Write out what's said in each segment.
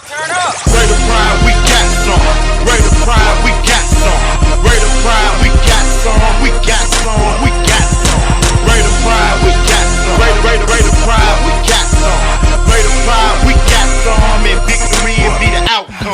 Turn up! Rate of pride, we got some. Rate of pride, we got some. Rate of pride, we got some. We got some. We got some. Rate of pride, we got some. Rate of pride, we got some. Rate of pride, we got some. And victory will be the outcome.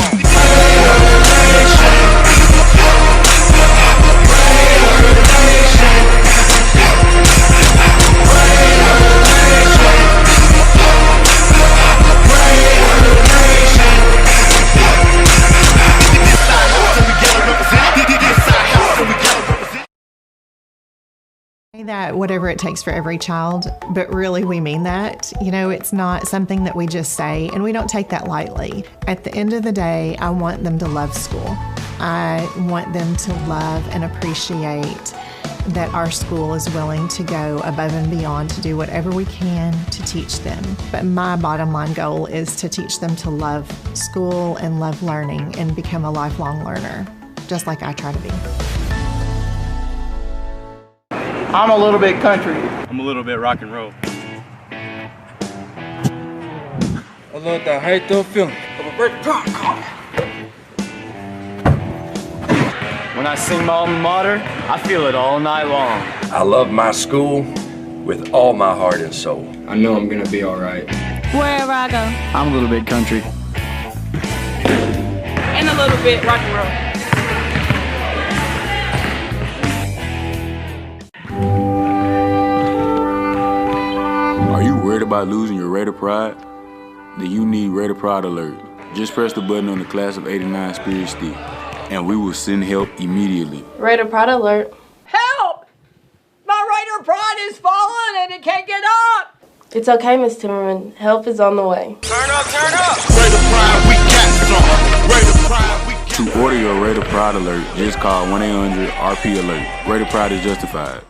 That whatever it takes for every child, but really we mean that. You know, it's not something that we just say, and we don't take that lightly. At the end of the day, I want them to love school. I want them to love and appreciate that our school is willing to go above and beyond to do whatever we can to teach them. But my bottom line goal is to teach them to love school and love learning and become a lifelong learner, just like I try to be. I'm a little bit country. I'm a little bit rock and roll. I love that hate the feeling of a bird drop. When I sing my alma mater, I feel it all night long. I love my school with all my heart and soul. I know I'm gonna be alright. Wherever I go. I'm a little bit country. And a little bit rock and roll. Are you worried about losing your rate of pride? Then you need Rate of Pride Alert. Just press the button on the Class of '89 Spirit Stick, and we will send help immediately. Rate of Pride Alert. Help! My rate of pride is falling and it can't get up! It's okay, Miss Timmerman. Help is on the way. Turn up, turn up! Rate of pride, we got some. Rate of pride, we got some. To order your Rate of Pride Alert, just call 1-800-RP-ALERT. Rate of Pride is justified.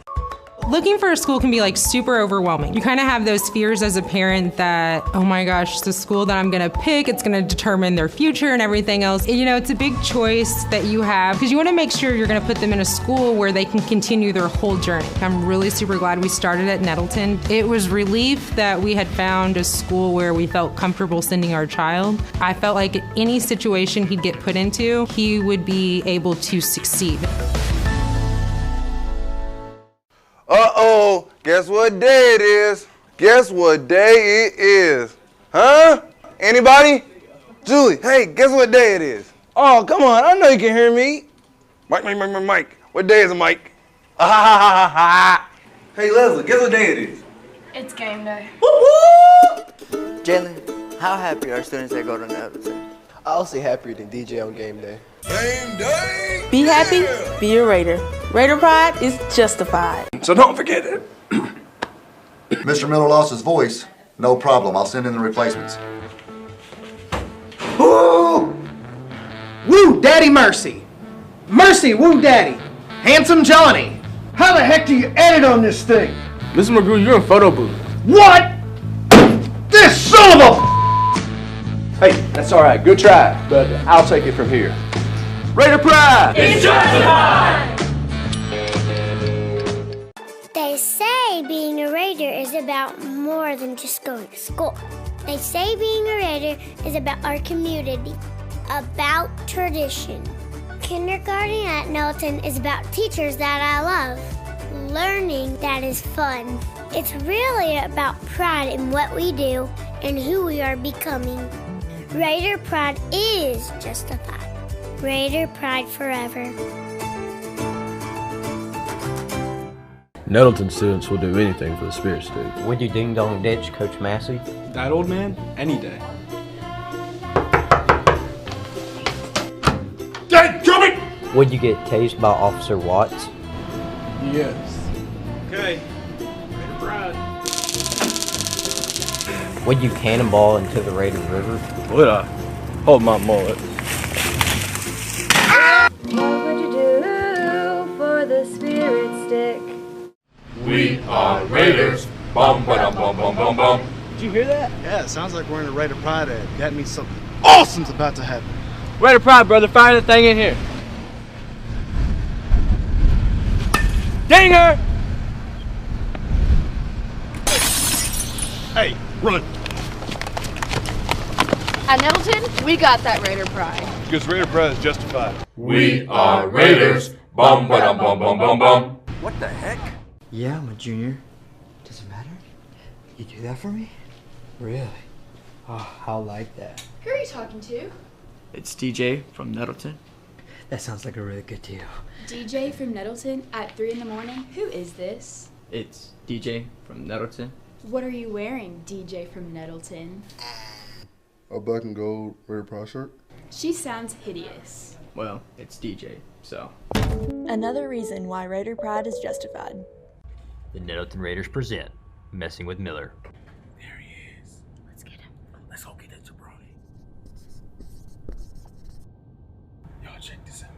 Looking for a school can be like super overwhelming. You kind of have those fears as a parent that, oh my gosh, the school that I'm gonna pick, it's gonna determine their future and everything else. And, you know, it's a big choice that you have because you wanna make sure you're gonna put them in a school where they can continue their whole journey. I'm really super glad we started at Nettleton. It was relief that we had found a school where we felt comfortable sending our child. I felt like any situation he'd get put into, he would be able to succeed. Uh-oh, guess what day it is? Guess what day it is? Huh? Anybody? Julie, hey, guess what day it is? Oh, come on, I know you can hear me. Mike. What day is it, Mike? Hey, Leslie, guess what day it is? It's game day. Woo-woo! Jalen, how happy are students that go to Nettleton? I'll say happier than DJ on game day. Game day! Be happy, be a Raider. Raider pride is justified. So don't forget it. Mr. Miller lost his voice. No problem. I'll send in the replacements. Woo! Woo, Daddy Mercy. Mercy, woo, Daddy. Handsome Johnny. How the heck do you edit on this thing? Mr. McGrew, you're in photo booth. What? This son of a... Hey, that's alright. Good try, but I'll take it from here. Raider pride! It's justified! They say being a Raider is about more than just going to school. They say being a Raider is about our community, about tradition. Kindergarten at Nettleton is about teachers that I love, learning that is fun. It's really about pride in what we do and who we are becoming. Raider pride is justified. Raider pride forever. Nettleton students will do anything for the Spirit Stick. Would you ding dong ditch Coach Massey? That old man? Any day. Dadgummit! Would you get tased by Officer Watts? Yes. Okay. Raider pride. Would you cannonball into the Raider River? Would I? Hold my mullet. What would you do for the Spirit Stick? We are Raiders. Bum, ba-dum, bum, bum, bum, bum. Did you hear that? Yeah, it sounds like we're in a Raider Pride ad. That means something awesome's about to happen. Raider pride, brother. Fire the thing in here. Dinger! Hey, run. At Nettleton, we got that Raider pride. Because Raider pride is justified. We are Raiders. Bum ba bum bum bum bum. What the heck? Yeah, I'm a junior. Does it matter? You do that for me? Really? Oh, I'll like that. Who are you talking to? It's DJ from Nettleton. That sounds like a really good deal. DJ from Nettleton at 3 in the morning? Who is this? It's DJ from Nettleton. What are you wearing, DJ from Nettleton? A black and gold Raider Pride shirt. She sounds hideous. Well, it's DJ, so. Another reason why Raider pride is justified. The Nettleton Raiders present Messing with Miller. There he is. Let's get him. Let's go get that jabroni. Y'all check this out.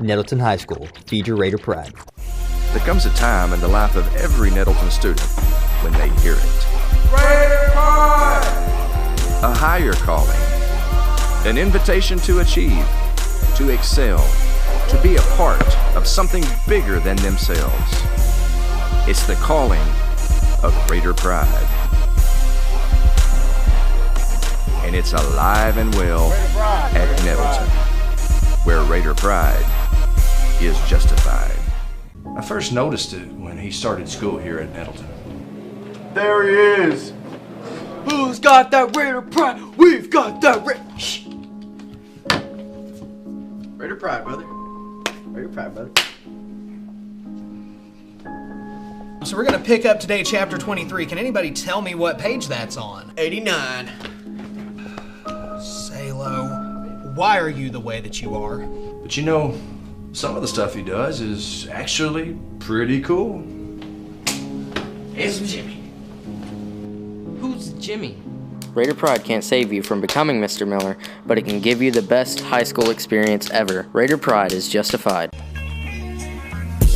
Nettleton High School, feed your Raider pride. There comes a time in the life of every Nettleton student when they hear it. Raider pride! A higher calling. An invitation to achieve, to excel, to be a part of something bigger than themselves. It's the calling of Raider pride. And it's alive and well at Nettleton, where Raider pride is justified. I first noticed it when he started school here at Nettleton. There he is. Who's got that Raider pride? We've got that Shh. Raider pride, brother. Raider pride, brother. So we're gonna pick up today chapter 23. Can anybody tell me what page that's on? 89. Salo, why are you the way that you are? But you know, some of the stuff he does is actually pretty cool. It's Jimmy. Who's Jimmy? Raider Pride can't save you from becoming Mr. Miller, but it can give you the best high school experience ever. Raider Pride is justified.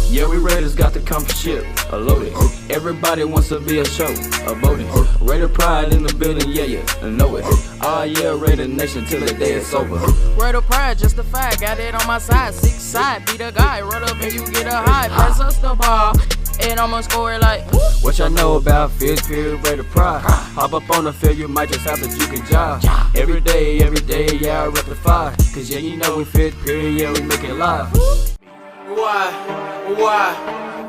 Yeah, we Raiders got the comfort ship, a loaded. Everybody wants to be a show, a voting. Raider Pride in the building, yeah, I know it. Ah, yeah, Raider Nation till the day it's over. Raider Pride, justified, got it on my side. 6 side, be the guy, run up and you get a high. Press us the ball, and I'ma score it like. What y'all know about 5th period Raider Pride? Hop up on the field, you might just have to juke and jive. Every day, yeah, I rectify. Cause yeah, you know we 5th period, yeah, we make it live. Why?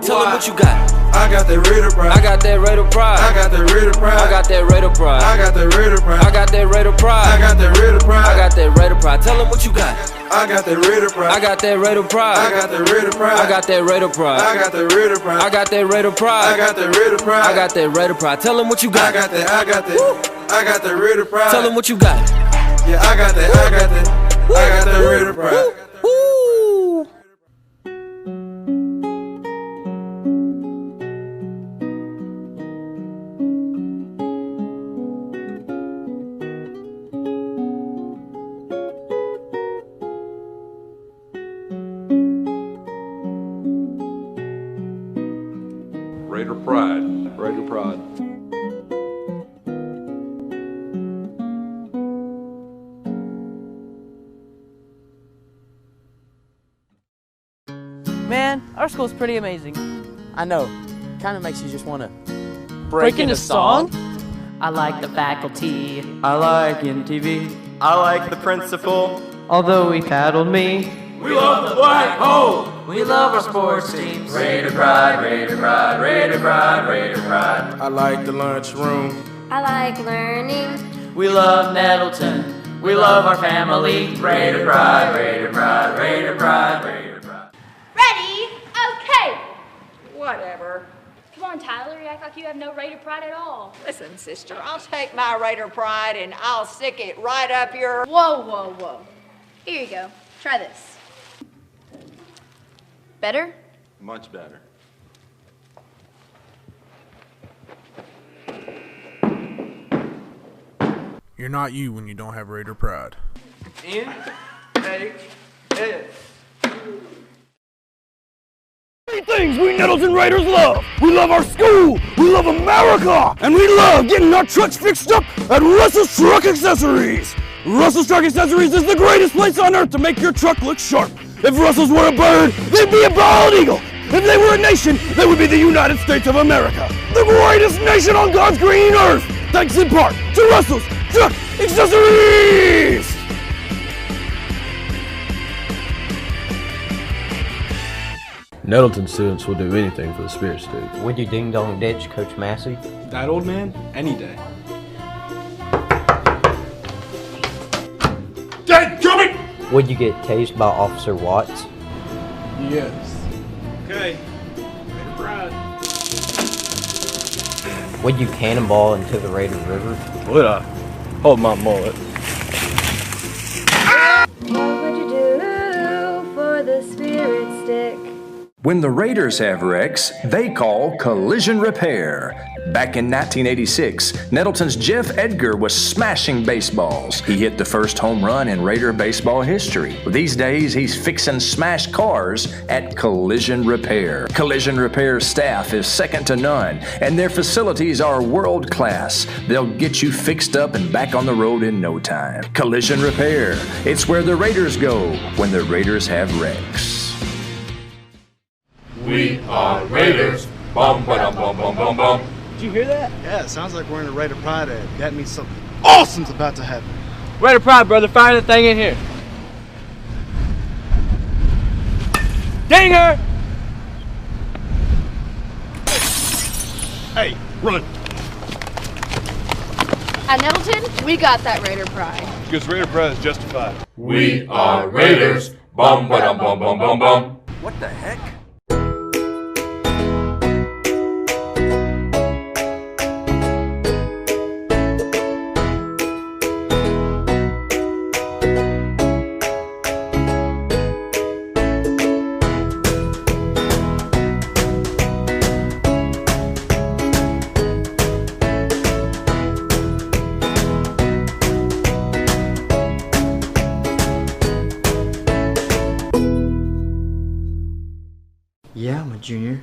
Tell them what you got. I got that Raider pride. I got that Raider pride. I got that Raider pride. I got that Raider pride. I got that Raider pride. I got that Raider pride. I got that Raider pride. I got that Raider pride. Tell them what you got. I got that Raider pride. I got that Raider pride. I got that Raider pride. I got that Raider pride. I got that Raider pride. I got that Raider pride. I got that Raider pride. I got that Raider pride. Tell them what you got. I got that. I got that Raider pride. Tell them what you got. Yeah, I got that. I got that Raider pride. Raider pride. Raider pride. Man, our school's pretty amazing. I know. Kind of makes you just want to Break into song? I like the faculty. I like MTV. I like the principal. Although he paddled me. We love the black hole. We love our sports teams. Raider pride, Raider pride, Raider pride, Raider pride. I like the lunchroom. I like learning. We love Nettleton. We love our family. Raider pride, Raider pride, Raider pride, Raider pride. Ready? Okay. Whatever. Come on, Tyler. You act like you have no Raider pride at all. Listen, sister, I'll take my Raider pride and I'll stick it right up your. Whoa. Here you go. Try this. Better? Much better. You're not you when you don't have Raider pride. things we Nettleton Raiders love. We love our school, we love America, and we love getting our trucks fixed up at Russell's Truck Accessories. Russell's Truck Accessories is the greatest place on earth to make your truck look sharp. If Russell's were a bird, they'd be a bald eagle. If they were a nation, they would be the United States of America. The greatest nation on God's green earth, thanks in part to Russell's Truck Accessories! Nettleton students will do anything for the Spirit Stick. Would you ding dong ditch Coach Massey? That old man? Any day. Dad, coming! Would you get tased by Officer Watts? Yes. Okay. Raider Pride. Would you cannonball into the Raider River? Would I? Hold my mullet. What would you do for the spirit stick? When the Raiders have wrecks, they call collision repair. Back in 1986, Nettleton's Jeff Edgar was smashing baseballs. He hit the first home run in Raider baseball history. These days, he's fixing smashed cars at Collision Repair. Collision Repair staff is second to none, and their facilities are world class. They'll get you fixed up and back on the road in no time. Collision Repair. It's where the Raiders go when the Raiders have wrecks. We are Raiders. Bum, ba, bum, bum, bum, bum. Did you hear that? Yeah, it sounds like we're in a Raider Pride ad. That means something awesome's about to happen. Raider Pride, brother. Fire the thing in here. Dinger! Hey, run. At Nettleton, we got that Raider Pride. Because Raider Pride is justified. We are Raiders. Bum, ba, bum, bum, bum, bum. What the heck? Yeah, I'm a junior.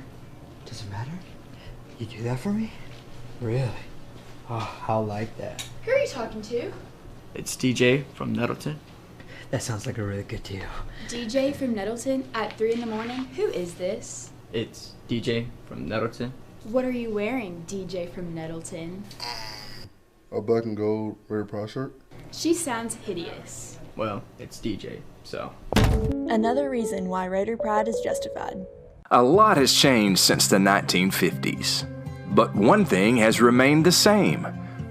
Does it matter? You do that for me? Really? Oh, I like that. Who are you talking to? It's DJ from Nettleton. That sounds like a really good deal. DJ from Nettleton at 3 in the morning? Who is this? It's DJ from Nettleton. What are you wearing, DJ from Nettleton? A black and gold Raider Pride shirt. She sounds hideous. Well, it's DJ, so. Another reason why Raider Pride is justified. A lot has changed since the 1950s, but one thing has remained the same.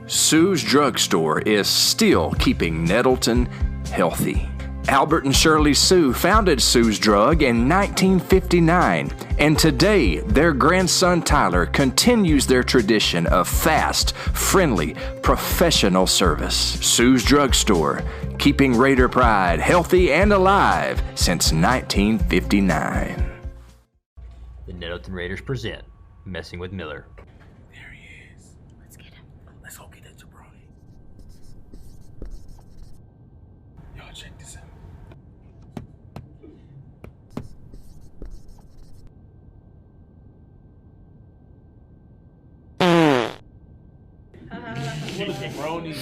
Sue's Drugstore is still keeping Nettleton healthy. Albert and Shirley Sue founded Sue's Drug in 1959, and today their grandson Tyler continues their tradition of fast, friendly, professional service. Sue's Drugstore, keeping Raider Pride healthy and alive since 1959. The Nettleton Raiders present Messing with Miller. There he is. Let's get him. Let's go get that jabroni. Y'all check this out. What a jabroni.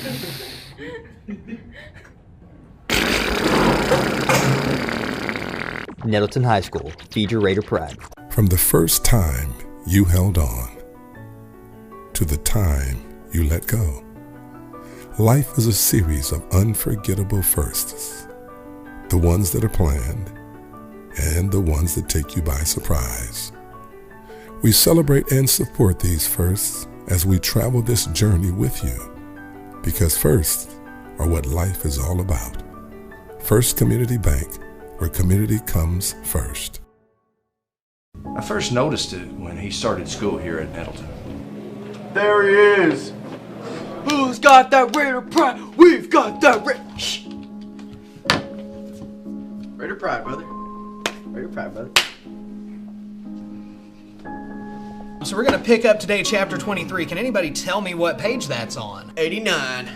Nettleton High School, feed your Raider Pride. From the first time you held on to the time you let go, life is a series of unforgettable firsts. The ones that are planned and the ones that take you by surprise. We celebrate and support these firsts as we travel this journey with you, because firsts are what life is all about. First Community Bank, where community comes first. I first noticed it when he started school here at Nettleton. There he is. Who's got that Raider Pride? We've got that Shh. Raider Pride, brother. Raider Pride, brother. So we're going to pick up today chapter 23. Can anybody tell me what page that's on? 89.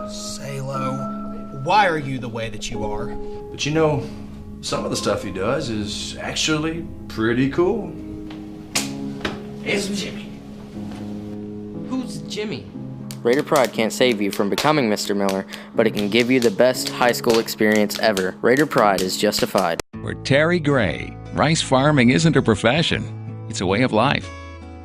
Say low. Why are you the way that you are? But you know, some of the stuff he does is actually pretty cool. Here's Jimmy. Who's Jimmy? Raider Pride can't save you from becoming Mr. Miller, but it can give you the best high school experience ever. Raider Pride is justified. For Terry Gray, rice farming isn't a profession, it's a way of life.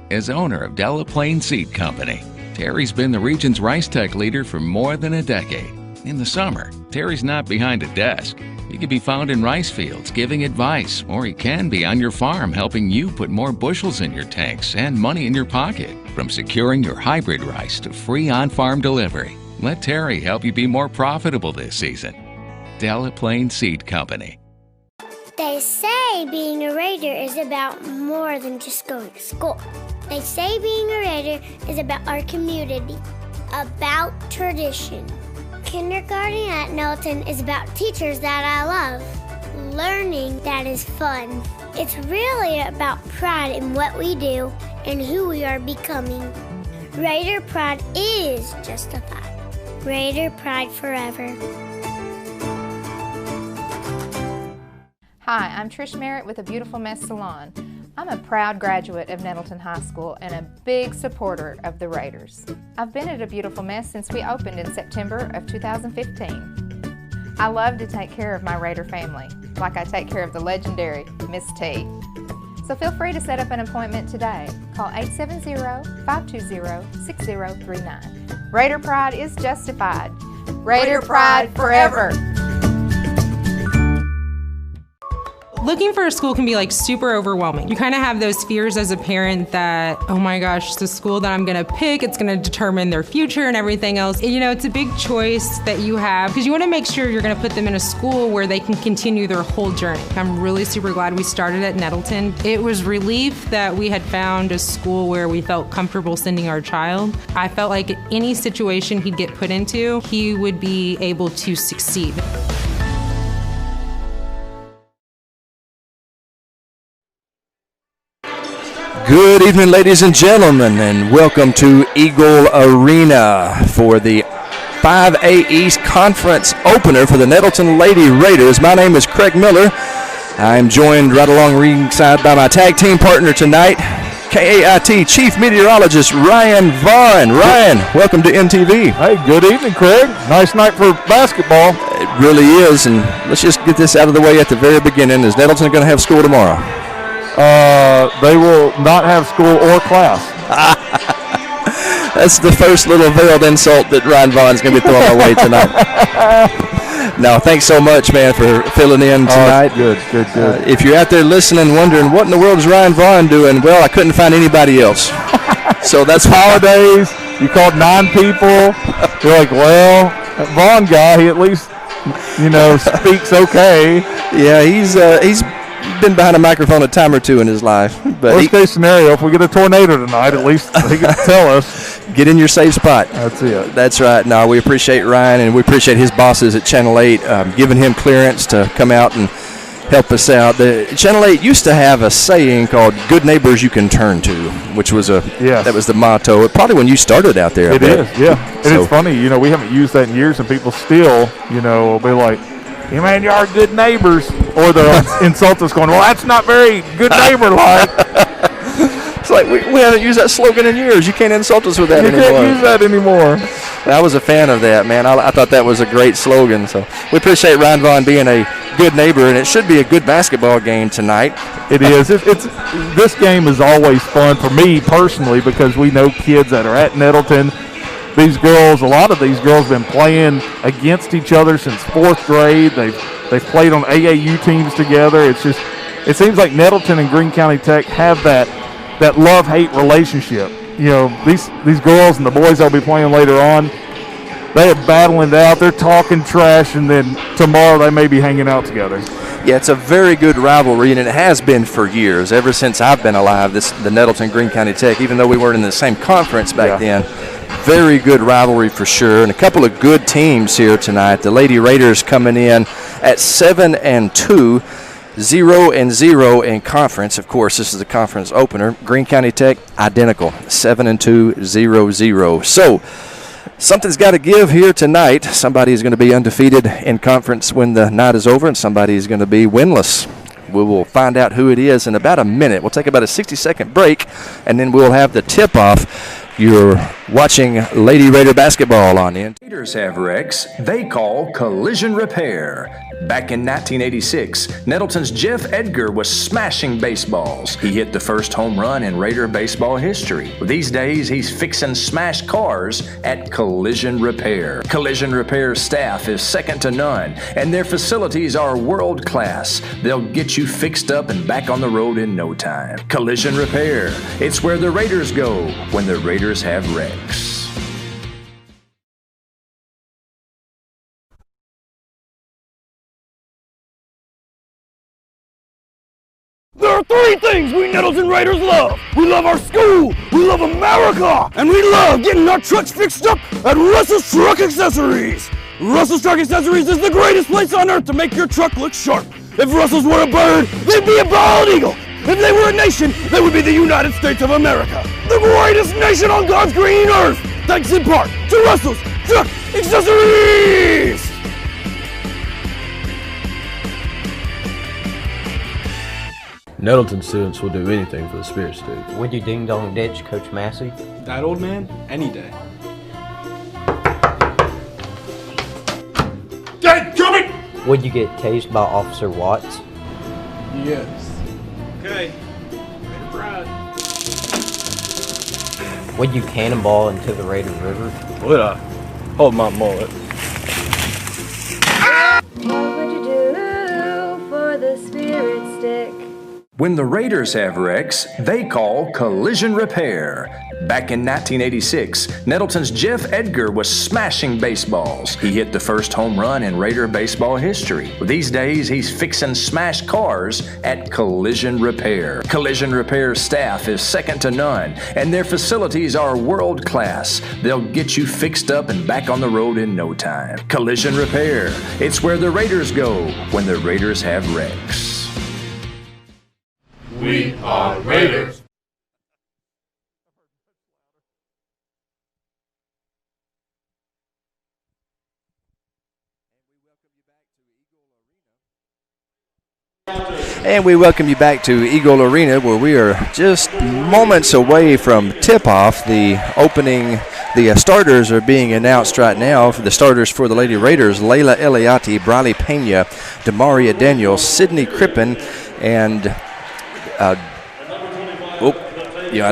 As owner of Delaplaine Seed Company, Terry's been the region's rice tech leader for more than a decade. In the summer, Terry's not behind a desk. He can be found in rice fields giving advice, or he can be on your farm helping you put more bushels in your tanks and money in your pocket. From securing your hybrid rice to free on-farm delivery, let Terry help you be more profitable this season. Delaplaine Seed Company. They say being a Raider is about more than just going to school. They say being a Raider is about our community, about tradition. Kindergarten at Nettleton is about teachers that I love, learning that is fun. It's really about pride in what we do and who we are becoming. Raider Pride is justified. Raider Pride forever. Hi, I'm Trish Merritt with A Beautiful Mess Salon. I'm a proud graduate of Nettleton High School and a big supporter of the Raiders. I've been at A Beautiful Mess since we opened in September of 2015. I love to take care of my Raider family, like I take care of the legendary Miss T. So feel free to set up an appointment today. Call 870-520-6039. Raider Pride is justified. Raider Pride forever. Looking for a school can be like super overwhelming. You kind of have those fears as a parent that, oh my gosh, the school that I'm gonna pick, it's gonna determine their future and everything else. You know, it's a big choice that you have because you wanna make sure you're gonna put them in a school where they can continue their whole journey. I'm really super glad we started at Nettleton. It was relief that we had found a school where we felt comfortable sending our child. I felt like any situation he'd get put into, he would be able to succeed. Good evening, ladies and gentlemen, and welcome to Eagle Arena for the 5A East Conference opener for the Nettleton Lady Raiders. My name is Craig Miller. I'm joined right along ringside by my tag team partner tonight, KAIT Chief Meteorologist Ryan Vaughn. Ryan, welcome to MTV. Hey, good evening, Craig. Nice night for basketball. It really is, and let's just get this out of the way at the very beginning. Is Nettleton going to have school tomorrow? They will not have school or class. That's the first little veiled insult that Ryan Vaughn's going to be throwing our way tonight. No, thanks so much, man, for filling in tonight. Good. If you're out there listening, wondering what in the world is Ryan Vaughn doing, well, I couldn't find anybody else. So that's holidays. You called 9 people. You're like, well, that Vaughn guy, he at least, speaks okay. Yeah, he's been behind a microphone a time or two in his life. But worst case scenario, if we get a tornado tonight, at least he can tell us. Get in your safe spot. That's it. That's right. No, we appreciate Ryan, and we appreciate his bosses at Channel 8 giving him clearance to come out and help us out. Channel 8 used to have a saying called "Good neighbors you can turn to," which was that was the motto. Probably when you started out there. It is, yeah. And it's funny, we haven't used that in years, and people still, will be like, "Hey man, you are good neighbors," or they'll insult us, going, "Well, that's not very good neighbor-like." It's like we haven't used that slogan in years. You can't insult us with that anymore. You can't use that anymore. I was a fan of that, man. I thought that was a great slogan. So we appreciate Ryan Vaughn being a good neighbor, and it should be a good basketball game tonight. It is. This game is always fun for me personally because we know kids that are at Nettleton. These girls, a lot of these girls have been playing against each other since 4th grade. They've played on AAU teams together. It seems like Nettleton and Greene County Tech have that love-hate relationship. These girls and the boys they'll be playing later on, they are battling it out. They're talking trash, and then tomorrow they may be hanging out together. Yeah, it's a very good rivalry, and it has been for years, ever since I've been alive, the Nettleton Greene County Tech, even though we weren't in the same conference back then. Very good rivalry for sure, and a couple of good teams here tonight. The Lady Raiders coming in at 7-2, 0-0 in conference. Of course, this is the conference opener. Greene County Tech, identical, 7-2, 0-0. So, Something's got to give here tonight. Somebody is going to be undefeated in conference when the night is over, and somebody is going to be winless. We will find out who it is in about a minute. We'll take about a 60-second break, and then we'll have the tip-off. You're watching Lady Raider basketball on the Raiders have wrecks they call collision repair. Back in 1986, Nettleton's Jeff Edgar was smashing baseballs. He hit the first home run in Raider baseball history. These days, he's fixing smashed cars at Collision Repair. Collision Repair staff is second to none, and their facilities are world class. They'll get you fixed up and back on the road in no time. Collision Repair. It's where the Raiders go when the Raiders have wrecks. There are three things we Nettleton Raiders love. We love our school, we love America, and we love getting our trucks fixed up at Russell's Truck Accessories. Russell's Truck Accessories is the greatest place on earth to make your truck look sharp. If Russell's were a bird, they'd be a bald eagle. If they were a nation, they would be the United States of America. The greatest nation on God's green earth. Thanks in part to Russell's Truck Accessories. Nettleton students will do anything for the Spirit Stick. Would you ding dong ditch Coach Massey? That old man? Any day. Dad, coming! Would you get tased by Officer Watts? Yes. Okay. Raider Pride. Would you cannonball into the Raider River? Would I? Hold my mullet. What would you do for the Spirit Stick? When the Raiders have wrecks, they call Collision Repair. Back in 1986, Nettleton's Jeff Edgar was smashing baseballs. He hit the first home run in Raider baseball history. These days, he's fixing smashed cars at Collision Repair. Collision Repair staff is second to none, and their facilities are world class. They'll get you fixed up and back on the road in no time. Collision Repair. It's where the Raiders go when the Raiders have wrecks. We are Raiders. And we welcome you back to Eagle Arena, where we are just moments away from tip-off. The starters are being announced right now. The starters for the Lady Raiders: Layla Eliati, Briley Pena, Demaria Daniels, Sydney Crippen, and I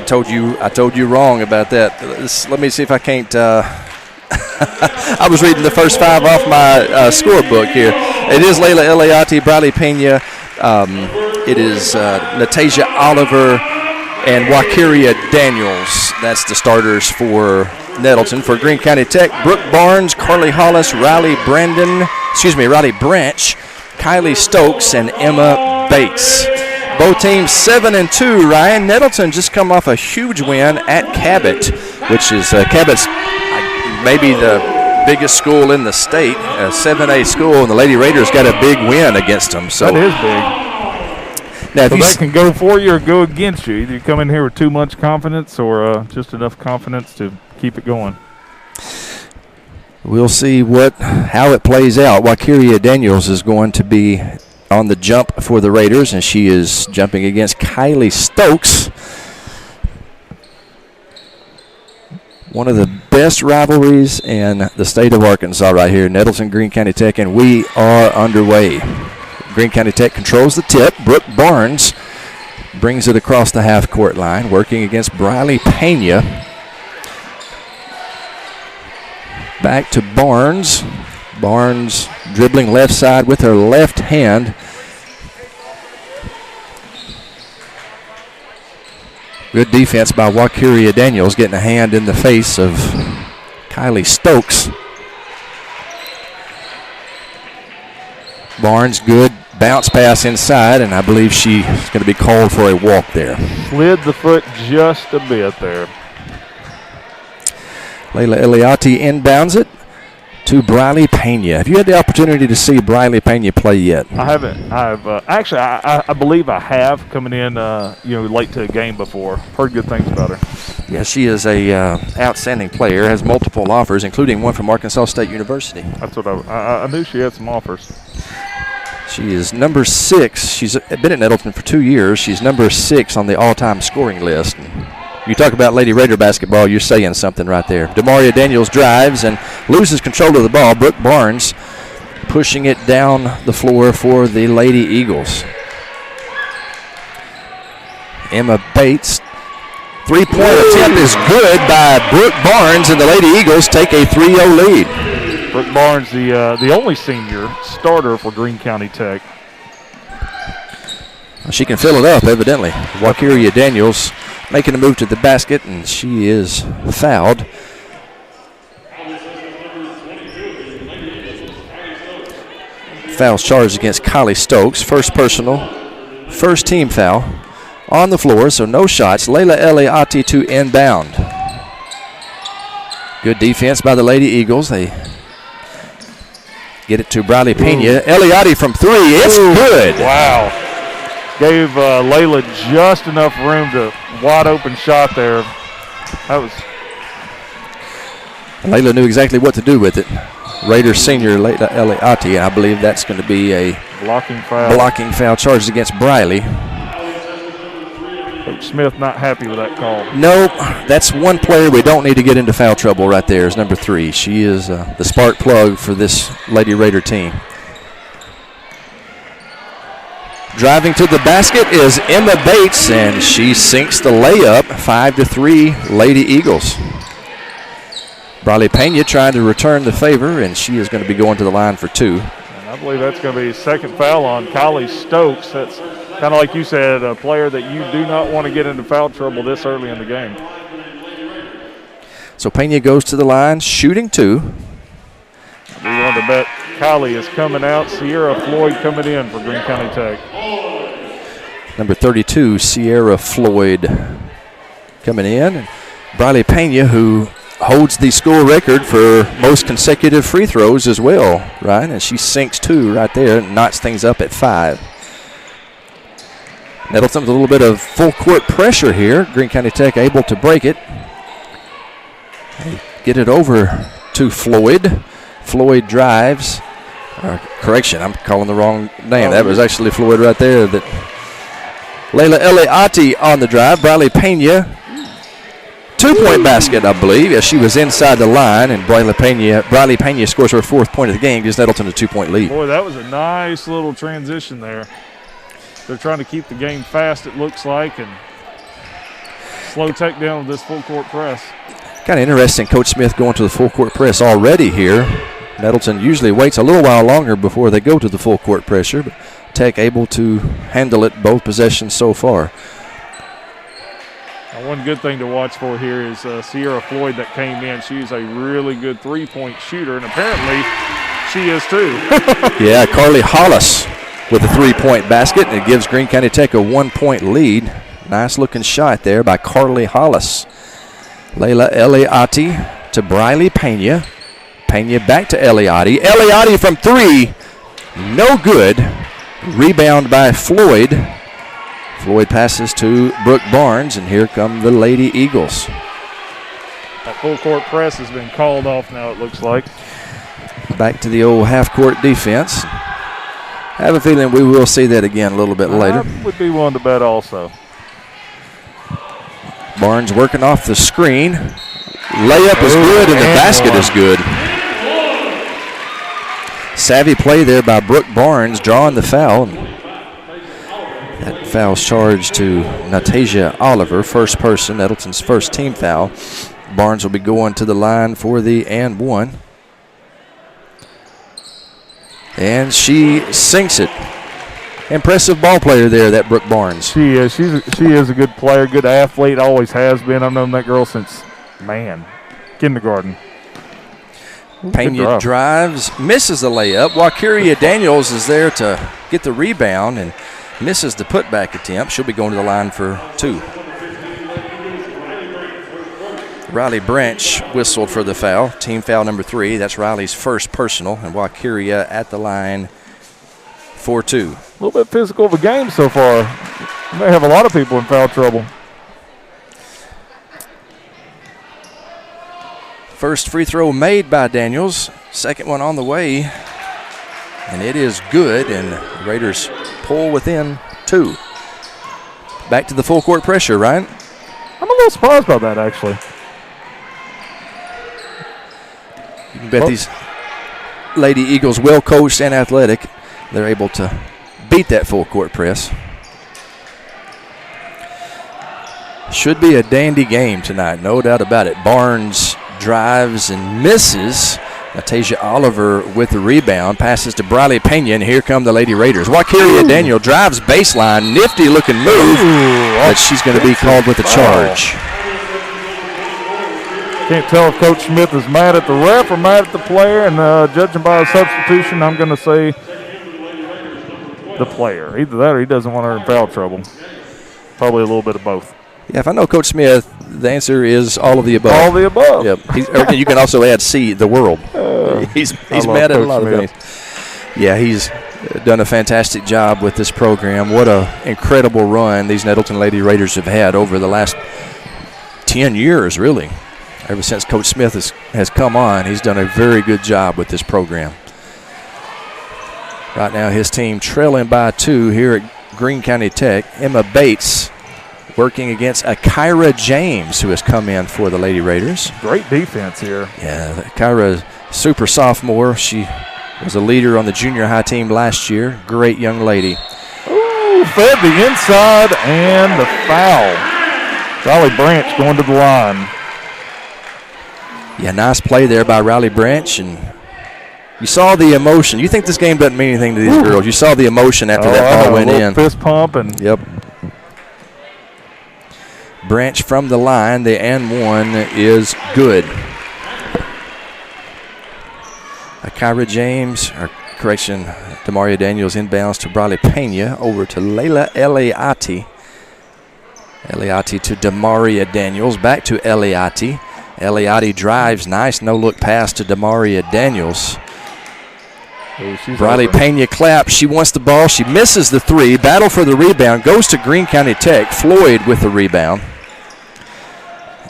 told you wrong about that. Let me see if I can't. I was reading the first five off my scorebook here. It is Layla Eliati, Briley Pena. It is Natasia Oliver and Wakiria Daniels. That's the starters for Nettleton. For Greene County Tech, Brooke Barnes, Carly Hollis, Riley Branch, Kylie Stokes, and Emma Bates. Both teams 7-2. Ryan, Nettleton just come off a huge win at Cabot, which is Cabot's maybe the biggest school in the state, a 7A school, and the Lady Raiders got a big win against them. So that is big. Now, so that can go for you or go against you. Either you come in here with too much confidence or just enough confidence to keep it going. We'll see how it plays out. Wakiria Daniels is going to be on the jump for the Raiders, and she is jumping against Kylie Stokes. One of the best rivalries in the state of Arkansas right here, Nettleton, Greene County Tech, and we are underway. Greene County Tech controls the tip. Brooke Barnes brings it across the half-court line, working against Briley Pena. Back to Barnes. Barnes dribbling left side with her left hand. Good defense by Wakiria Daniels, getting a hand in the face of Kylie Stokes. Barnes, good bounce pass inside, and I believe she's going to be called for a walk there. Slid the foot just a bit there. Layla Eliati inbounds it to Briley Pena. Have you had the opportunity to see Briley Pena play yet? I haven't. Actually, I believe I have coming in, late to a game before. Heard good things about her. Yeah, she is a outstanding player, has multiple offers, including one from Arkansas State University. That's what I knew she had some offers. She is number 6. She's been at Nettleton for 2 years. She's number 6 on the all-time scoring list. You talk about Lady Raider basketball, you're saying something right there. Demaria Daniels drives and loses control of the ball. Brooke Barnes pushing it down the floor for the Lady Eagles. Emma Bates. Three-point attempt is good by Brooke Barnes, and the Lady Eagles take a 3-0 lead. Brooke Barnes, the only senior starter for Greene County Tech. She can fill it up, evidently. Wakiria Daniels making a move to the basket, and she is fouled. Fouls charged against Kylie Stokes. First personal, first team foul on the floor, so no shots. Layla Eliati to inbound. Good defense by the Lady Eagles. They get it to Briley Pena. Eliati from 3. It's good. Wow. Gave Layla just enough room to wide open shot there. Layla knew exactly what to do with it. Raiders senior Layla Eliati, and I believe that's going to be a blocking foul charged against Briley. Coach Smith not happy with that call. No, that's one player we don't need to get into foul trouble right there is number 3. She is the spark plug for this Lady Raider team. Driving to the basket is Emma Bates, and she sinks the layup. 5-3 Lady Eagles. Briley Pena trying to return the favor, and she is going to be going to the line for 2. And I believe that's going to be second foul on Kylie Stokes. That's kind of like you said, a player that you do not want to get into foul trouble this early in the game. So Pena goes to the line, shooting 2. We want to bet Kylie is coming out. Sierra Floyd coming in for Greene County Tech. Number 32, Sierra Floyd coming in. And Briley Pena, who holds the school record for most consecutive free throws as well, right? And she sinks 2 right there and knots things up at 5. Nettleton with a little bit of full court pressure here. Greene County Tech able to break it. They get it over to Floyd. Floyd drives. Correction, I'm calling the wrong name. That was actually Floyd right there. That Layla Eliati on the drive. Briley Pena. 2-point basket, I believe. As she was inside the line, and Briley Pena scores her 4th point of the game, gives Nettleton a 2-point lead. Boy, that was a nice little transition there. They're trying to keep the game fast, it looks like, and slow takedown with this full court press. Kind of interesting, Coach Smith going to the full court press already here. Nettleton usually waits a little while longer before they go to the full court pressure, but Tech able to handle it both possessions so far. Now, one good thing to watch for here is Sierra Floyd that came in. She's a really good 3-point shooter, and apparently she is too. Yeah, Carly Hollis with a 3-point basket, and it gives Greene County Tech a 1-point lead. Nice looking shot there by Carly Hollis. Layla Eliati to Briley Pena. Pena back to Eliati. Eliati from 3. No good. Rebound by Floyd. Floyd passes to Brooke Barnes, and here come the Lady Eagles. That full court press has been called off now, it looks like. Back to the old half-court defense. I have a feeling we will see that again a little bit later. I would be willing to bet also. Barnes working off the screen. Layup is good, and the basket is good. Savvy play there by Brooke Barnes, drawing the foul. That foul's charged to Natasia Oliver, first person, Nettleton's first team foul. Barnes will be going to the line for the and 1. And she sinks it. Impressive ball player there, that Brooke Barnes. She is. She is a good player, good athlete, always has been. I've known that girl since, kindergarten. Pena drives, misses the layup. Wakiria Daniels is there to get the rebound and misses the putback attempt. She'll be going to the line for 2. Riley Branch whistled for the foul. Team foul number 3. That's Riley's first personal. And Wakiria at the line for 2. A little bit physical of a game so far. We may have a lot of people in foul trouble. First free throw made by Daniels. Second one on the way. And it is good, and the Raiders pull within 2. Back to the full court pressure, Ryan. I'm a little surprised by that, actually. You can bet these Lady Eagles, well coached and athletic, they're able to beat that full court press. Should be a dandy game tonight, no doubt about it. Barnes drives and misses. Natasia Oliver with the rebound, passes to Briley Pena, and here come the Lady Raiders. Wakiria Daniel drives baseline, nifty looking move, but she's going to be called with a charge. Can't tell if Coach Smith is mad at the ref or mad at the player, and judging by a substitution, I'm going to say the player. Either that or he doesn't want her in foul trouble. Probably a little bit of both. Yeah, if I know Coach Smith, the answer is all of the above. All of the above. Yep. You can also add C, the world. He's mad at a lot of things. Yeah, he's done a fantastic job with this program. What an incredible run these Nettleton Lady Raiders have had over the last 10 years, really. Ever since Coach Smith has come on, he's done a very good job with this program. Right now, his team trailing by 2 here at Greene County Tech. Emma Bates working against Akira James, who has come in for the Lady Raiders. Great defense here. Yeah, Akira, super sophomore. She was a leader on the junior high team last year. Great young lady. Ooh, fed the inside and the foul. Riley Branch going to the line. Yeah, nice play there by Riley Branch, and you saw the emotion. You think this game doesn't mean anything to these girls. You saw the emotion after that ball went in. Fist pump. And yep. Branch from the line, the and one is good. Akira James, or correction, Demaria Daniels inbounds to Briley Pena, over to Layla Eliati. Eliati to Demaria Daniels, back to Eliati. Eliati drives, nice no-look pass to Demaria Daniels. Briley Pena claps, she wants the ball, she misses the 3, battle for the rebound, goes to Greene County Tech. Floyd with the rebound.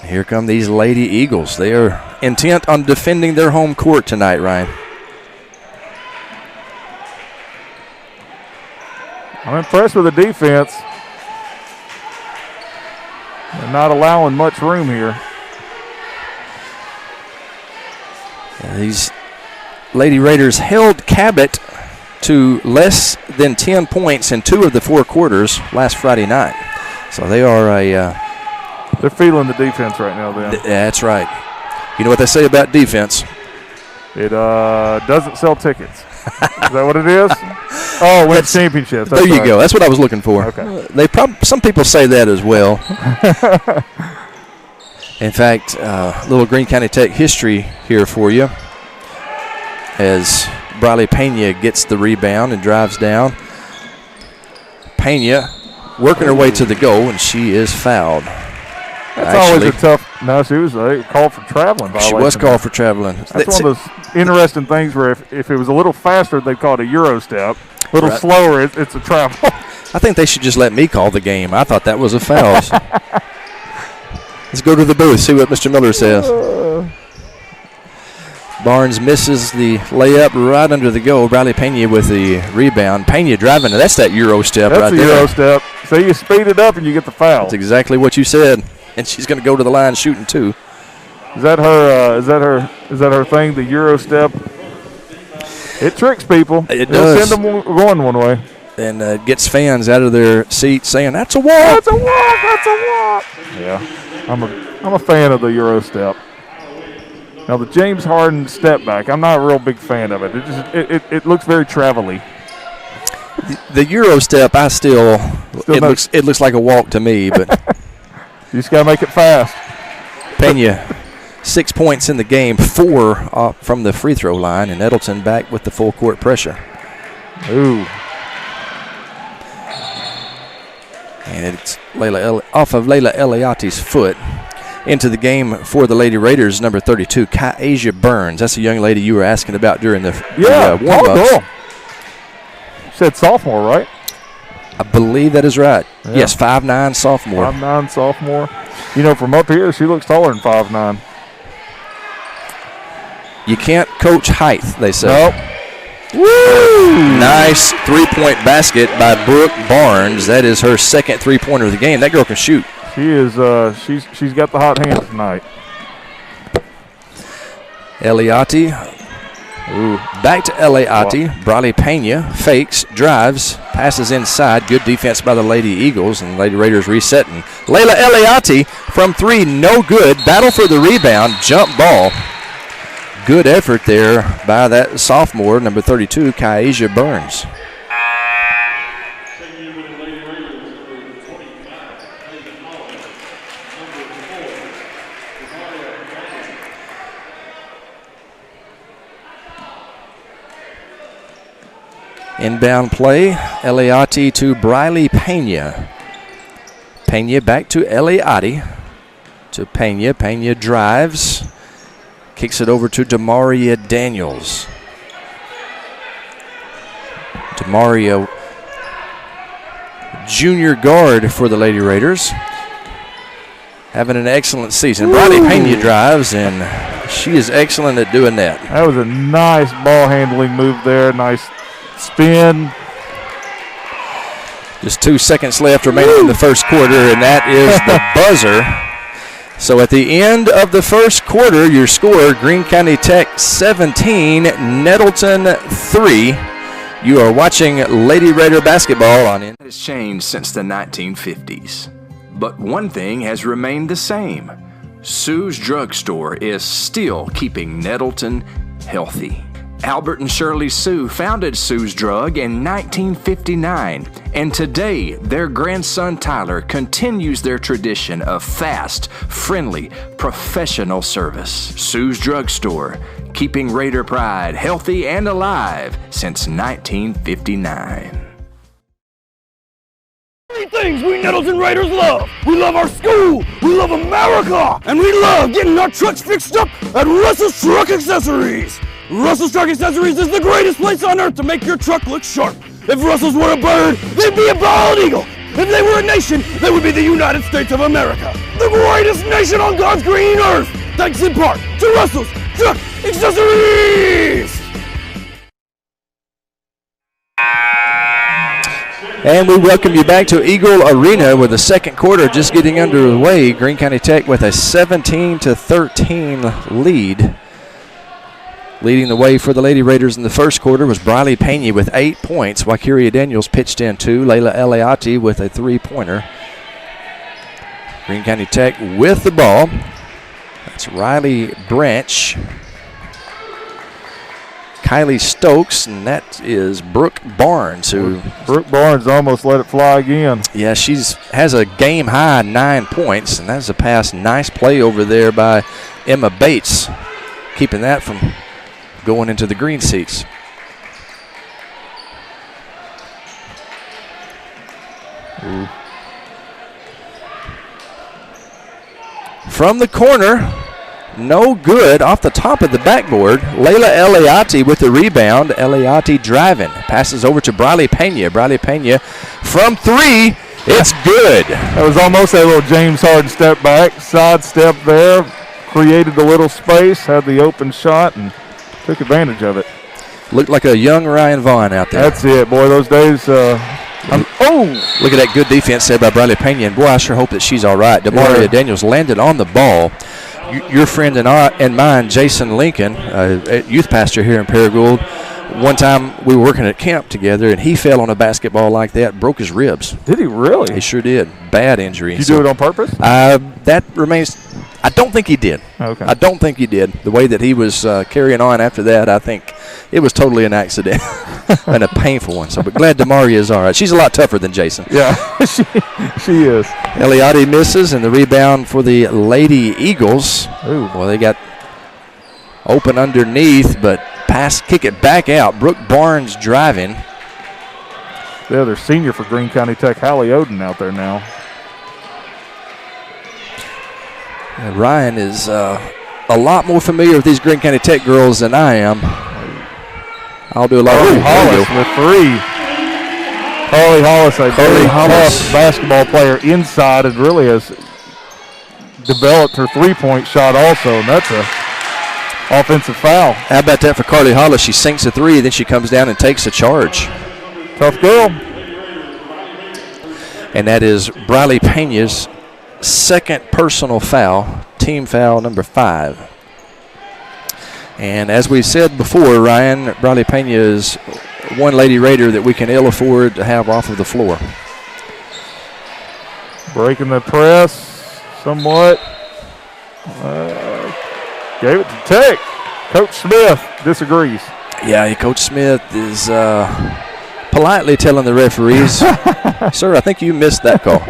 And here come these Lady Eagles. They are intent on defending their home court tonight, Ryan. I'm impressed with the defense. They're not allowing much room here. These Lady Raiders held Cabot to less than 10 points in 2 of the 4 quarters last Friday night. So they are they're feeling the defense right now, then. That's right. You know what they say about defense? It doesn't sell tickets. Is that what it is? Oh, wins championships. There you go. That's what I was looking for. Okay. Some people say that as well. In fact, little Greene County Tech history here for you, as Briley Pena gets the rebound and drives down. Pena working her way to the goal, and she is fouled. That's always a tough. No, she was called for traveling violation. She was called for traveling. That's one of those interesting things where if it was a little faster, they'd call it a Euro step. A little slower, it's a travel. I think they should just let me call the game. I thought that was a foul. Let's go to the booth, see what Mr. Miller says. Barnes misses the layup right under the goal. Briley Pena with the rebound. Pena driving. That's that Euro step right there. That's a Euro step. So you speed it up and you get the foul. That's exactly what you said. And she's going to go to the line shooting 2. Is that her? Is that her thing? The Euro step. It tricks people. It does. Send them going one way. And gets fans out of their seats saying, "That's a walk. That's a walk. That's a walk." Yeah, I'm a fan of the Euro step. Now the James Harden step back, I'm not a real big fan of it. It looks very travel-y. The Euro step, it looks like a walk to me, but you just gotta make it fast. Pena, 6 points in the game, 4 from the free throw line, and Nettleton back with the full court pressure. Ooh. And it's off of Layla Eliati's foot. into the game for the Lady Raiders, number 32, Kyasia Burns. That's the young lady you were asking about during the warm-ups. Cool. Said sophomore, right? I believe that is right. Yeah. Yes, 5'9", sophomore. 5'9", sophomore. You know, from up here, she looks taller than 5'9". You can't coach height, they say. Nope. Woo! Nice three-point basket by Brooke Barnes. That is her second three-pointer of the game. That girl can shoot. She is. She's got the hot hand tonight. Eliati. Ooh. Back to Eliati. Briley Pena fakes, drives, passes inside. Good defense by the Lady Eagles, and Lady Raiders resetting. Layla Eliati from three, no good. Battle for the rebound, jump ball. Good effort there by that sophomore, number 32, Kyasia Burns. Inbound play, Eliati to Briley Pena. Pena back to Eliati. To Pena. Pena drives. Kicks it over to Demaria Daniels. Demaria, junior guard for the Lady Raiders. Having an excellent season. Briley Pena drives, and she is excellent at doing that. That was a nice ball handling move there. Nice spin. Just 2 seconds left remaining in the first quarter, and that is the buzzer. So at the end of the first quarter, your score, Greene County Tech 17, Nettleton 3. You are watching Lady Raider basketball on It has changed since the 1950s. But one thing has remained the same. Sue's Drugstore is still keeping Nettleton healthy. Albert and Shirley Sue founded Sue's Drug in 1959, and today their grandson Tyler continues their tradition of fast, friendly, professional service. Sue's Drugstore, keeping Raider pride healthy and alive since 1959. Three things we Nettleton Raiders love. We love our school, we love America, and we love getting our trucks fixed up at Russell's Truck Accessories. Russell's Truck Accessories is the greatest place on earth to make your truck look sharp. If Russell's were a bird, they'd be a bald eagle. If they were a nation, they would be the United States of America. The greatest nation on God's green earth. Thanks in part to Russell's Truck Accessories. And we welcome you back to Eagle Arena with the second quarter just getting underway. Greene County Tech with a 17-13 lead. Leading the way for the Lady Raiders in the first quarter was Briley Pena with 8 points. Wakiria Daniels pitched in 2. Layla Eliati with a 3-pointer. Greene County Tech with the ball. That's Riley Branch. Kylie Stokes, and that is Brooke Barnes. Brooke Barnes almost let it fly again. Yeah, has a game-high 9 points, and that's a pass. Nice play over there by Emma Bates, keeping that from going into the green seats. Ooh. From the corner, no good, off the top of the backboard. Layla Eliati with the rebound. Eliati driving. Passes over to Briley Pena. Briley Pena from 3. It's good. That was almost a little James Harden step back. Side step there. Created a little space. Had the open shot and took advantage of it. Looked like a young Ryan Vaughn out there. That's it, boy. Those days. Look at that good defense there by Briley Pena. And boy, I sure hope that she's all right. Demaria Daniels landed on the ball. Your friend and mine, Jason Lincoln, youth pastor here in Paragould, one time we were working at camp together, and he fell on a basketball like that, broke his ribs. Did he really? He sure did. Bad injury. Did you do it on purpose? That remains. I don't think he did. Okay. I don't think he did. The way that he was carrying on after that, I think it was totally an accident and a painful one. So, but glad Demaria is all right. She's a lot tougher than Jason. Yeah, she is. Eliati misses, and the rebound for the Lady Eagles. Ooh. Well, they got open underneath, but kick it back out. Brooke Barnes driving. The other senior for Greene County Tech, Hallie Oden, out there now. Ryan is a lot more familiar with these Greene County Tech girls than I am. I'll do a lot of Hollis with 3. Carly Hollis, a very tough basketball player inside, and really has developed her three-point shot also, and that's a offensive foul. How about that for Carly Hollis? She sinks a 3, then she comes down and takes a charge. Tough girl. And that is Briley Pena's second personal foul, team foul number 5. And as we said before, Ryan, Briley Pena is one Lady Raider that we can ill afford to have off of the floor. Breaking the press somewhat. Gave it to Tech. Coach Smith disagrees. Yeah, Coach Smith is politely telling the referees, sir, I think you missed that call.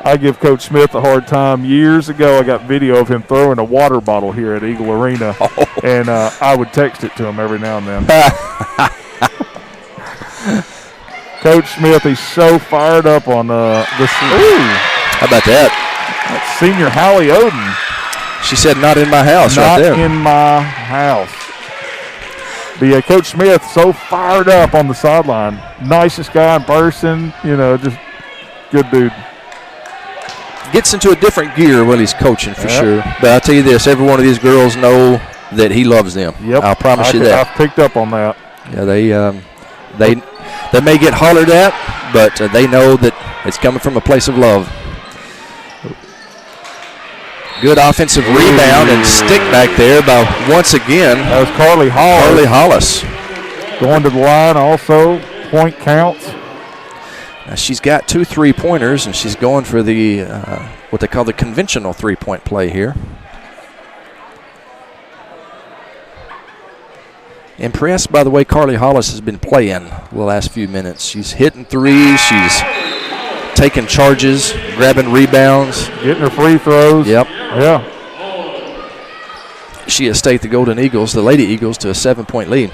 I give Coach Smith a hard time. Years ago, I got video of him throwing a water bottle here at Eagle Arena, and I would text it to him every now and then. Coach Smith, he's so fired up on this. How about that? That's senior Hallie Oden. She said, not in my house right there. Not in my house. But yeah, Coach Smith, so fired up on the sideline. Nicest guy in person, just good dude. Gets into a different gear while he's coaching for sure. But I'll tell you this, every one of these girls know that he loves them. Yep. I'll promise you that. I've picked up on that. Yeah, they may get hollered at, but they know that it's coming from a place of love. Good offensive rebound and stick back there by, once again, that was Carly Hollis. Going to the line also, point counts. Now she's got 2 3-pointers, and she's going for the what they call the conventional 3-point play here. Impressed by the way Carly Hollis has been playing the last few minutes. She's hitting threes, she's taking charges, grabbing rebounds. Getting her free throws. Yep. Yeah. She has staked the Golden Eagles, the Lady Eagles, to a 7-point lead.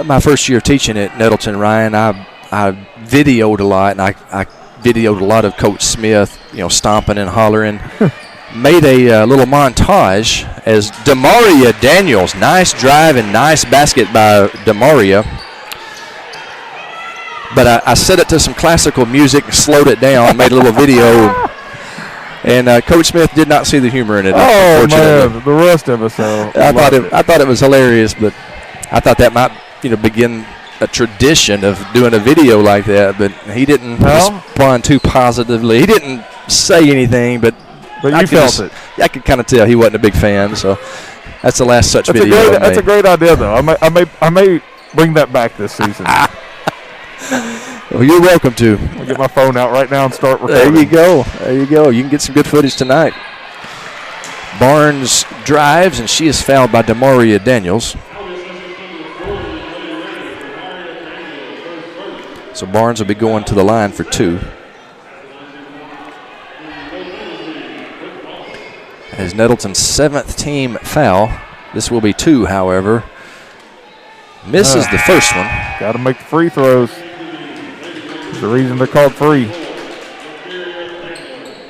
My first year teaching at Nettleton, Ryan, I videoed a lot, and I videoed a lot of Coach Smith, stomping and hollering. Made a little montage as Demaria Daniels, nice drive and nice basket by Demaria. But I set it to some classical music and slowed it down, made a little video. And Coach Smith did not see the humor in it. Oh, man, the rest of us. I thought it was hilarious, but I thought that might begin a tradition of doing a video like that, but he didn't respond too positively. He didn't say anything, but you felt it. I could kind of tell he wasn't a big fan, so that's the last such video. That's a great idea, though. I may bring that back this season. Well, you're welcome to. I'll get my phone out right now and start recording. There you go. You can get some good footage tonight. Barnes drives, and she is fouled by Demaria Daniels. So Barnes will be going to the line for 2. As Nettleton's 7th team foul. This will be 2, however. Misses the first one. Got to make the free throws. That's the reason they're called free.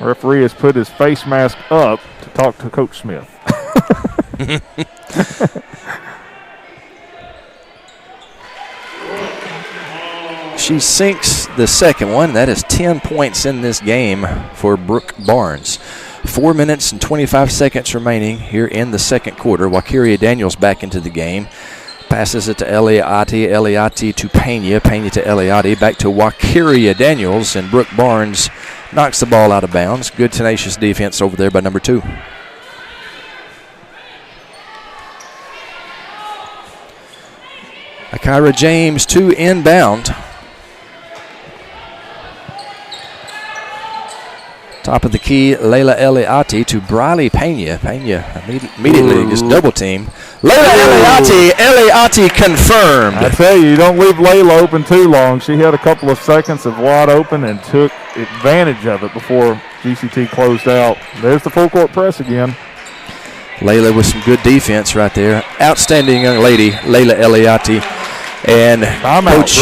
Referee has put his face mask up to talk to Coach Smith. She sinks the second one. That is 10 points in this game for Brooke Barnes. 4 minutes and 25 seconds remaining here in the second quarter. Wakiria Daniels back into the game. Passes it to Eliati. Eliati to Pena. Pena to Eliati. Back to Wakiria Daniels. And Brooke Barnes knocks the ball out of bounds. Good tenacious defense over there by number 2. Akira James to inbound. Top of the key, Layla Eliati to Briley Pena. Pena immediately just double team. Layla Eliati confirmed. I tell you don't leave Layla open too long. She had a couple of seconds of wide open and took advantage of it before GCT closed out. There's the full court press again. Layla with some good defense right there. Outstanding young lady, Layla Eliati. And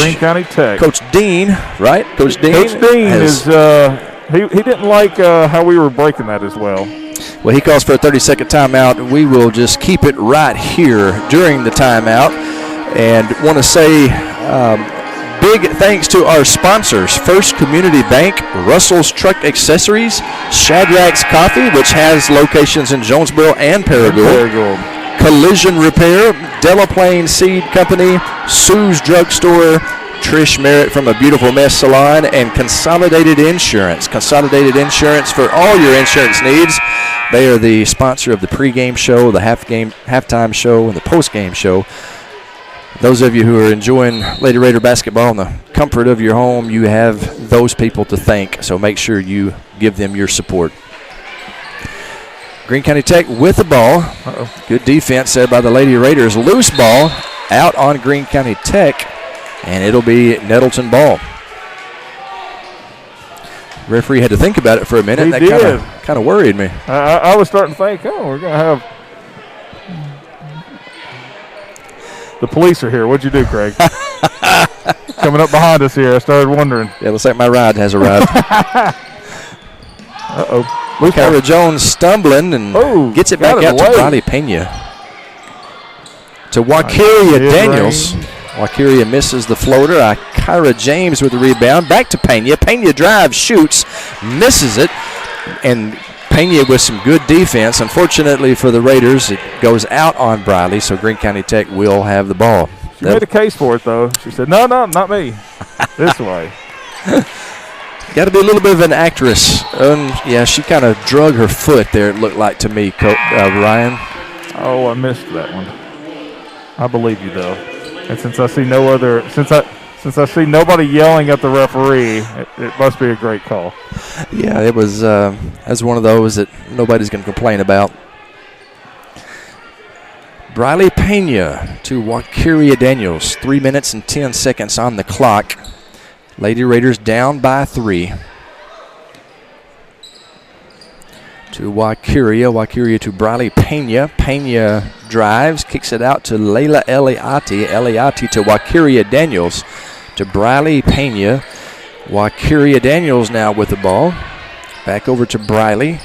Greene County Tech. Coach Dean, right? Coach Dean is He didn't like how we were breaking that as well. Well, he calls for a 30-second timeout. We will just keep it right here during the timeout. And want to say big thanks to our sponsors, First Community Bank, Russell's Truck Accessories, Shadrachs Coffee, which has locations in Jonesboro and Paragould, Collision Repair, Delaplaine Seed Company, Sue's Drugstore, Trish Merritt from A Beautiful Mess Salon, and Consolidated Insurance. Consolidated Insurance for all your insurance needs. They are the sponsor of the pregame show, the halftime show, and the postgame show. Those of you who are enjoying Lady Raider basketball in the comfort of your home, you have those people to thank, so make sure you give them your support. Greene County Tech with the ball. Good defense said by the Lady Raiders. Loose ball out on Greene County Tech, and it'll be Nettleton ball. Referee had to think about it for a minute. That kind of worried me. I was starting to think, we're going to have the police are here. What'd you do, Craig? Coming up behind us here. I started wondering. Yeah, looks like my ride has arrived. Kyra Jones stumbling and gets it back out to Briley Pena. To Wakiria Daniels. Wakiria misses the floater. Kyra James with the rebound. Back to Pena. Pena drives, shoots, misses it. And Pena with some good defense. Unfortunately for the Raiders, it goes out on Briley, so Greene County Tech will have the ball. She made a case for it, though. She said, no, not me. This way. Got to be a little bit of an actress. Yeah, she kind of drug her foot there, it looked like to me, Ryan. Oh, I missed that one. I believe you, though. And since I see since I see nobody yelling at the referee, it must be a great call. Yeah, it was as one of those that nobody's going to complain about. Briley Pena to Wakiria Daniels. 3 minutes and 10 seconds on the clock. Lady Raiders down by 3. To Wakiria to Briley Pena. Pena drives, kicks it out to Layla Eliati. Eliati to Wakiria Daniels. To Briley Pena. Wakiria Daniels now with the ball. Back over to Briley.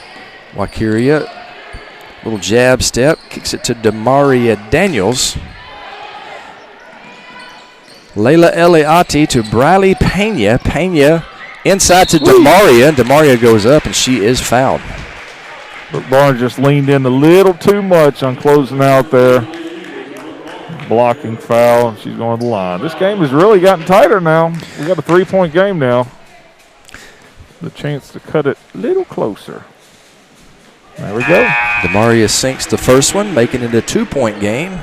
Wakiria, little jab step, kicks it to Demaria Daniels. Layla Eliati to Briley Pena. Pena inside to Demaria. Demaria goes up and she is fouled. But Barnes just leaned in a little too much on closing out there. Blocking foul, and she's going to the line. This game has really gotten tighter now. We got a 3-point game now. The chance to cut it a little closer. There we go. Demaria sinks the first one, making it a 2-point game.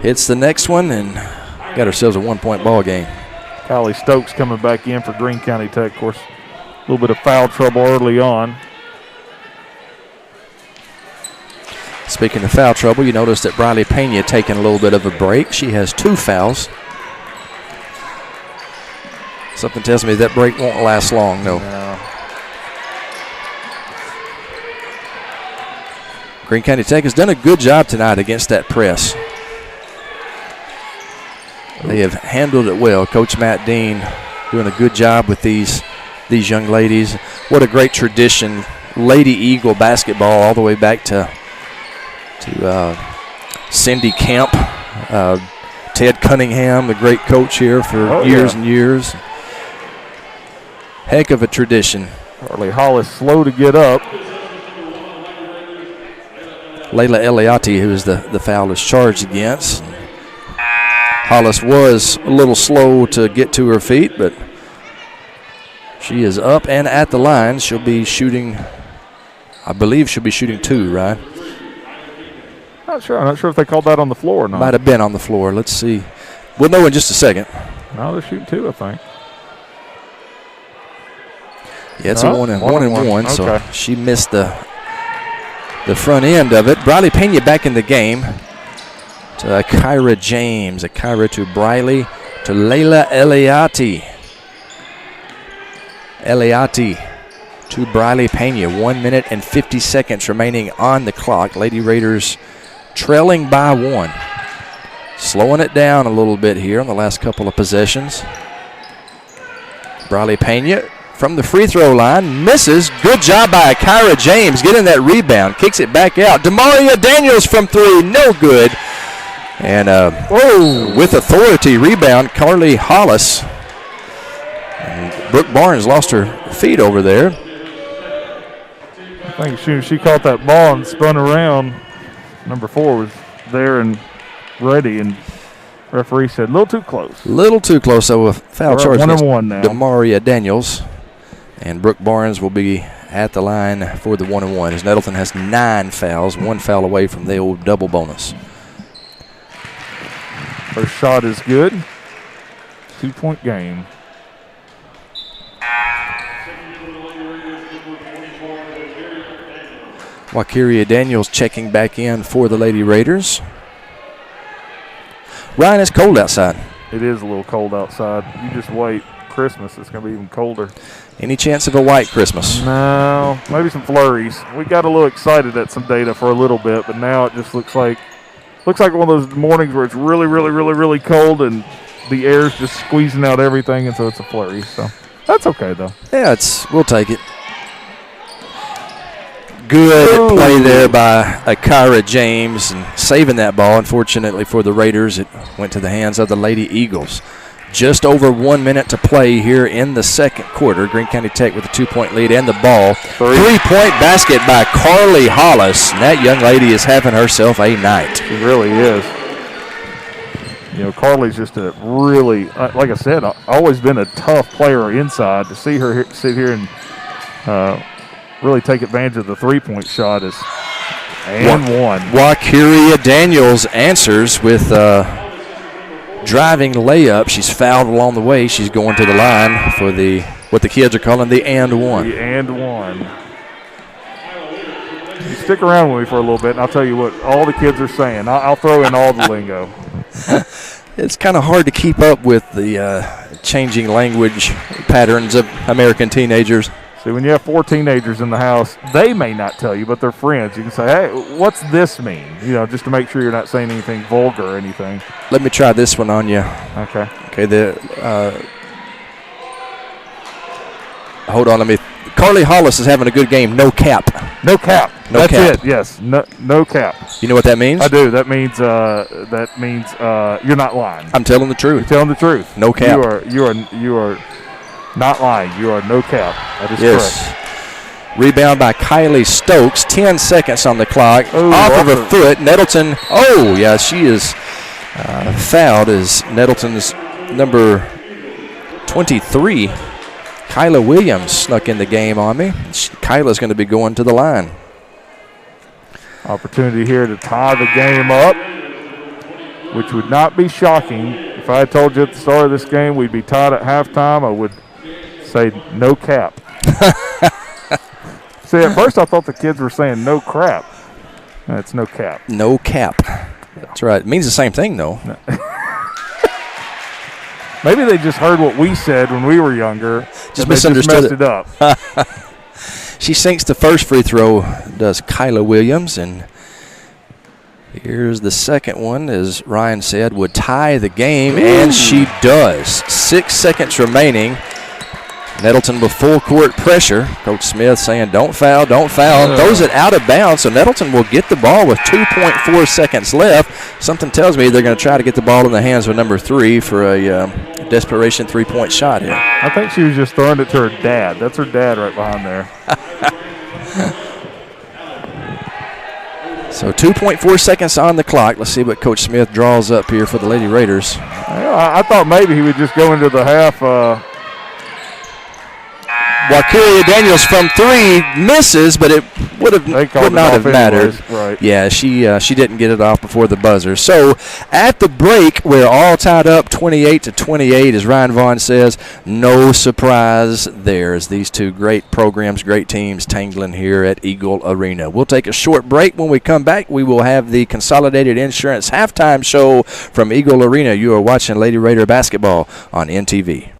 Hits the next one, and got ourselves a 1-point ball game. Kylie Stokes coming back in for Greene County Tech. Of course, a little bit of foul trouble early on. Speaking of foul trouble, you notice that Briley Pena taking a little bit of a break. She has 2 fouls. Something tells me that break won't last long, no. Greene County Tech has done a good job tonight against that press. They have handled it well. Coach Matt Dean doing a good job with these young ladies. What a great tradition. Lady Eagle basketball all the way back to Cindy Kemp, Ted Cunningham, the great coach here for years and years. Heck of a tradition. Charlie Hollis slow to get up. Layla Eliati, who is the foul is charged against. Hollis was a little slow to get to her feet, but she is up and at the line. She'll be shooting, I believe she'll be shooting 2, right? I'm not sure if they called that on the floor or not. Might have been on the floor. Let's see. We'll know in just a second. No, they're shooting 2, I think. Yeah, it's a 1 and 1, so she missed the front end of it. Briley Pena back in the game. To Kyra James. Kyra to Briley. To Layla Eliati. Eliati to Briley Pena. 1 minute and 50 seconds remaining on the clock. Lady Raiders trailing by 1. Slowing it down a little bit here on the last couple of possessions. Briley Pena from the free throw line, misses. Good job by Kyra James getting that rebound, kicks it back out. Demaria Daniels from three, no good. And with authority, rebound, Carly Hollis. And Brooke Barnes lost her feet over there. I think she caught that ball and spun around. Number 4 was there and ready, and referee said a little too close. Little too close, so a foul charge against 1-1 now. Demaria Daniels. And Brooke Barnes will be at the line for the 1-1 as Nettleton has 9 fouls, 1 foul away from the old double bonus. First shot is good. 2-point game. Wakiria Daniels checking back in for the Lady Raiders. Ryan, it's cold outside. It is a little cold outside. You just wait. Christmas, it's going to be even colder. Any chance of a white Christmas? No, maybe some flurries. We got a little excited at some data for a little bit, but now it just looks like one of those mornings where it's really, really, really, really cold and the air's just squeezing out everything, and so it's a flurry. So that's okay, though. Yeah, we'll take it. Good play there by Akira James and saving that ball. Unfortunately for the Raiders, it went to the hands of the Lady Eagles. Just over 1 minute to play here in the second quarter. Greene County Tech with a 2-point lead and the ball. 3-point basket by Carly Hollis. And that young lady is having herself a night. She really is. You know, Carly's just a really, like I said, always been a tough player inside. To see her sit here and really take advantage of the 3-point shot is and one. Wakiria Daniels answers with driving layup. She's fouled along the way. She's going to the line for what the kids are calling the and one. The and one. You stick around with me for a little bit, and I'll tell you what all the kids are saying. I'll throw in all the lingo. It's kind of hard to keep up with the changing language patterns of American teenagers. See, when you have 4 teenagers in the house, they may not tell you, but they're friends. You can say, hey, what's this mean? You know, just to make sure you're not saying anything vulgar or anything. Let me try this one on you. Okay. Okay, hold on, Carly Hollis is having a good game. No cap. No cap. That's it, yes. No cap. You know what that means? I do. That means you're not lying. I'm telling the truth. You're telling the truth. No cap. You are not lying. You are no cap. That is correct. Rebound by Kylie Stokes. 10 seconds on the clock. Off of her foot. Nettleton. Oh, yeah, she is fouled as Nettleton's number 23. Kyla Williams snuck in the game on me. Kyla's going to be going to the line. Opportunity here to tie the game up, which would not be shocking. If I had told you at the start of this game we'd be tied at halftime, I would say no cap. See, at first I thought the kids were saying no crap. It's no cap. No cap. That's right. It means the same thing, though. Maybe they just heard what we said when we were younger. Just misunderstood it up. She sinks the first free throw, does Kyla Williams. And here's the second one, as Ryan said, would tie the game. And she does. 6 seconds remaining. Nettleton with full court pressure. Coach Smith saying, don't foul, don't foul. Throws it out of bounds, so Nettleton will get the ball with 2.4 seconds left. Something tells me they're going to try to get the ball in the hands of number 3 for a desperation 3-point shot here. I think she was just throwing it to her dad. That's her dad right behind there. So 2.4 seconds on the clock. Let's see what Coach Smith draws up here for the Lady Raiders. I thought maybe he would just go into the half. Wakiria Daniels from 3 misses, but it would not have mattered. Right. Yeah, she didn't get it off before the buzzer. So at the break, we're all tied up 28-28, as Ryan Vaughn says. No surprise there, as these two great programs, great teams tangling here at Eagle Arena. We'll take a short break. When we come back, we will have the Consolidated Insurance halftime show from Eagle Arena. You are watching Lady Raider basketball on NTV.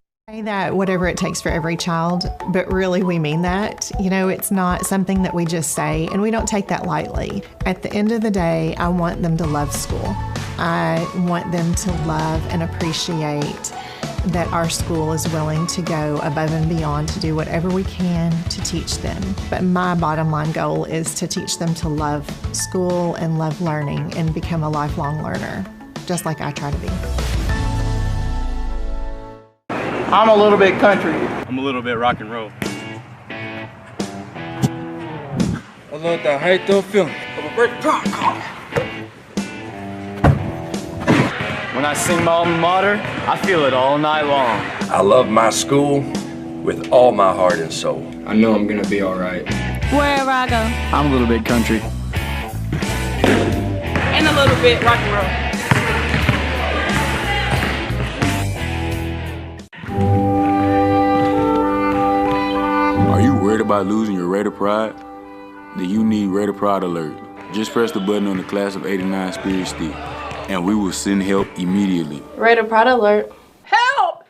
That whatever it takes for every child, but really we mean that. You know, it's not something that we just say, and we don't take that lightly. At the end of the day, I want them to love school. I want them to love and appreciate that our school is willing to go above and beyond to do whatever we can to teach them. But my bottom line goal is to teach them to love school and love learning and become a lifelong learner, just like I try to be. I'm a little bit country. I'm a little bit rock and roll. I love the hate the feeling of a great rock. When I sing my alma mater, I feel it all night long. I love my school with all my heart and soul. I know I'm gonna be alright. Wherever I go. I'm a little bit country. And a little bit rock and roll. Are you worried about losing your Raider Pride? Then you need Raider Pride Alert. Just press the button on the Class of '89 Spirit Stick, and we will send help immediately. Raider Pride Alert. Help!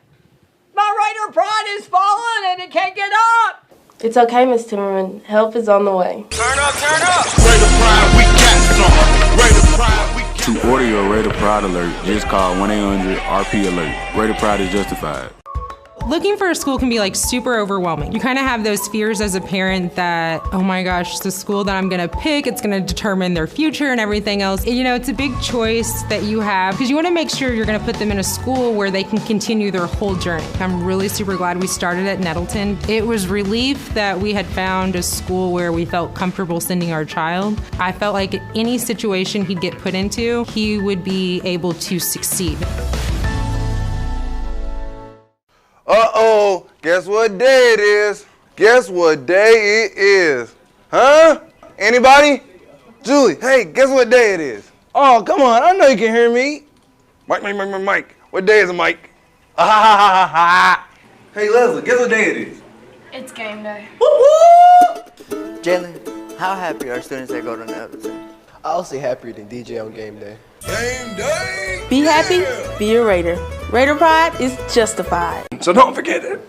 My Raider Pride is falling and it can't get up! It's okay, Miss Timmerman. Help is on the way. Turn up, turn up! Raider Pride, we got some. Raider Pride, we got To order your Raider Pride Alert, just call 1-800-RP-ALERT. Raider Pride is justified. Looking for a school can be like super overwhelming. You kind of have those fears as a parent that, oh my gosh, the school that I'm gonna pick, it's gonna determine their future and everything else. You know, it's a big choice that you have because you wanna make sure you're gonna put them in a school where they can continue their whole journey. I'm really super glad we started at Nettleton. It was relief that we had found a school where we felt comfortable sending our child. I felt like any situation he'd get put into, he would be able to succeed. Uh-oh, guess what day it is? Guess what day it is? Huh? Anybody? Julie, hey, guess what day it is? Oh, come on, I know you can hear me. Mike. What day is it, Mike? Hey, Leslie, guess what day it is? It's game day. Jalen, how happy are students that go to Nettleton? I'll say happier than DJ on game day. Game day! Be happy, be a Raider. Raider Pride is justified. So don't forget it.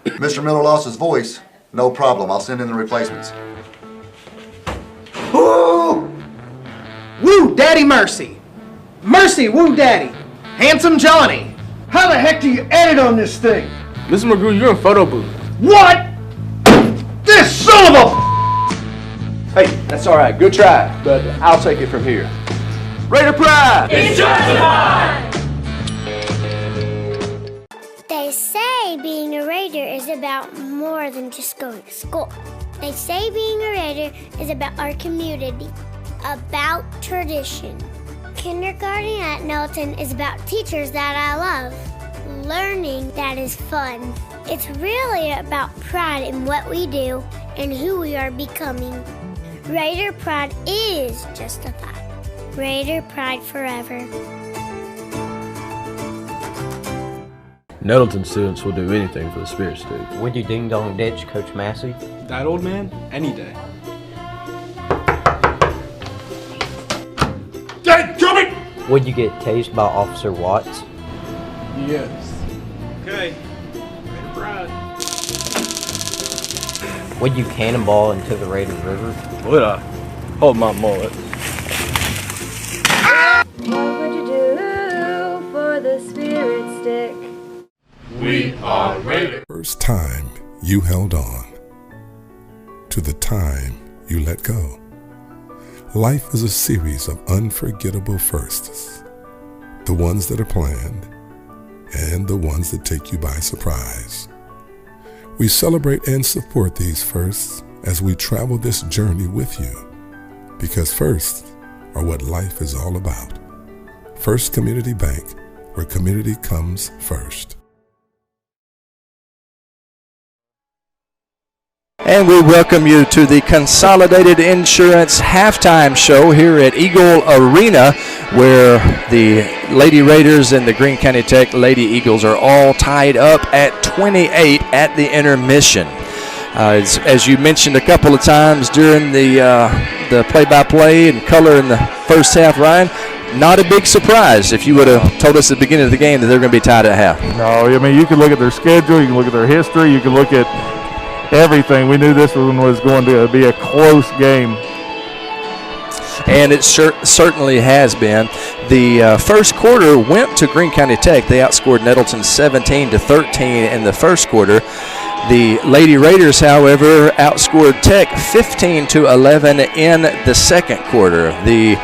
Mr. Miller lost his voice. No problem. I'll send in the replacements. Woo! Woo, Daddy Mercy. Mercy, woo, Daddy. Handsome Johnny. How the heck do you edit on this thing? Mr. McGrew, you're in photo booth. What? This son of a... Hey, that's all right. Good try, but I'll take it from here. Raider Pride! It's justified! They say being a Raider is about more than just going to school. They say being a Raider is about our community, about tradition. Kindergarten at Nettleton is about teachers that I love, learning that is fun. It's really about pride in what we do and who we are becoming. Raider Pride is justified. Raider Pride forever. Nettleton students will do anything for the Spirit Stick. Would you ding dong ditch Coach Massey? That old man? Any day. Dadgummit! Would you get tased by Officer Watts? Yes. Okay. Raider Pride. Would you cannonball into the Raider River? Would I? Hold my mullet. What would you do for the Spirit Stick? We are Raiders. First time you held on to the time you let go. Life is a series of unforgettable firsts. The ones that are planned and the ones that take you by surprise. We celebrate and support these firsts as we travel this journey with you. Because firsts are what life is all about. First Community Bank, where community comes first. And we welcome you to the Consolidated Insurance halftime show here at Eagle Arena, where the Lady Raiders and the Greene County Tech Lady Eagles are all tied up at 28 at the intermission. As you mentioned a couple of times during the play-by-play and color in the first half, Ryan, not a big surprise if you would have told us at the beginning of the game that they're going to be tied at half. No, I mean, you can look at their schedule, you can look at their history, you can look at everything. We knew this one was going to be a close game. And it certainly has been. The first quarter went to Greene County Tech. They outscored Nettleton 17-13 in the first quarter. The Lady Raiders, however, outscored Tech 15-11 in the second quarter. The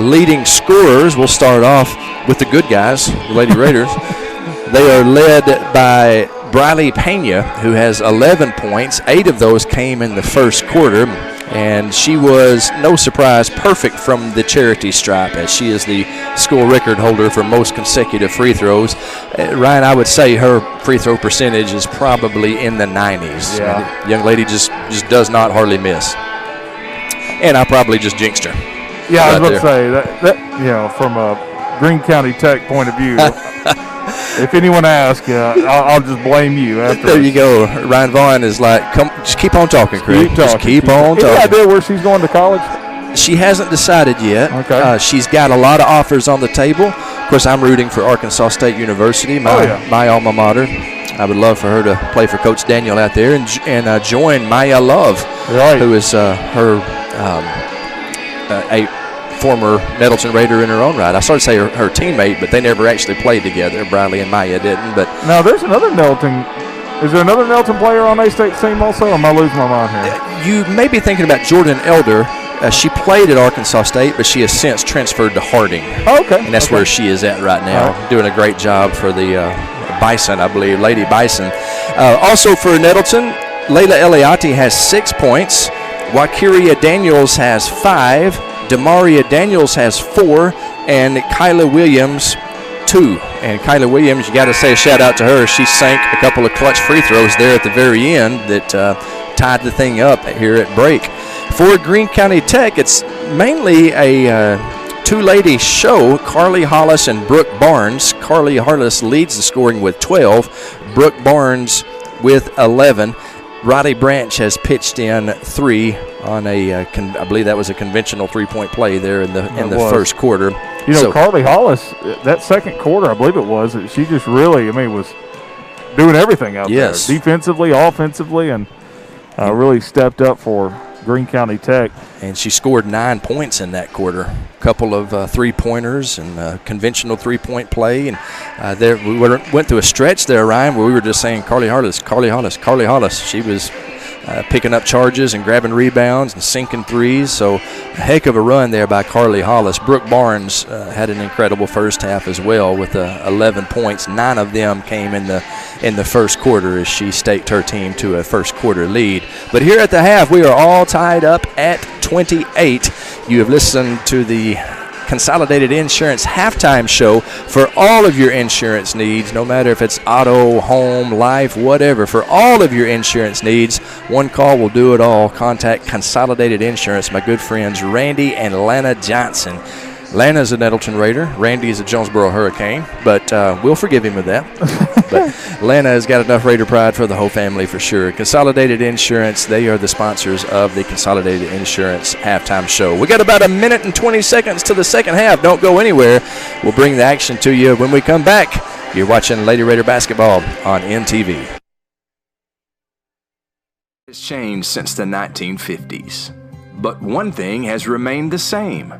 leading scorers, will start off with the good guys, the Lady Raiders. They are led by Briley Pena, who has 11 points. 8 of those came in the first quarter, and she was, no surprise, perfect from the charity stripe, as she is the school record holder for most consecutive free throws. Ryan, I would say her free throw percentage is probably in the 90s. Yeah. The young lady just does not hardly miss. And I probably just jinxed her. Yeah, I was about to say, that from a Greene County Tech point of view, if anyone asks, I'll just blame you after. There you go. Ryan Vaughn is like, come, just keep on talking, Craig. Just keep on talking. Any idea where she's going to college? She hasn't decided yet. Okay. She's got a lot of offers on the table. Of course, I'm rooting for Arkansas State University, my alma mater. I would love for her to play for Coach Daniel out there and join Maya Love, who is a former Nettleton Raider in her own right. I started to say her teammate, but they never actually played together. Briley and Maya didn't. But now there's another Nettleton. Is there another Nettleton player on A-State's team also, or am I losing my mind here? You may be thinking about Jordan Elder. She played at Arkansas State, but she has since transferred to Harding. Okay. And that's where she is at right now, doing a great job for the Bison, I believe, Lady Bison. Also for Nettleton, Layla Eliati has 6 points. Wakiria Daniels has 5. Demaria Daniels has 4. And Kyla Williams, 2. And Kyla Williams, you got to say a shout out to her. She sank a couple of clutch free throws there at the very end that tied the thing up here at break. For Greene County Tech, it's mainly a two-lady show, Carly Hollis and Brooke Barnes. Carly Hollis leads the scoring with 12, Brooke Barnes with 11. Riley Branch has pitched in 3 on I believe that was a conventional three-point play there in the first quarter. Carly Hollis, that second quarter, I believe it was, she just really, was doing everything out there. Defensively, offensively, and really stepped up for Greene County Tech. And she scored 9 points in that quarter. A couple of three-pointers and conventional three-point play. And we went through a stretch there, Ryan, where we were just saying Carly Hollis, Carly Hollis, Carly Hollis. She was picking up charges and grabbing rebounds and sinking threes. So a heck of a run there by Carly Hollis. Brooke Barnes had an incredible first half as well with 11 points. 9 of them came in the first quarter as she staked her team to a first quarter lead. But here at the half, we are all tied up at 28. You have listened to the Consolidated Insurance halftime show for all of your insurance needs, no matter if it's auto, home, life, whatever. For all of your insurance needs, one call will do it all. Contact Consolidated Insurance, my good friends Randy and Lana Johnson. Lana's a Nettleton Raider. Randy is a Jonesboro Hurricane, but we'll forgive him with that. But Lana has got enough Raider pride for the whole family for sure. Consolidated Insurance, they are the sponsors of the Consolidated Insurance halftime show. We got about 1 minute and 20 seconds to the second half. Don't go anywhere. We'll bring the action to you when we come back. You're watching Lady Raider basketball on MTV. It's changed since the 1950s, but one thing has remained the same.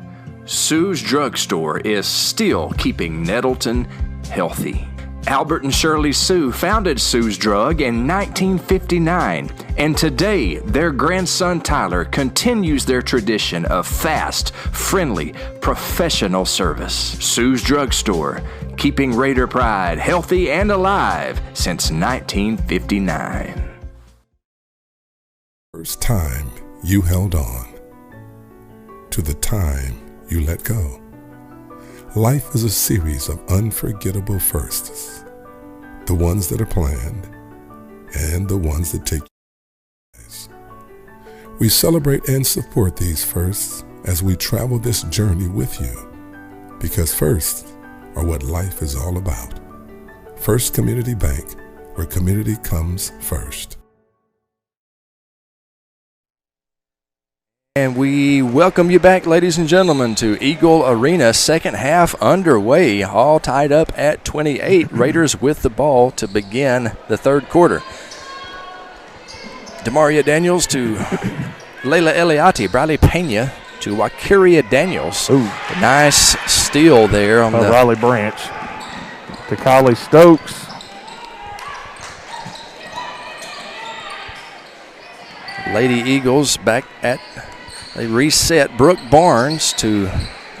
Sue's Drugstore is still keeping Nettleton healthy. Albert and Shirley Sue founded Sue's Drug in 1959, and today their grandson Tyler continues their tradition of fast, friendly, professional service. Sue's Drugstore, keeping Raider pride healthy and alive since 1959. First time you held on to the time you let go. Life is a series of unforgettable firsts, the ones that are planned and the ones that take years. We celebrate and support these firsts as we travel this journey with you, because firsts are what life is all about. First Community Bank, where community comes first. And we welcome you back, ladies and gentlemen, to Eagle Arena. Second half underway, all tied up at 28. Raiders with the ball to begin the third quarter. Demaria Daniels to Layla Eliati. Briley Pena to Wakiria Daniels. Ooh. Nice steal there on the Riley Branch to Kylie Stokes. Lady Eagles back at, they reset Brooke Barnes to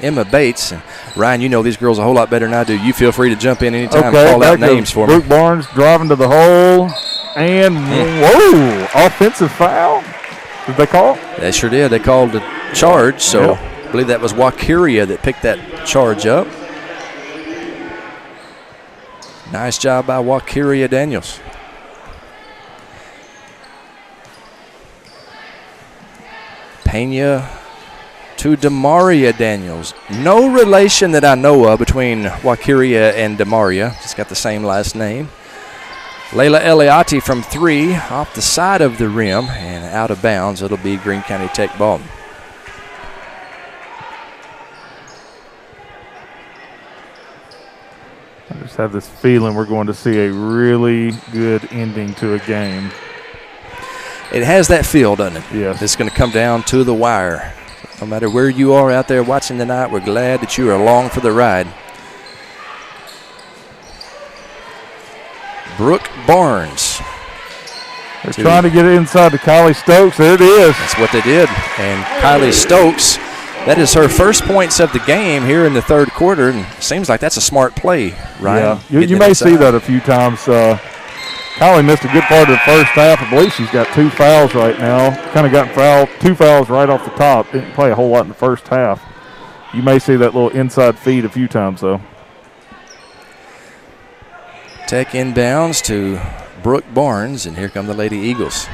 Emma Bates. And Ryan, you know these girls a whole lot better than I do. You feel free to jump in anytime and call out names for me. Brooke Barnes driving to the hole. And, whoa, offensive foul. Did they call? They sure did. They called a charge, so I believe that was Wakiria that picked that charge up. Nice job by Wakiria Daniels. Pena to Demaria Daniels. No relation that I know of between Wakiria and Demaria. Just got the same last name. Layla Eliati from 3 off the side of the rim and out of bounds. It'll be Greene County Tech ball. I just have this feeling we're going to see a really good ending to a game. It has that feel, doesn't it? Yes. It's going to come down to the wire. No matter where you are out there watching tonight, we're glad that you are along for the ride. Brooke Barnes. They're trying to get it inside to Kylie Stokes. There it is. That's what they did. And Kylie Stokes, that is her first points of the game here in the third quarter. And it seems like that's a smart play, Ryan. Yeah, you may see that a few times. Kylie missed a good part of the first half. I believe she's got 2 fouls right now. Kind of gotten 2 fouls right off the top. Didn't play a whole lot in the first half. You may see that little inside feed a few times, though. Tech inbounds to Brooke Barnes, and here come the Lady Eagles.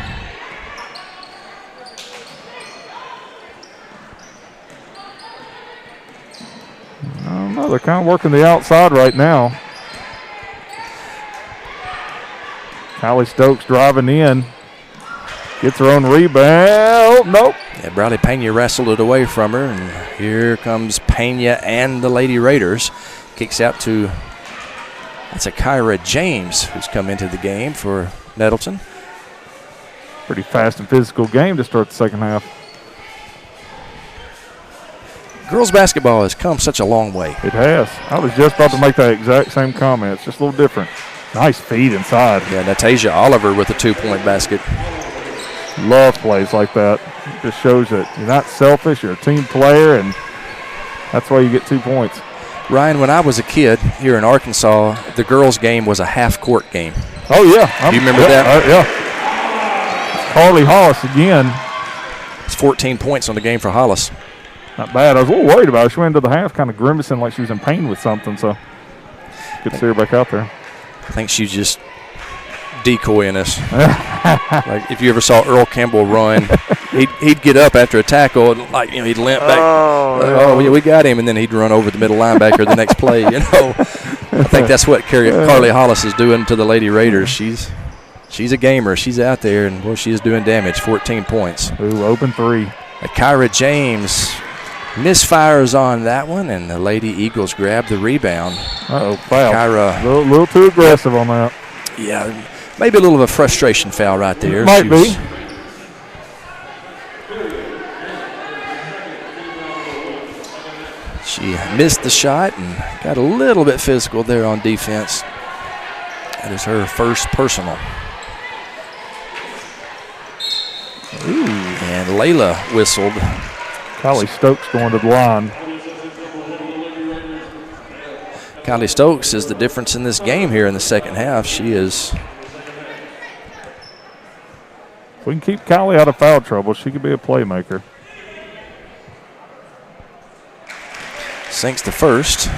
I don't know. They're kind of working the outside right now. Kylie Stokes driving in. Gets her own rebound. Nope. Yeah, Bradley Pena wrestled it away from her, and here comes Pena and the Lady Raiders. Kicks out to, that's a Kyra James who's come into the game for Nettleton. Pretty fast and physical game to start the second half. Girls basketball has come such a long way. It has. I was just about to make that exact same comment. It's just a little different. Nice feed inside. Yeah, Natasia Oliver with a 2-point basket. Love plays like that. It just shows that you're not selfish, you're a team player, and that's why you get 2 points. Ryan, when I was a kid here in Arkansas, the girls' game was a half-court game. Oh, yeah. Do you remember that? Yeah. It's Carly Hollis again. It's 14 points on the game for Hollis. Not bad. I was a little worried about her. She went into the half kind of grimacing like she was in pain with something, so good to see her back out there. I think she's just decoying us. Like if you ever saw Earl Campbell run, he'd get up after a tackle and he'd limp back. Oh, yeah, we got him, and then he'd run over the middle linebacker the next play. I think that's what Carly Hollis is doing to the Lady Raiders. She's a gamer. She's out there, and boy, she is doing damage. 14 points. Ooh, open 3. Kyra James misfires on that one, and the Lady Eagles grab the rebound. Uh-oh, foul. Kyra. A little too aggressive on that. Yeah, maybe a little of a frustration foul right there. Might be. She missed the shot and got a little bit physical there on defense. That is her first personal. Ooh, and Layla whistled. Kylie Stokes going to the line. Kylie Stokes is the difference in this game here in the second half. She is. If we can keep Kylie out of foul trouble, she could be a playmaker. Sinks the first.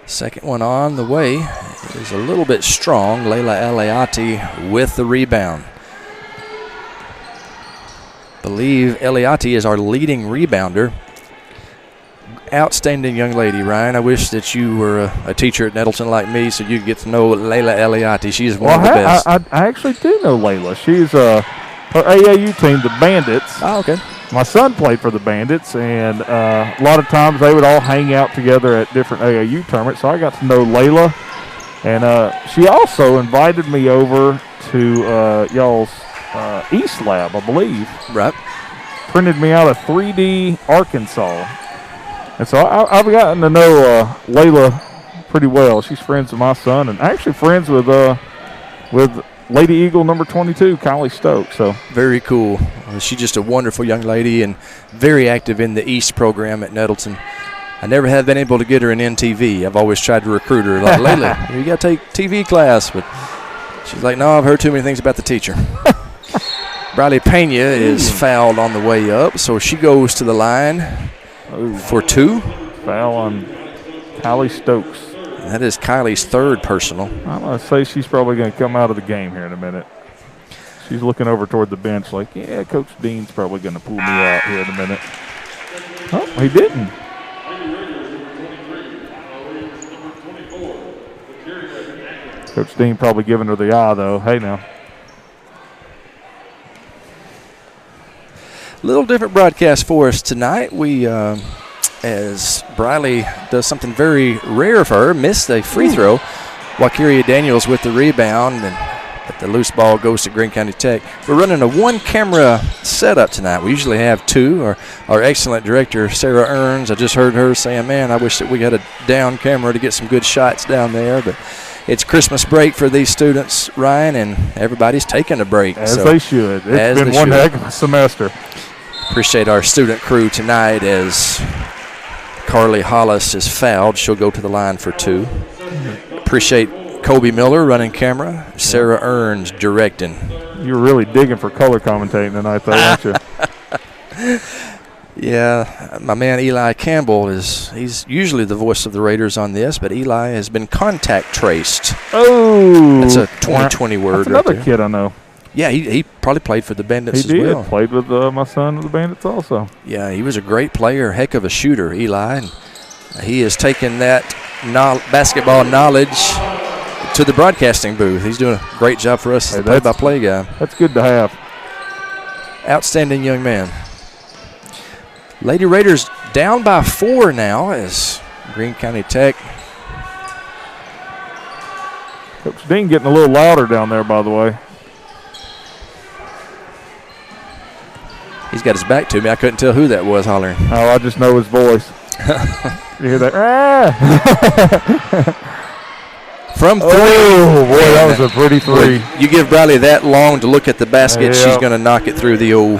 Second one on the way is a little bit strong. Layla Eliati with the rebound. Believe Eliati is our leading rebounder. Outstanding young lady, Ryan. I wish that you were a teacher at Nettleton like me so you could get to know Layla Eliati. She's one of the best. I actually do know Layla. She's her AAU team, the Bandits. Oh, okay. My son played for the Bandits, and a lot of times they would all hang out together at different AAU tournaments, so I got to know Layla. And she also invited me over to y'all's East Lab, I believe. Right. Printed me out a 3D Arkansas. And so I've gotten to know Layla pretty well. She's friends with my son, and actually friends with Lady Eagle number 22, Kylie Stokes. So very cool. She's just a wonderful young lady and very active in the East program at Nettleton. I never have been able to get her an NTV. I've always tried to recruit her. Like, Layla, you got to take TV class. But she's like, no, I've heard too many things about the teacher. Briley Pena is fouled on the way up, so she goes to the line for 2. Foul on Kylie Stokes. That is Kylie's 3rd personal. I'm going to say she's probably going to come out of the game here in a minute. She's looking over toward the bench like, yeah, Coach Dean's probably going to pull me out here in a minute. Oh, he didn't. Coach Dean probably giving her the eye, though. Hey, now. Little different broadcast for us tonight. We, as Briley does something very rare for her, missed a free throw. Wakiria Daniels with the rebound, but the loose ball goes to Greene County Tech. We're running a 1-camera setup tonight. We usually have 2. Our excellent director, Sarah Earns, I just heard her saying, man, I wish that we had a down camera to get some good shots down there. But it's Christmas break for these students, Ryan, and everybody's taking a break. As they should. It's been one heck of a semester. Appreciate our student crew tonight as Carly Hollis is fouled. She'll go to the line for 2. Appreciate Kobe Miller running camera, Sarah Earns directing. You were really digging for color commentating tonight, though, weren't you? Yeah, my man Eli Campbell he's usually the voice of the Raiders on this, but Eli has been contact traced. Oh, that's a 2020 word. That's another right kid I know. Yeah, he probably played for the Bandits as well. He played with my son of the Bandits also. Yeah, he was a great player, heck of a shooter, Eli. And he has taken that basketball knowledge to the broadcasting booth. He's doing a great job for us as the play-by-play guy. That's good to have. Outstanding young man. Lady Raiders down by 4 now as Greene County Tech. Coach Dean getting a little louder down there, by the way. He's got his back to me. I couldn't tell who that was hollering. Oh, I just know his voice. You hear that? From 3. Oh, boy, that was a pretty 3. You give Briley that long to look at the basket, she's going to knock it through the old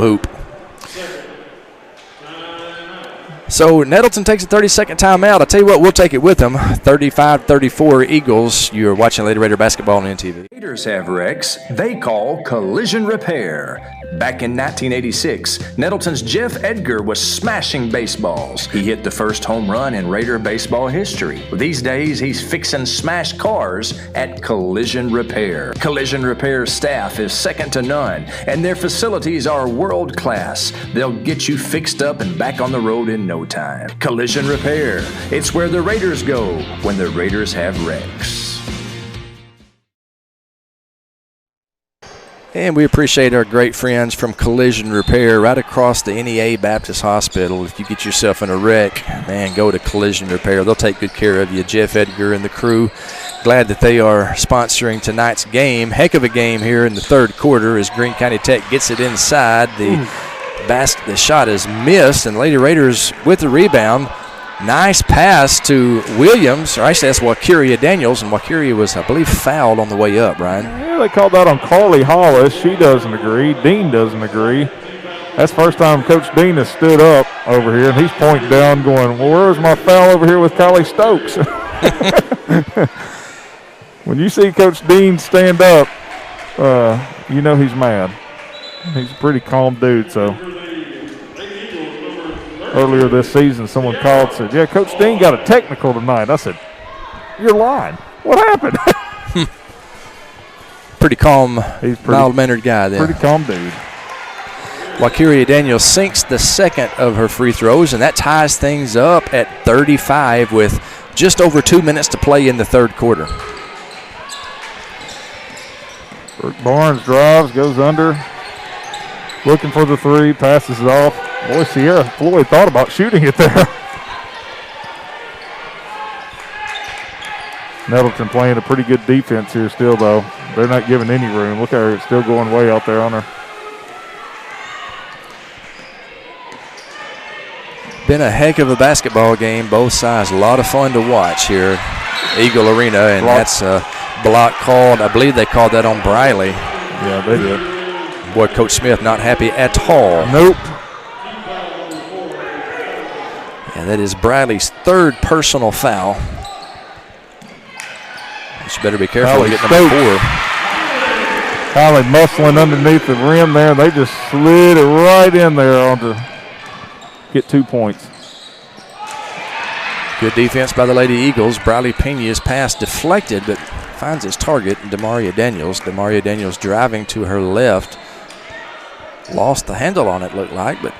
hoop. So Nettleton takes a 30-second timeout. I'll tell you what, we'll take it with them. 35-34 Eagles. You're watching Lady Raider basketball on NTV. Raiders have wrecks they call collision repair. Back in 1986, Nettleton's Jeff Edgar was smashing baseballs. He hit the first home run in Raider baseball history. These days, he's fixing smashed cars at Collision Repair. Collision Repair staff is second to none, and their facilities are world class. They'll get you fixed up and back on the road in no time. Collision Repair. It's where the Raiders go when the Raiders have wrecks. And we appreciate our great friends from Collision Repair right across the NEA Baptist Hospital. If you get yourself in a wreck, man, go to Collision Repair. They'll take good care of you. Jeff Edgar and the crew, glad that they are sponsoring tonight's game. Heck of a game here in the third quarter as Greene County Tech gets it inside. The shot is missed, and Lady Raiders with the rebound. Nice pass to Williams, or actually that's Wakiria Daniels, and Wakiria was, I believe, fouled on the way up, Ryan. Yeah, they called that on Carly Hollis. She doesn't agree. Dean doesn't agree. That's the first time Coach Dean has stood up over here, and he's pointing down going, well, where's my foul over here with Kylie Stokes? When you see Coach Dean stand up, you know he's mad. He's a pretty calm dude, so. Earlier this season, someone called and said, yeah, Coach Dean got a technical tonight. I said, you're lying. What happened? Pretty calm, mild-mannered guy there. Pretty calm dude. Wakiria Daniels sinks the second of her free throws, and that ties things up at 35 with just over 2 minutes to play in the third quarter. Brooke Barnes drives, goes under, looking for the 3, passes it off. Boy, Sierra Floyd thought about shooting it there. Nettleton playing a pretty good defense here still, though. They're not giving any room. Look at her, it's still going way out there on her. Been a heck of a basketball game, both sides. A lot of fun to watch here at Eagle Arena, and that's a block called, I believe they called that on Briley. Yeah, they did. Boy, Coach Smith not happy at all. Nope. And that is Briley's third personal foul. You better be careful to get number 4. Holly muscling underneath the rim there. They just slid it right in there to get 2 points. Good defense by the Lady Eagles. Briley Pena's pass deflected, but finds its target, Demaria Daniels. Demaria Daniels driving to her left. Lost the handle on it, looked like, but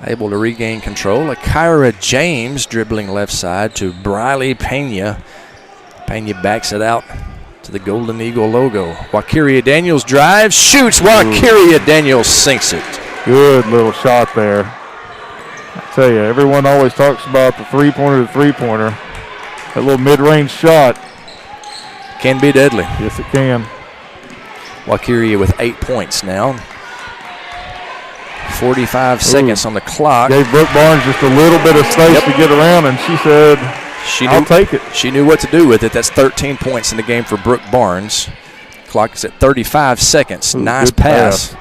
able to regain control. Kyra James dribbling left side to Briley Pena. Pena backs it out to the Golden Eagle logo. Wakiria Daniels drives, shoots. Wakiria Daniels sinks it. Good little shot there. I tell you, everyone always talks about the three-pointer. That little mid-range shot can be deadly. Yes, it can. Wakiria with 8 points now. 45 seconds on the clock. Gave Brooke Barnes just a little bit of space to get around, and she said, I'll take it. She knew what to do with it. That's 13 points in the game for Brooke Barnes. Clock is at 35 seconds. Nice pass.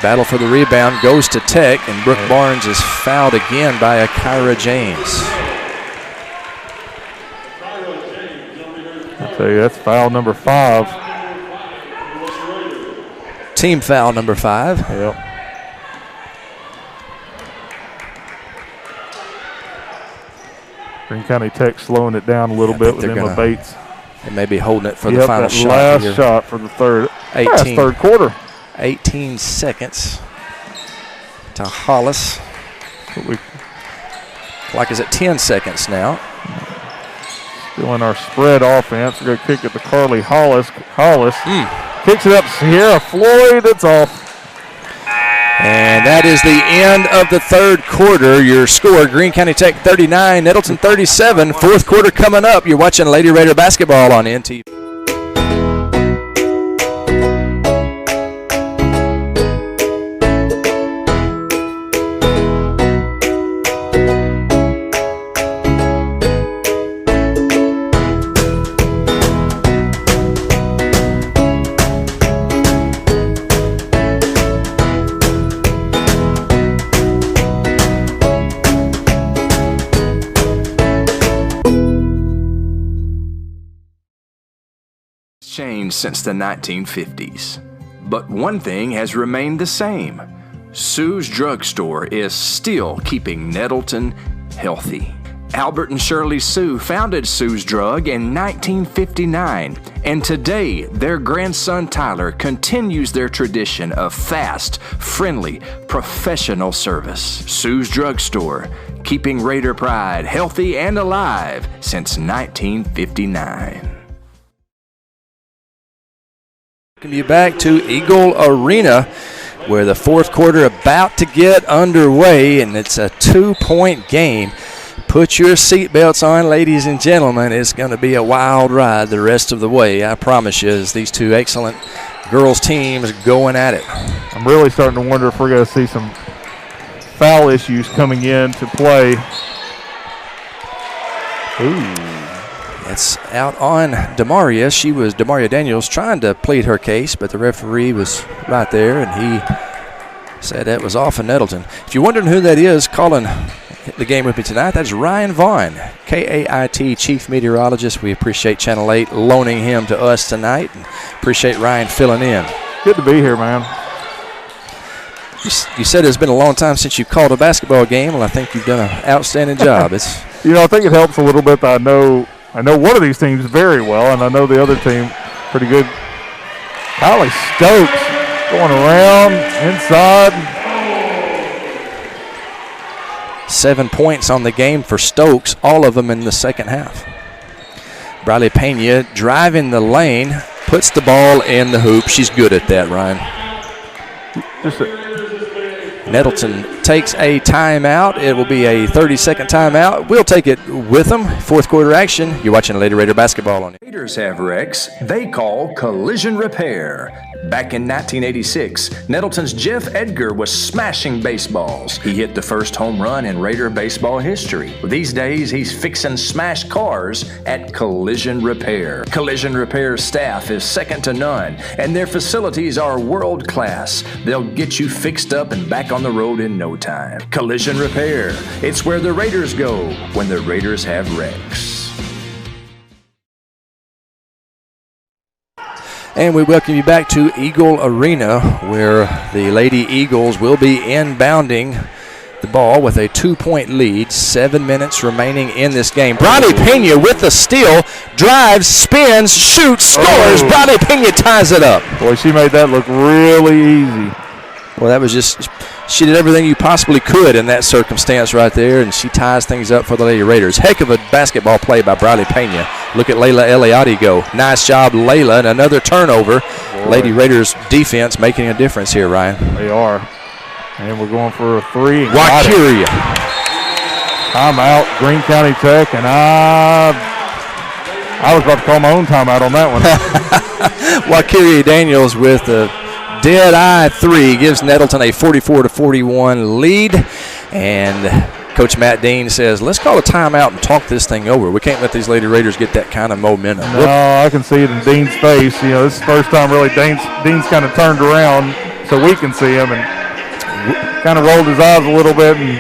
Battle for the rebound goes to Tech, and Brooke Barnes is fouled again by Kyra James. I'll tell you, that's foul number 5. Team foul number 5. Yep. Greene County Tech slowing it down a little bit with Emma Bates. They may be holding it for the final that shot. Last here. shot for the third quarter. 18 seconds to Hollis. Clock is at 10 seconds now. Still in our spread offense. We're going to kick it to Carly Hollis. Hollis kicks it up to Sierra Floyd. It's off. And that is the end of the third quarter. Your score, Greene County Tech 39, Nettleton 37. Fourth quarter coming up. You're watching Lady Raider basketball on NTV. Changed since the 1950s, but one thing has remained the same. Sue's Drugstore is still keeping Nettleton healthy. Albert and Shirley Sue founded Sue's Drug in 1959, and today their grandson Tyler continues their tradition of fast, friendly, professional service. Sue's Drugstore, keeping Raider pride healthy and alive since 1959. Welcome you back to Eagle Arena, where the fourth quarter about to get underway, and it's a 2-point game. Put your seatbelts on, ladies and gentlemen. It's going to be a wild ride the rest of the way, I promise you, as these two excellent girls teams going at it. I'm really starting to wonder if we're going to see some foul issues coming in to play. Ooh. It's out on Demaria. Demaria Daniels trying to plead her case, but the referee was right there, and he said that was off of Nettleton. If you're wondering who that is calling the game with me tonight, that's Ryan Vaughn, KAIT Chief Meteorologist. We appreciate Channel 8 loaning him to us tonight, and appreciate Ryan filling in. Good to be here, man. You said it's been a long time since you called a basketball game. Well, I think you've done an outstanding job. I think it helps a little bit that I know one of these teams very well, and I know the other team pretty good. Holly Stokes going around inside. 7 points on the game for Stokes, all of them in the second half. Briley Pena driving the lane, puts the ball in the hoop. She's good at that, Ryan. Nettleton takes a timeout. It will be a 30-second timeout. We'll take it with them. Fourth quarter action. You're watching Lady Raider basketball on it. Raiders have wrecks they call collision repair. Back in 1986, Nettleton's Jeff Edgar was smashing baseballs. He hit the first home run in Raider baseball history. These days, he's fixing smashed cars at Collision Repair. Collision Repair staff is second to none, and their facilities are world class. They'll get you fixed up and back on the road in no time. Collision Repair. It's where the Raiders go when the Raiders have wrecks. And we welcome you back to Eagle Arena, where the Lady Eagles will be inbounding the ball with a 2-point lead. 7 minutes remaining in this game. Briley Pena with the steal, drives, spins, shoots, scores. Briley Pena ties it up. Boy, she made that look really easy. Well, that was just, she did everything you possibly could in that circumstance right there, and she ties things up for the Lady Raiders. Heck of a basketball play by Briley Pena. Look at Layla Eliade go. Nice job, Layla, and another turnover. Boy. Lady Raiders defense making a difference here, Ryan. They are. And we're going for a three. Wakiria. Timeout, Greene County Tech, and I was about to call my own timeout on that one. Wakiria Daniels with the dead-eye three gives Nettleton a 44-41 lead, and Coach Matt Dean says, let's call a timeout and talk this thing over. We can't let these Lady Raiders get that kind of momentum. No, I can see it in Dean's face. You know, this is the first time really Dean's kind of turned around so we can see him, and kind of rolled his eyes a little bit. And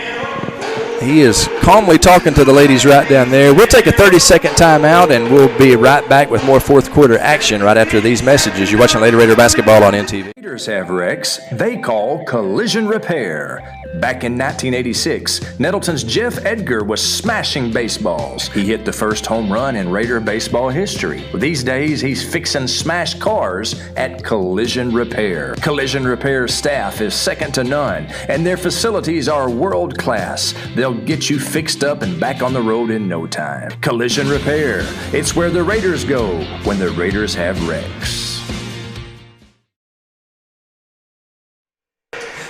he is calmly talking to the ladies right down there. We'll take a 30-second timeout, and we'll be right back with more fourth quarter action right after these messages. You're watching Lady Raider basketball on NTV. Raiders have wrecks they call collision repair. Back in 1986, Nettleton's Jeff Edgar was smashing baseballs. He hit the first home run in Raider baseball history. These days, he's fixing smashed cars at Collision Repair. Collision Repair staff is second to none, and their facilities are world class. They'll get you fixed up and back on the road in no time. Collision Repair. It's where the Raiders go when the Raiders have wrecks.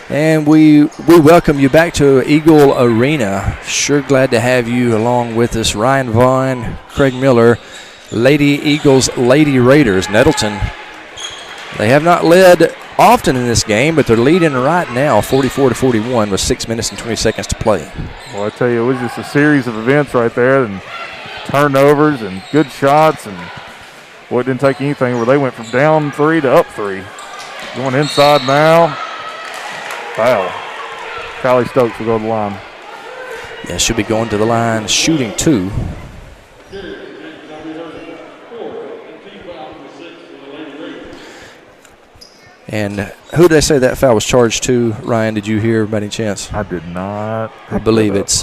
And we welcome you back to Eagle Arena. Sure glad to have you along with us. Ryan Vaughn, Craig Miller, Lady Eagles, Lady Raiders. Nettleton, they have not led often in this game, but they're leading right now 44-41 with 6 minutes and 20 seconds to play. Well, I tell you, it was just a series of events right there, and turnovers and good shots, and well, it didn't take anything where they went from down 3 to up 3. Going inside now. Foul. Callie Stokes will go to the line. Yeah, should be going to the line, shooting 2. And who did they say that foul was charged to? Ryan, did you hear by any chance? I did not. I believe it's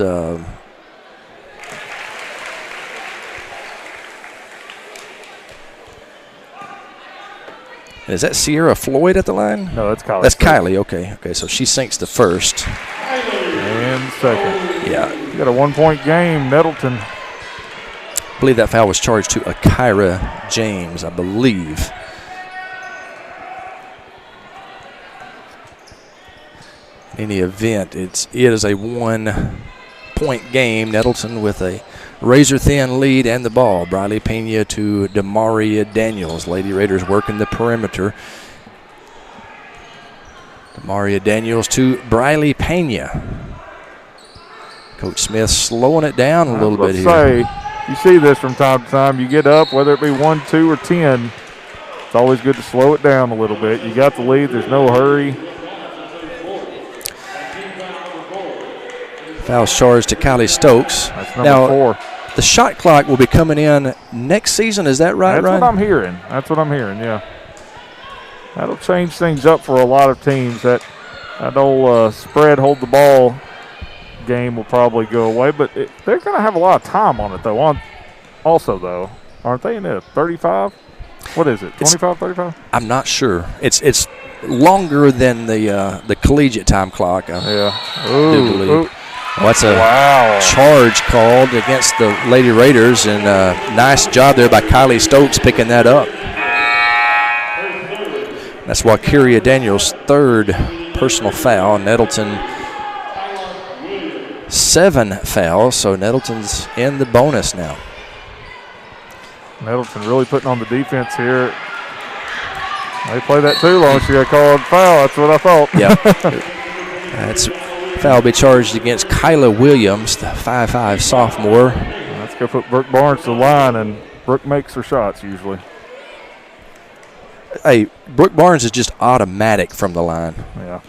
is that Sierra Floyd at the line? No, that's Kylie. That's Kylie, okay, so she sinks the first. And second. Yeah. You got a 1-point game, Nettleton. I believe that foul was charged to Akira James, I believe. In any event, it is a 1-point game. Nettleton with a razor-thin lead and the ball. Briley Pena to Demaria Daniels. Lady Raiders working the perimeter. Demaria Daniels to Briley Pena. Coach Smith slowing it down a little bit here. You see this from time to time. You get up, whether it be 1, 2, or 10. It's always good to slow it down a little bit. You got the lead. There's no hurry. Foul charged to Kylie Stokes. That's number 4. The shot clock will be coming in next season. Is that right, That's Ryan? what I'm hearing. That's what I'm hearing, yeah. That'll change things up for a lot of teams. That old spread, hold the ball game will probably go away. But they're going to have a lot of time on it, though. Also, though, aren't they in a 35? What is it, 25, 35? I'm not sure. It's longer than the collegiate time clock. Yeah. Do believe. Well, that's a charge called against the Lady Raiders, and nice job there by Kylie Stokes picking that up. That's Wakiria Daniels' third personal foul. Nettleton 7 fouls, so Nettleton's in the bonus now. Nettleton really putting on the defense here. They play that too long. She got called foul. That's what I thought. Yep. That's foul be charged against Kyla Williams, the 5'5" sophomore. Let's go put Brooke Barnes to the line, and Brooke makes her shots usually. Hey, Brooke Barnes is just automatic from the line. Yeah.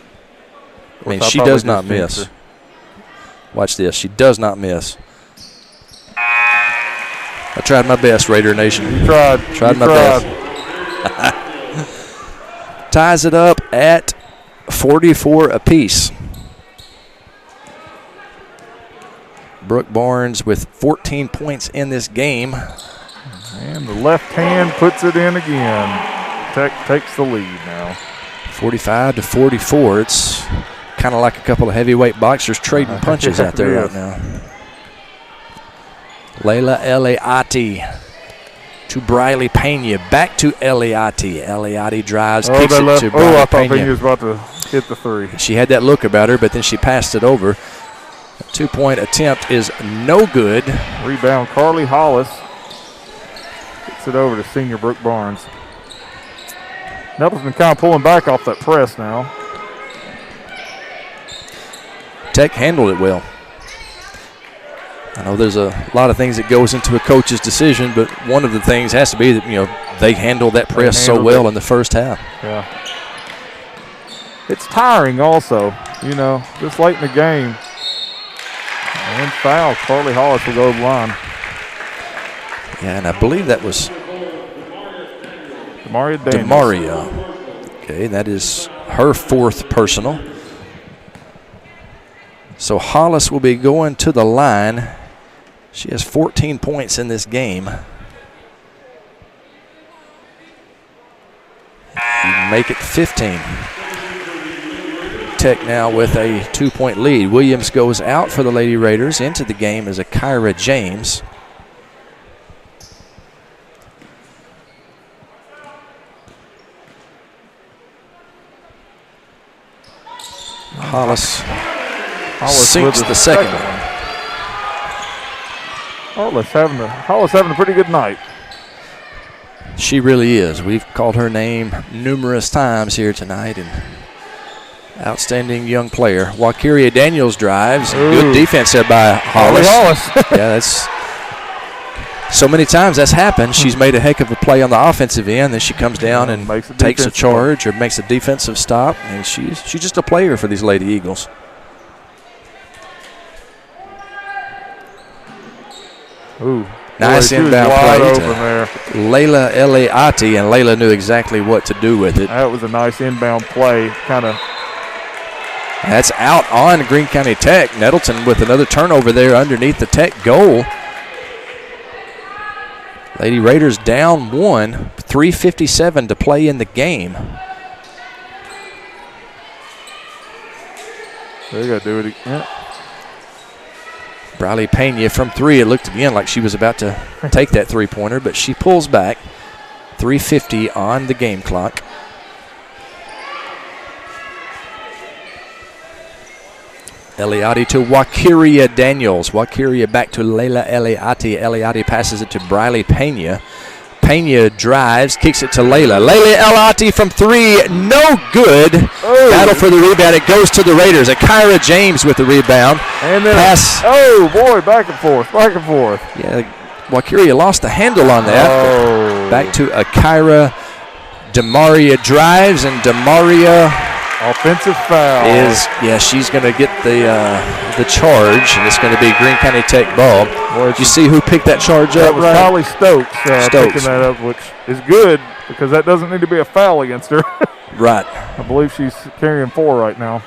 I mean, she does not miss. Watch this. She does not miss. I tried my best, Raider Nation. You tried. Tried my best. Ties it up at 44 apiece. Brooke Barnes with 14 points in this game. And the left hand puts it in again. Tech takes the lead now. 45-44. It's kind of like a couple of heavyweight boxers trading punches out there right now. Layla Eliati to Briley Pena. Back to Eliati. Eliati drives, kicks it to Briley I thought Pena. Pena was about to hit the three. She had that look about her, but then she passed it over. A 2-point attempt is no good. Rebound, Carly Hollis. Gets it over to senior Brooke Barnes. Nettleton kind of pulling back off that press now. Tech handled it well. I know there's a lot of things that goes into a coach's decision, but one of the things has to be that, they handled that press so well in the first half. Yeah. It's tiring also, this late in the game. And foul, Carly Hollis will go to the line. Yeah, and I believe that was Demaria. Okay, that is her 4th personal. So Hollis will be going to the line. She has 14 points in this game. You can make it 15. Tech now with a 2-point lead. Williams goes out for the Lady Raiders. Into the game is a Kyra James. Hollis sinks the second one. Hollis having a pretty good night. She really is. We've called her name numerous times here tonight, and outstanding young player. Wakiria Daniels drives. Good defense there by Hollis. Yeah, that's so many times that's happened. She's made a heck of a play on the offensive end, then she comes down and takes a charge or makes a defensive stop, and she's just a player for these Lady Eagles. Ooh, nice inbound play to Layla Eliati, and Layla knew exactly what to do with it. That was a nice inbound play, That's out on Greene County Tech. Nettleton with another turnover there underneath the Tech goal. Lady Raiders down 1, 3:57 to play in the game. They got to do it again. Briley Pena from 3. It looked again like she was about to take that 3-pointer, but she pulls back. 3:50 on the game clock. Eliati to Wakiria Daniels. Wakiria back to Layla Eliati. Eliati passes it to Briley Pena. Pena drives, kicks it to Layla. Layla Eliati from 3, no good. Battle for the rebound. It goes to the Raiders. Kyra James with the rebound. And then pass. Back and forth. Yeah, Wakiria lost the handle on that. Back to Kyra. Demaria drives, and Demaria offensive foul she's going to get the charge, and it's going to be Greene County Tech ball. Did you see who picked that charge up? That was Holly Stokes picking that up, which is good because that doesn't need to be a foul against her. Right. I believe she's carrying 4 right now.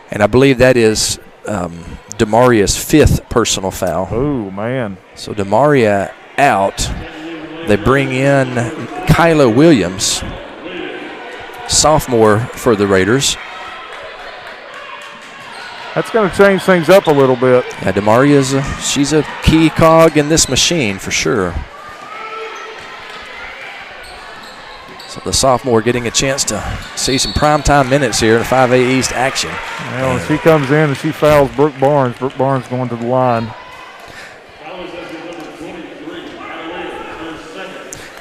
And I believe that is Demaria's 5th personal foul. Oh, man. So Demaria out. They bring in Kyla Williams, sophomore for the Raiders. That's going to change things up a little bit. Yeah, Demaria's she's a key cog in this machine for sure. So So the sophomore getting a chance to see some primetime minutes here in the 5A East action. Well, when she comes in and she fouls Brooke Barnes going to the line.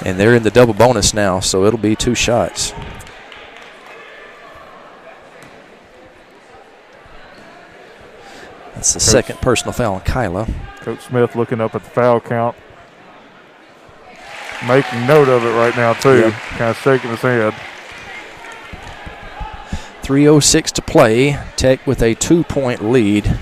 And they're in the double bonus now, so it'll be 2 shots. That's the second personal foul on Kyla. Coach Smith looking up at the foul count. Making note of it right now, too. Yep. Kind of shaking his head. 3:06 to play. Tech with a 2-point lead.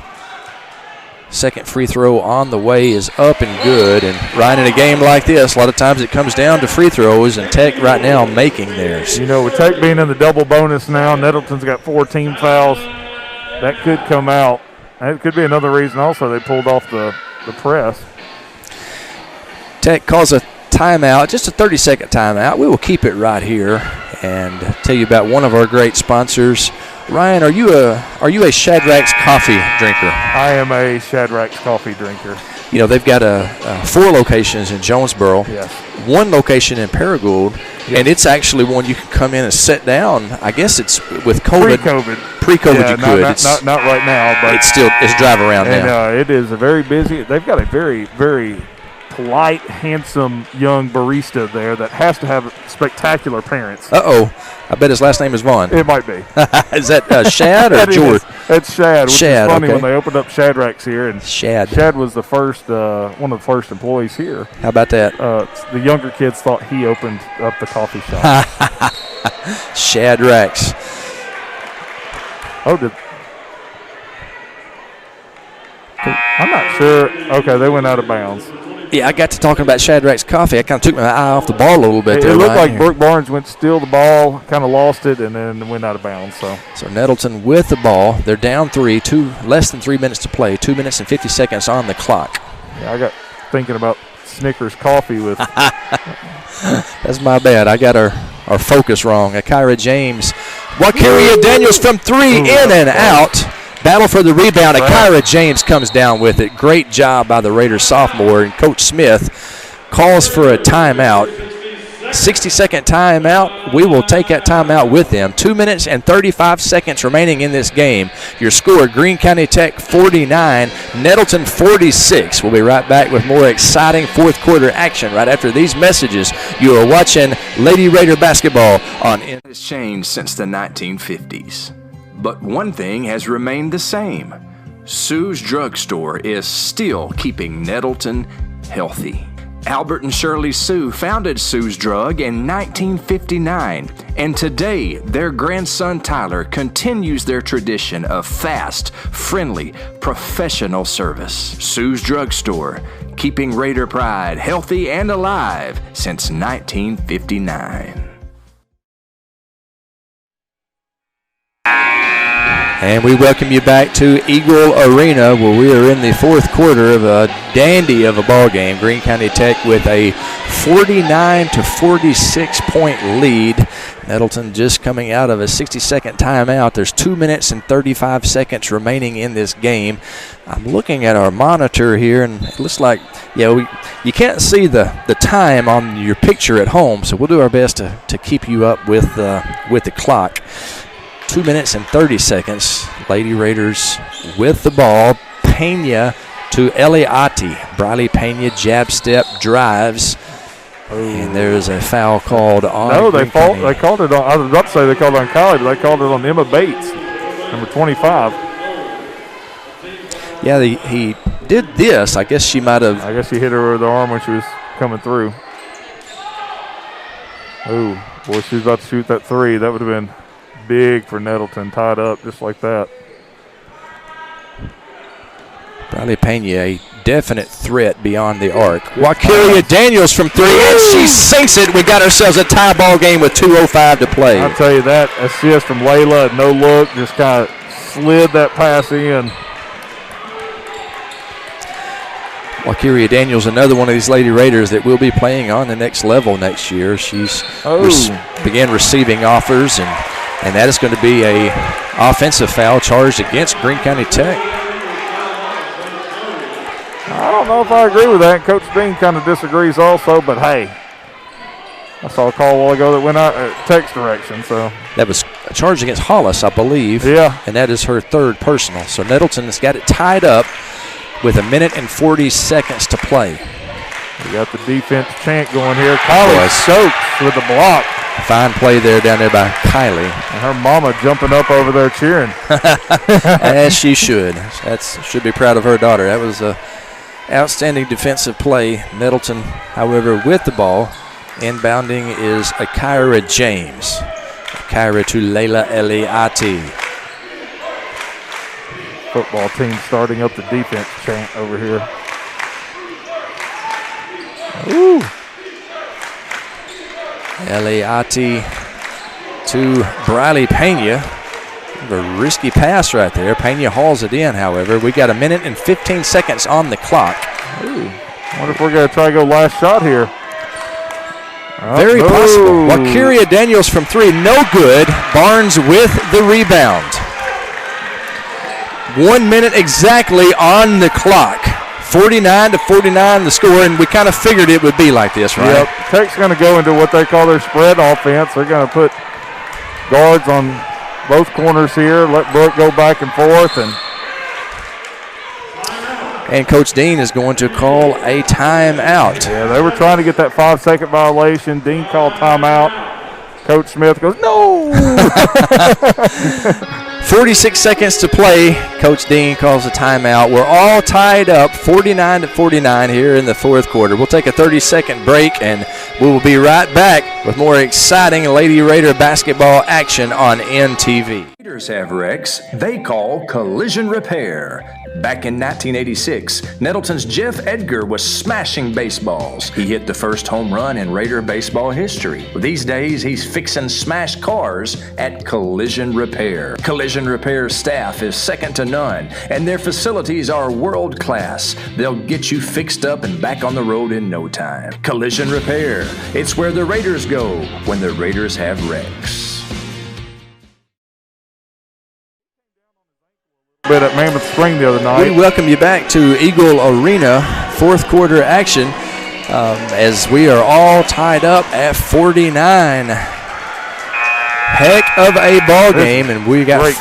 Second free throw on the way is up and good. And right in a game like this, a lot of times it comes down to free throws, and Tech right now making theirs. You know, with Tech being in the double bonus now, Nettleton's got 4 team fouls. That could come out. That could be another reason also they pulled off the press. Tech calls a timeout, just a 30-second timeout. We will keep it right here and tell you about one of our great sponsors. Ryan, are you a Shadrachs coffee drinker? I am a Shadrachs coffee drinker. You know, they've got 4 locations in Jonesboro, yes. 1 location in Paragould, and it's actually one you can come in and sit down. I guess it's with COVID. Pre-COVID yeah, you could. Not right now, but it's drive around now. It is a very busy. They've got a very, very polite, handsome young barista there that has to have spectacular parents. I bet his last name is Vaughn. It might be. Is that Shad or George? It's Shad, which is funny okay. when they opened up Shadrachs here. And Shad was the first, one of the first employees here. How about that? The younger kids thought he opened up the coffee shop. Shadrachs. I'm not sure. Okay, they went out of bounds. Yeah, I got to talking about Shadrachs coffee. I kind of took my eye off the ball a little bit there. It looked like Brooke Barnes went to steal the ball, kind of lost it, and then went out of bounds. So Nettleton with the ball. They're down 3, less than 3 minutes to play. 2 minutes and 50 seconds on the clock. Yeah, I got thinking about Snickers coffee with. That's my bad. I got our focus wrong. Akira James. Wakiria Daniels from 3, in and out. Battle for the rebound. Akira James comes down with it. Great job by the Raiders sophomore. And Coach Smith calls for a timeout. 60-second timeout. We will take that timeout with them. 2 minutes and 35 seconds remaining in this game. Your score, Greene County Tech 49, Nettleton 46. We'll be right back with more exciting fourth quarter action right after these messages. You are watching Lady Raider basketball on. It has changed since the 1950s. But one thing has remained the same. Sue's Drugstore is still keeping Nettleton healthy. Albert and Shirley Sue founded Sue's Drug in 1959, and today their grandson Tyler continues their tradition of fast, friendly, professional service. Sue's Drugstore, keeping Raider pride healthy and alive since 1959. And we welcome you back to Eagle Arena, where we are in the fourth quarter of a dandy of a ball game. Greene County Tech with a 49 to 46 point lead. Nettleton just coming out of a 60-second timeout. There's 2 minutes and 35 seconds remaining in this game. I'm looking at our monitor here, and it looks like, you can't see the time on your picture at home, so we'll do our best to keep you up with the clock. 2 minutes and 30 seconds. Lady Raiders with the ball. Pena to Eliati. Briley Pena jab step drives. And there's a foul called on. No, they called it on. I was about to say they called it on Kylie, but they called it on Emma Bates, number 25. Yeah, he did this. I guess she might have. I guess she hit her with the arm when she was coming through. Oh, boy, she was about to shoot that 3. That would have been big for Nettleton, tied up just like that. Briley Pena, a definite threat beyond the arc. Wakiria Daniels from 3, and she sinks it. We got ourselves a tie ball game with 2:05 to play. I'll tell you, that assist from Layla, no look, just kind of slid that pass in. Wakiria Daniels, another one of these Lady Raiders that will be playing on the next level next year. She's began receiving offers, and that is going to be a offensive foul charged against Greene County Tech. I don't know if I agree with that. Coach Dean kind of disagrees also, but hey, I saw a call a while ago that went out text direction. So that was a charge against Hollis, I believe. Yeah. And that is her third personal. So Nettleton has got it tied up with 1 minute and 40 seconds to play. We got the defense chant going here. Kylie Stokes with the block. Fine play there down there by Kylie. And her mama jumping up over there cheering. As she should. Should be proud of her daughter. That was a outstanding defensive play. Nettleton, however, with the ball. Inbounding is Akira James. Akira to Layla Eliati. Football team starting up the defense chant over here. Ooh. Eliati to Briley Pena. A risky pass right there. Pena hauls it in, however. We got 1 minute and 15 seconds on the clock. Ooh. I wonder if we're going to try to go last shot here. Very possible. Wakiria Daniels from 3, no good. Barnes with the rebound. 1 minute exactly on the clock. 49-49 the score, and we kind of figured it would be like this, right? Yep. Tech's going to go into what they call their spread offense. They're going to put guards on both corners here, let Brooke go back and forth. And Coach Dean is going to call a timeout. Yeah, they were trying to get that 5-second violation. Dean called timeout. Coach Smith goes, no! 46 seconds to play. Coach Dean calls a timeout. We're all tied up 49-49 here in the fourth quarter. We'll take a 30-second break, and we will be right back with more exciting Lady Raider basketball action on NTV. Raiders have wrecks they call collision repair. Back in 1986, Nettleton's Jeff Edgar was smashing baseballs. He hit the first home run in Raider baseball history. These days, he's fixing smashed cars at Collision Repair. Collision Repair's staff is second to none, and their facilities are world class. They'll get you fixed up and back on the road in no time. Collision Repair. It's where the Raiders go when the Raiders have wrecks. Bit at Mammoth Spring the other night. We welcome you back to Eagle Arena, fourth quarter action, as we are all tied up at 49. Heck of a ball game, and we got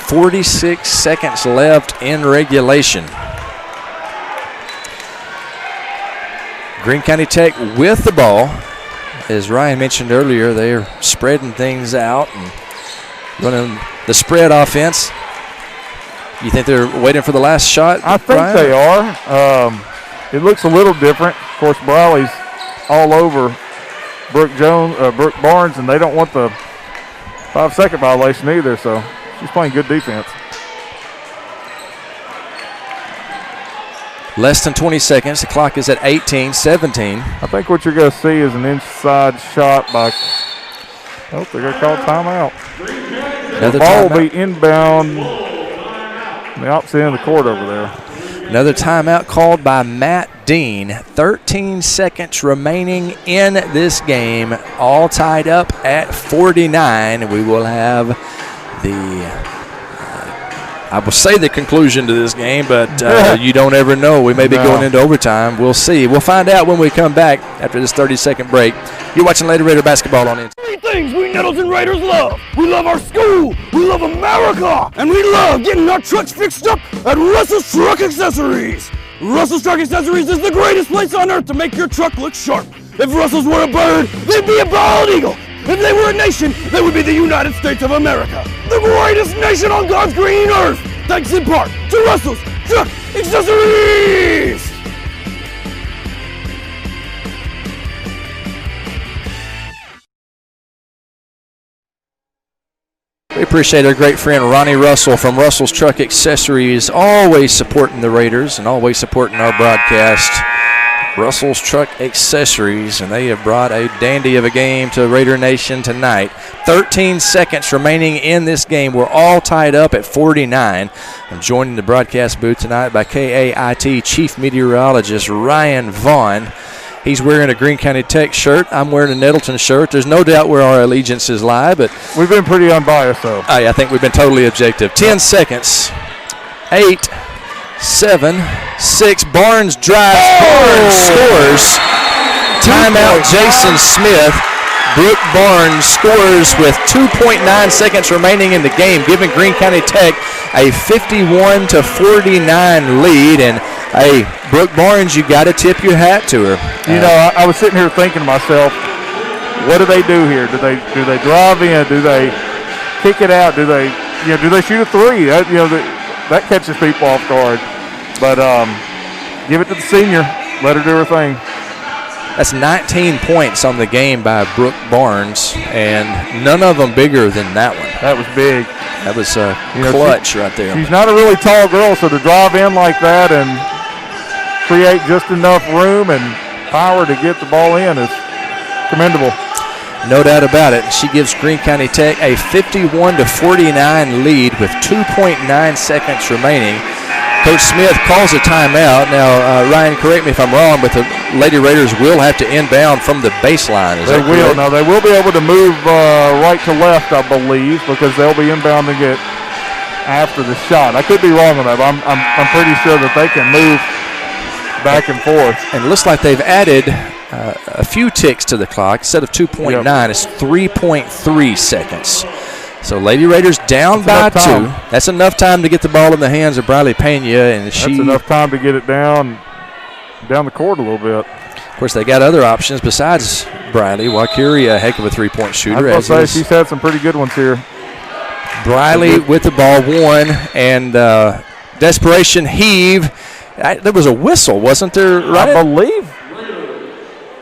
46 seconds left in regulation. Greene County Tech with the ball. As Ryan mentioned earlier, they're spreading things out and running the spread offense. You think they're waiting for the last shot? I think Ryan? they are. It looks a little different. Of course, Briley's all over Brooke Barnes, and they don't want the 5-second violation either, so she's playing good defense. Less than 20 seconds. The clock is at 18-17. I think what you're going to see is an inside shot by – oh, they're going to call timeout. The ball will be inbound the opposite end of the court over there. Another timeout called by Matt Dean. 13 seconds remaining in this game. All tied up at 49. We will have I will say the conclusion to this game, but you don't ever know. We may be going into overtime. We'll see. We'll find out when we come back after this 30-second break. You're watching Lady Raider basketball on NTV. Three things we Nettleton Raiders love. We love our school, we love America, and we love getting our trucks fixed up at Russell's Truck Accessories. Russell's Truck Accessories is the greatest place on earth to make your truck look sharp. If Russell's were a bird, they'd be a bald eagle. If they were a nation, they would be the United States of America, the greatest nation on God's green earth, thanks in part to Russell's Truck Accessories! We appreciate our great friend Ronnie Russell from Russell's Truck Accessories, always supporting the Raiders and always supporting our broadcast. Russell's Truck Accessories, and they have brought a dandy of a game to Raider Nation tonight. 13 seconds remaining in this game. We're all tied up at 49. I'm joined in the broadcast booth tonight by KAIT Chief Meteorologist Ryan Vaughn. He's wearing a Greene County Tech shirt. I'm wearing a Nettleton shirt. There's no doubt where our allegiances lie, but we've been pretty unbiased, though. I think we've been totally objective. 10 seconds. 8, 7, 6. Barnes drives. Barnes scores. Timeout, Jason Smith. Barnes scores with 2.9 seconds remaining in the game, giving Greene County Tech a 51-49 lead. And hey, Brooke Barnes, you got to tip your hat to her. You know, I was sitting here thinking to myself, what do they do here? Do they drive in? Do they kick it out? Do they shoot a three? That catches people off guard. But give it to the senior. Let her do her thing. That's 19 points on the game by Brooke Barnes, and none of them bigger than that one. That was big. That was clutch right there. She's not a really tall girl, so to drive in like that and create just enough room and power to get the ball in is commendable. No doubt about it. She gives Greene County Tech a 51-49 lead with 2.9 seconds remaining. Coach Smith calls a timeout. Now, Ryan, correct me if I'm wrong, but the Lady Raiders will have to inbound from the baseline. Is that correct? Now, they will be able to move right to left, I believe, because they'll be inbounding it after the shot. I could be wrong on that, but I'm pretty sure that they can move back and forth. And it looks like they've added a few ticks to the clock. Instead of 2.9, it's 3.3 seconds. So Lady Raiders down by 2. That's enough time to get the ball in the hands of Briley Pena, and that's enough time to get it down the court a little bit. Of course, they got other options besides Briley. Wakiri, a heck of a three-point shooter. I was going to say, she's had some pretty good ones here. Briley with the ball, one, and desperation heave. There was a whistle, wasn't there? Right? I believe.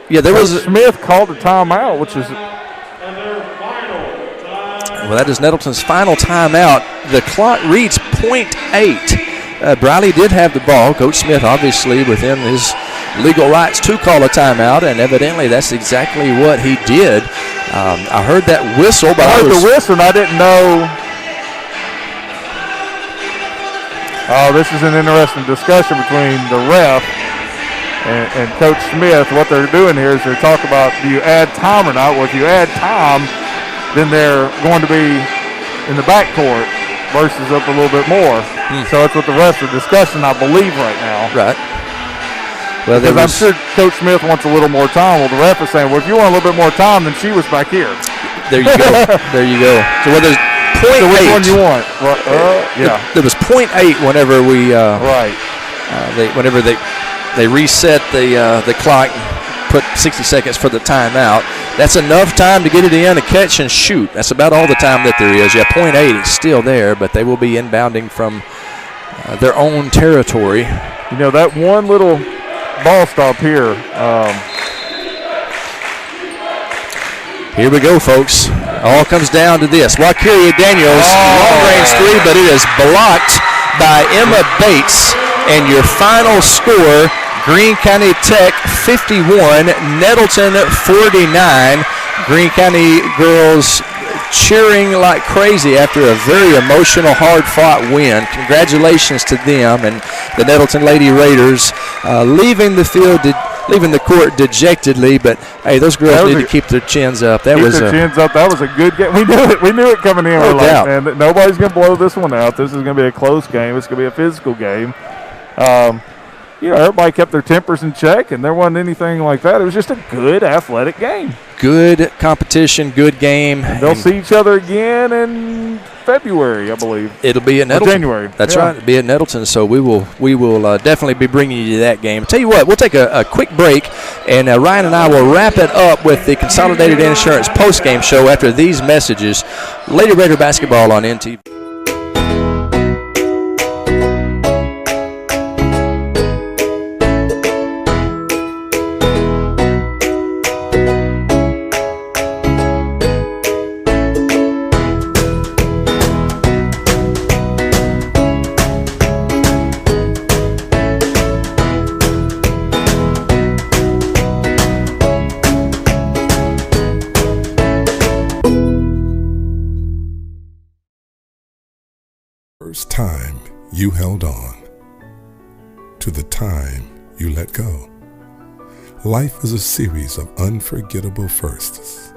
Yeah, there was. Smith called a timeout, which is. Well, that is Nettleton's final timeout. The clock reads .8. Briley did have the ball. Coach Smith, obviously, within his legal rights to call a timeout, and evidently that's exactly what he did. I heard that whistle, but I heard the whistle, and I didn't know. Oh, this is an interesting discussion between the ref and Coach Smith. What they're doing here is they're talking about, do you add time or not? Well, if you add time, then they're going to be in the backcourt versus up a little bit more. So that's what the refs are discussing, I believe, right now. Right. Well, because I'm sure Coach Smith wants a little more time. Well, the ref is saying, well, if you want a little bit more time, then she was back here. There you go. There you go. So there's .8. So which one you want? Well, yeah. There was .8 whenever we right. Whenever they reset the clock, put 60 seconds for the timeout. That's enough time to get it in, a catch and shoot. That's about all the time that there is. Yeah, .8 is still there, but they will be inbounding from their own territory. You know, that one little ball stop here. Here we go, folks. All comes down to this. Wakiri Daniels, long-range three, but it is blocked by Emma Bates. And your final score, Greene County Tech 51, Nettleton 49. Greene County girls cheering like crazy after a very emotional, hard-fought win. Congratulations to them and the Nettleton Lady Raiders leaving the court dejectedly. But hey, those girls need to keep their chins up. That was a good game. We knew it coming in. No doubt. Man, nobody's going to blow this one out. This is going to be a close game. It's going to be a physical game. Everybody kept their tempers in check, and there wasn't anything like that. It was just a good athletic game. Good competition, good game. They'll see each other again in February, I believe. It'll be at Nettleton. January. That's right. It'll be at Nettleton, so we will definitely be bringing you to that game. Tell you what, we'll take a quick break, and Ryan and I will wrap it up with the Consolidated Insurance post-game show after these messages. Lady Raider basketball on NTV. First time you held on to the time you let go. Life is a series of unforgettable firsts,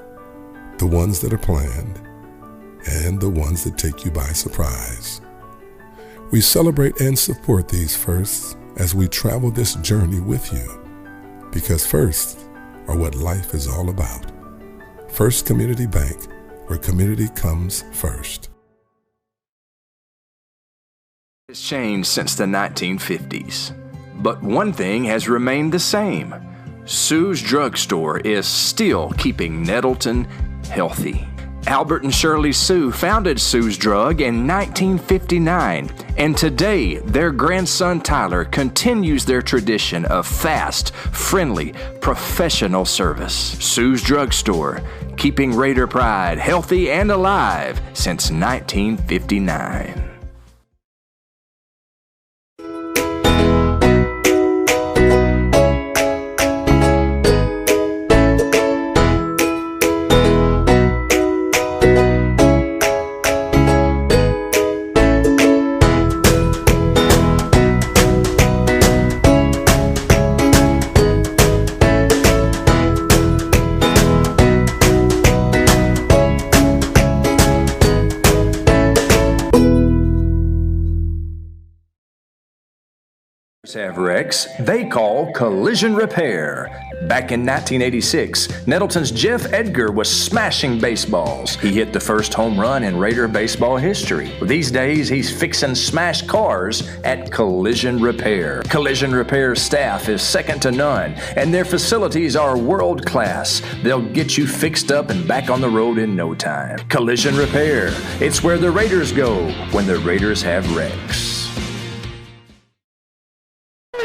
the ones that are planned and the ones that take you by surprise. We celebrate and support these firsts as we travel this journey with you, because firsts are what life is all about. First Community Bank, where community comes first. It's changed since the 1950s, but one thing has remained the same. Sue's Drugstore is still keeping Nettleton healthy. Albert and Shirley Sue founded Sue's Drug in 1959, and today their grandson Tyler continues their tradition of fast, friendly, professional service. Sue's Drugstore, keeping Raider pride healthy and alive since 1959. Shadrachs they call collision repair. Back in 1986, Nettleton's Jeff Edgar was smashing baseballs. He hit the first home run in Raider baseball history. These days, he's fixing smashed cars at Collision Repair. Collision Repair staff is second to none, and their facilities are world class. They'll get you fixed up and back on the road in no time. Collision Repair, it's where the Raiders go when the Raiders have wrecks.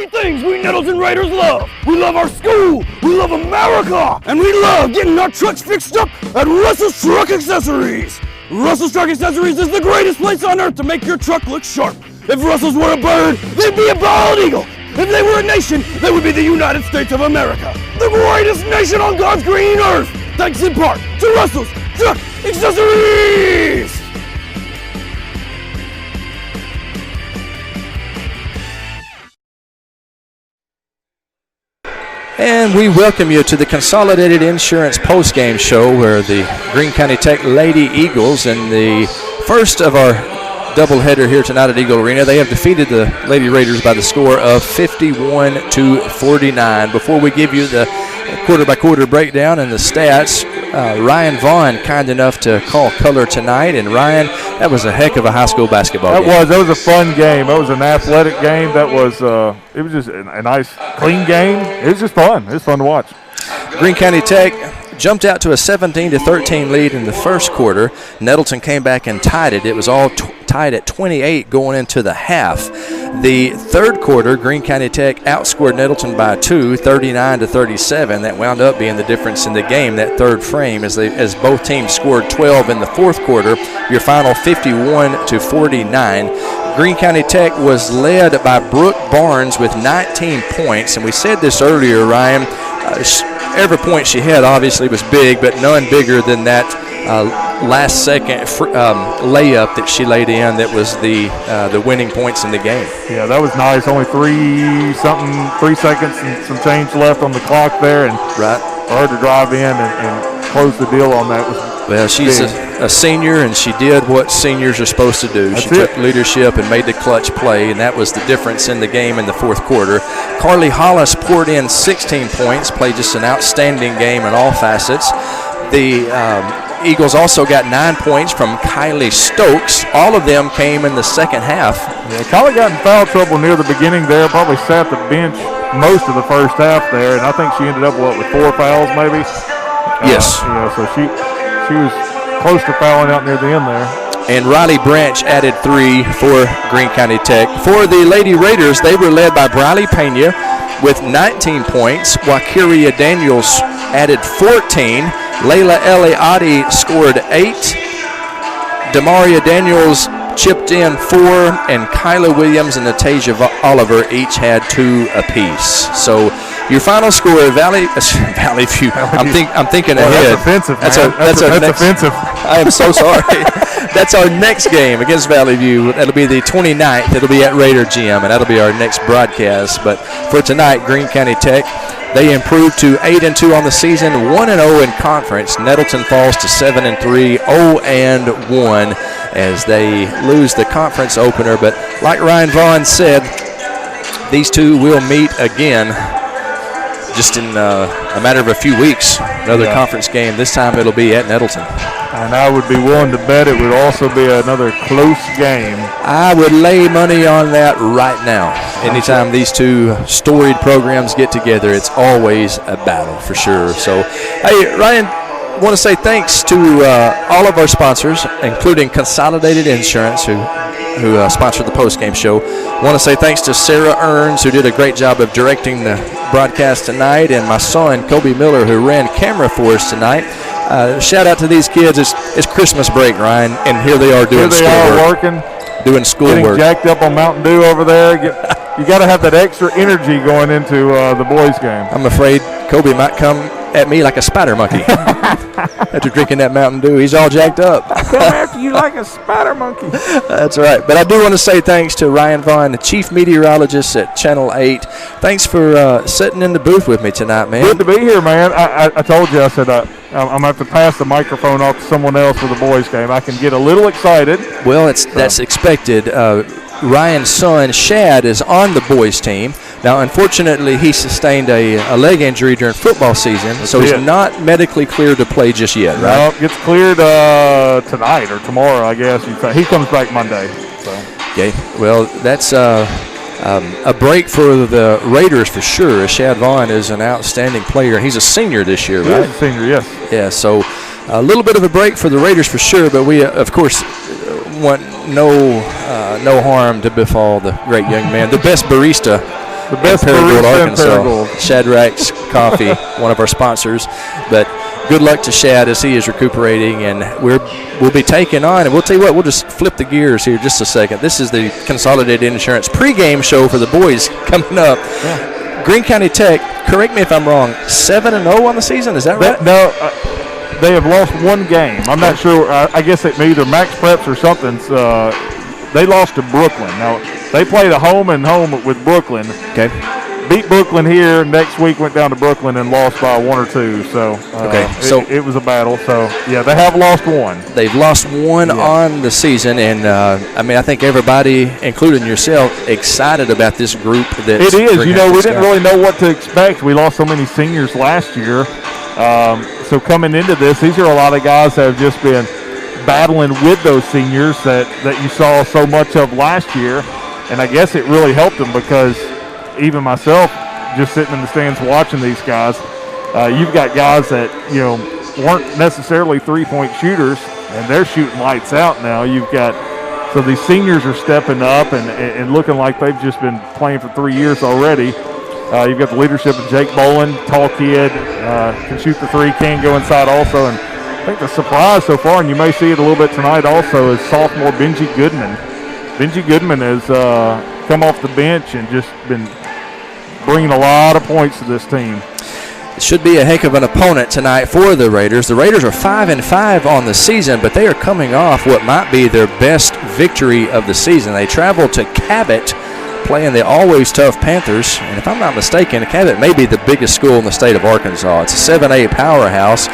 Things we Nettleton Raiders love. We love our school, we love America, and we love getting our trucks fixed up at Russell's Truck Accessories. Russell's Truck Accessories is the greatest place on earth to make your truck look sharp. If Russell's were a bird, they'd be a bald eagle. If they were a nation, they would be the United States of America, the greatest nation on God's green earth, thanks in part to Russell's Truck Accessories. And we welcome you to the Consolidated Insurance postgame show where the Greene County Tech Lady Eagles, in the first of our doubleheader here tonight at Eagle Arena, they have defeated the Lady Raiders by the score of 51-49. Before we give you the quarter-by-quarter breakdown and the stats, Ryan Vaughn kind enough to call color tonight. And Ryan, that was a heck of a high school basketball game. That was a fun game. It was an athletic game. It was just a nice, clean game. It was just fun. It was fun to watch. Greene County Tech jumped out to a 17-13 lead in the first quarter. Nettleton came back and tied it. It was all tied at 28 going into the half. The third quarter, Greene County Tech outscored Nettleton by 2, 39-37. That wound up being the difference in the game, that third frame, as both teams scored 12 in the fourth quarter. Your final 51-49. Greene County Tech was led by Brooke Barnes with 19 points, and we said this earlier, Ryan. Every point she had obviously was big, but none bigger than that last-second layup that she laid in that was the winning points in the game. Yeah, that was nice. Only 3 seconds and some change left on the clock there, and right for her to drive in and close the deal on that was well. She's a senior, and she did what seniors are supposed to do. She took leadership and made the clutch play, and that was the difference in the game in the fourth quarter. Carly Hollis poured in 16 points, played just an outstanding game in all facets. The Eagles also got 9 points from Kylie Stokes. All of them came in the second half. Yeah, Kylie got in foul trouble near the beginning there, probably sat the bench most of the first half there, and I think she ended up, with 4 fouls maybe? Yes. So she was close to fouling out near the end there. And Riley Branch added 3 for Greene County Tech. For the Lady Raiders, they were led by Briley Pena with 19 points, while Kyria Daniels added 14. Layla Eliadi scored 8. Demaria Daniels chipped in 4, and Kyla Williams and Natasia Oliver each had 2 apiece. So your final score, Valley View. I'm thinking ahead. That's offensive. That's offensive. I am so sorry. That's our next game against Valley View. That'll be the 29th. It'll be at Raider Gym, and that'll be our next broadcast. But for tonight, Greene County Tech, they improved to 8-2 on the season, 1-0 in conference. Nettleton falls to 7-3, 0-1 as they lose the conference opener. But like Ryan Vaughn said, these two will meet again just in a matter of a few weeks, another conference game. This time it'll be at Nettleton. And I would be willing to bet it would also be another close game. I would lay money on that right now. Anytime these two storied programs get together, it's always a battle for sure. So, hey, Ryan, I want to say thanks to all of our sponsors, including Consolidated Insurance, who sponsored the postgame show. I want to say thanks to Sarah Earns, who did a great job of directing the broadcast tonight, and my son, Kobe Miller, who ran camera for us tonight. Shout out to these kids. It's Christmas break, Ryan, and here they are doing schoolwork. Doing schoolwork. Getting jacked up on Mountain Dew over there. You got to have that extra energy going into the boys' game. I'm afraid Kobe might come at me like a spider monkey after drinking that Mountain Dew. He's all jacked up. Come after you like a spider monkey. That's right. But I do want to say thanks to Ryan Vaughn, the chief meteorologist at Channel 8. Thanks for sitting in the booth with me tonight, man. Good to be here, man. I told you, I said I'm going to have to pass the microphone off to someone else for the boys' game. I can get a little excited. Well, that's expected. Ryan's son, Shad, is on the boys' team. Now, unfortunately, he sustained a leg injury during football season, so he's not medically cleared to play just yet, right? No, gets cleared tonight or tomorrow, I guess. He comes back Monday. So. Okay, well, that's a break for the Raiders for sure. Shad Vaughn is an outstanding player. He's a senior this year, right? He's a senior, yes. Yeah, so a little bit of a break for the Raiders for sure, but we, of course, want no harm to befall the great young man, the best barista. The best Paragould, barista Arkansas. Shadrachs Coffee, one of our sponsors. But good luck to Shad as he is recuperating, and we'll be taking on, and we'll tell you what, we'll just flip the gears here just a second. This is the Consolidated Insurance pregame show for the boys coming up. Yeah. Greene County Tech, correct me if I'm wrong, 7-0 on the season, is that right? No, they have lost one game. I'm not sure. I guess it may either max preps or something. They lost to Brooklyn. Now, they played a home and home with Brooklyn. Okay. Beat Brooklyn here. Next week went down to Brooklyn and lost by 1 or 2. So, it was a battle. So, yeah, they have lost one. They've lost one on the season. And, I think everybody, including yourself, excited about this group. It is. We didn't really know what to expect. We lost so many seniors last year. So coming into this, these are a lot of guys that have just been battling with those seniors that you saw so much of last year. And I guess it really helped them because even myself, just sitting in the stands watching these guys, you've got guys that, weren't necessarily three-point shooters, and they're shooting lights out now. So these seniors are stepping up and looking like they've just been playing for 3 years already. You've got the leadership of Jake Boland, tall kid, can shoot the three, can go inside also. And I think the surprise so far, and you may see it a little bit tonight also, is sophomore Benji Goodman. Benji Goodman has come off the bench and just been bringing a lot of points to this team. It should be a heck of an opponent tonight for the Raiders. The Raiders are 5-5 on the season, but they are coming off what might be their best victory of the season. They traveled to Cabot, playing the always tough Panthers, and if I'm not mistaken, Cabot may be the biggest school in the state of Arkansas. It's a 7A powerhouse.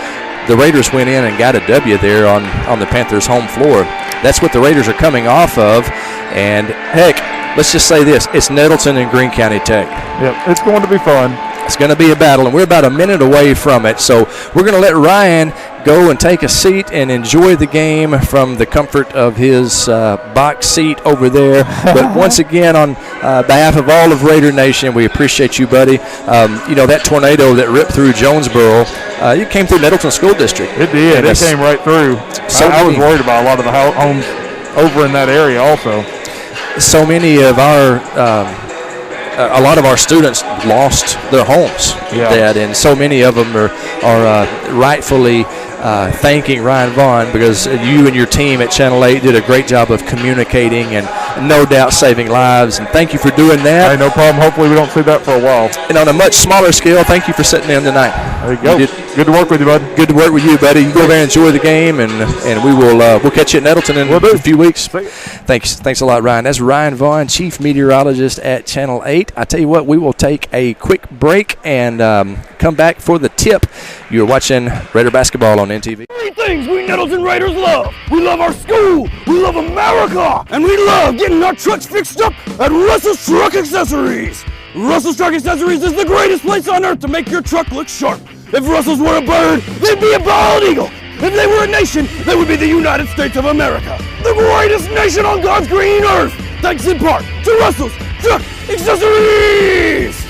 The Raiders went in and got a W there on the Panthers' home floor. That's what the Raiders are coming off of, and heck, let's just say this, it's Nettleton and Greene County Tech. Yep, it's going to be fun. It's going to be a battle, and we're about a minute away from it, so we're going to let Ryan go and take a seat and enjoy the game from the comfort of his box seat over there. But once again, on behalf of all of Raider Nation, we appreciate you, buddy. That tornado that ripped through Jonesboro, it came through Nettleton School District. It did. It came right through. I was worried about a lot of the homes over in that area also. So many of a lot of our students lost their homes, and so many of them are rightfully thanking Ryan Vaughn because you and your team at Channel 8 did a great job of communicating and no doubt saving lives, and thank you for doing that. Hey, no problem. Hopefully we don't see that for a while. And on a much smaller scale, thank you for sitting in tonight. There you go. Good to work with you, bud. Good to work with you, buddy. You go there and enjoy the game, and we'll catch you at Nettleton in a few weeks. Thanks a lot, Ryan. That's Ryan Vaughn, chief meteorologist at Channel 8. I tell you what, we will take a quick break and come back for the tip. You're watching Raider basketball on NTV. 3 things we Nettleton Raiders love. We love our school, we love America, and we love getting our trucks fixed up at Russell's Truck Accessories. Russell's Truck Accessories is the greatest place on earth to make your truck look sharp. If Russell's were a bird, they'd be a bald eagle. If they were a nation, they would be the United States of America. The greatest nation on God's green earth. Thanks in part to Russell's Truck Accessories.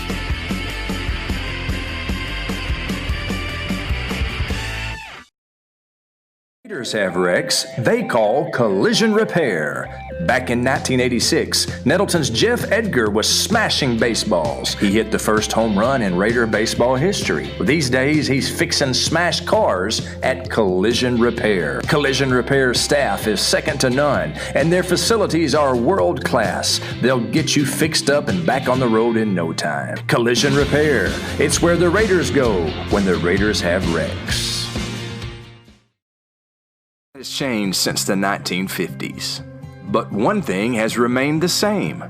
Raiders have wrecks they call collision repair. Back in 1986, Nettleton's Jeff Edgar was smashing baseballs. He hit the first home run in Raider baseball history. These days, he's fixing smashed cars at Collision Repair. Collision Repair's staff is second to none, and their facilities are world class. They'll get you fixed up and back on the road in no time. Collision Repair. It's where the Raiders go when the Raiders have wrecks. Has changed since the 1950s. But one thing has remained the same.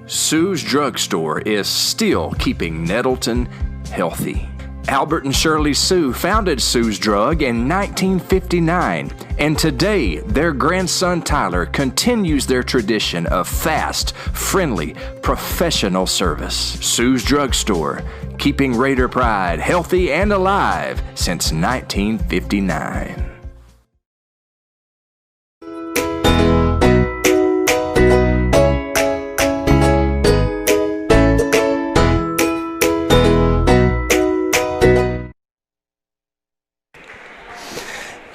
Sue's Drugstore is still keeping Nettleton healthy. Albert and Shirley Sue founded Sue's Drug in 1959, and today their grandson Tyler continues their tradition of fast, friendly, professional service. Sue's Drugstore, keeping Raider pride healthy and alive since 1959.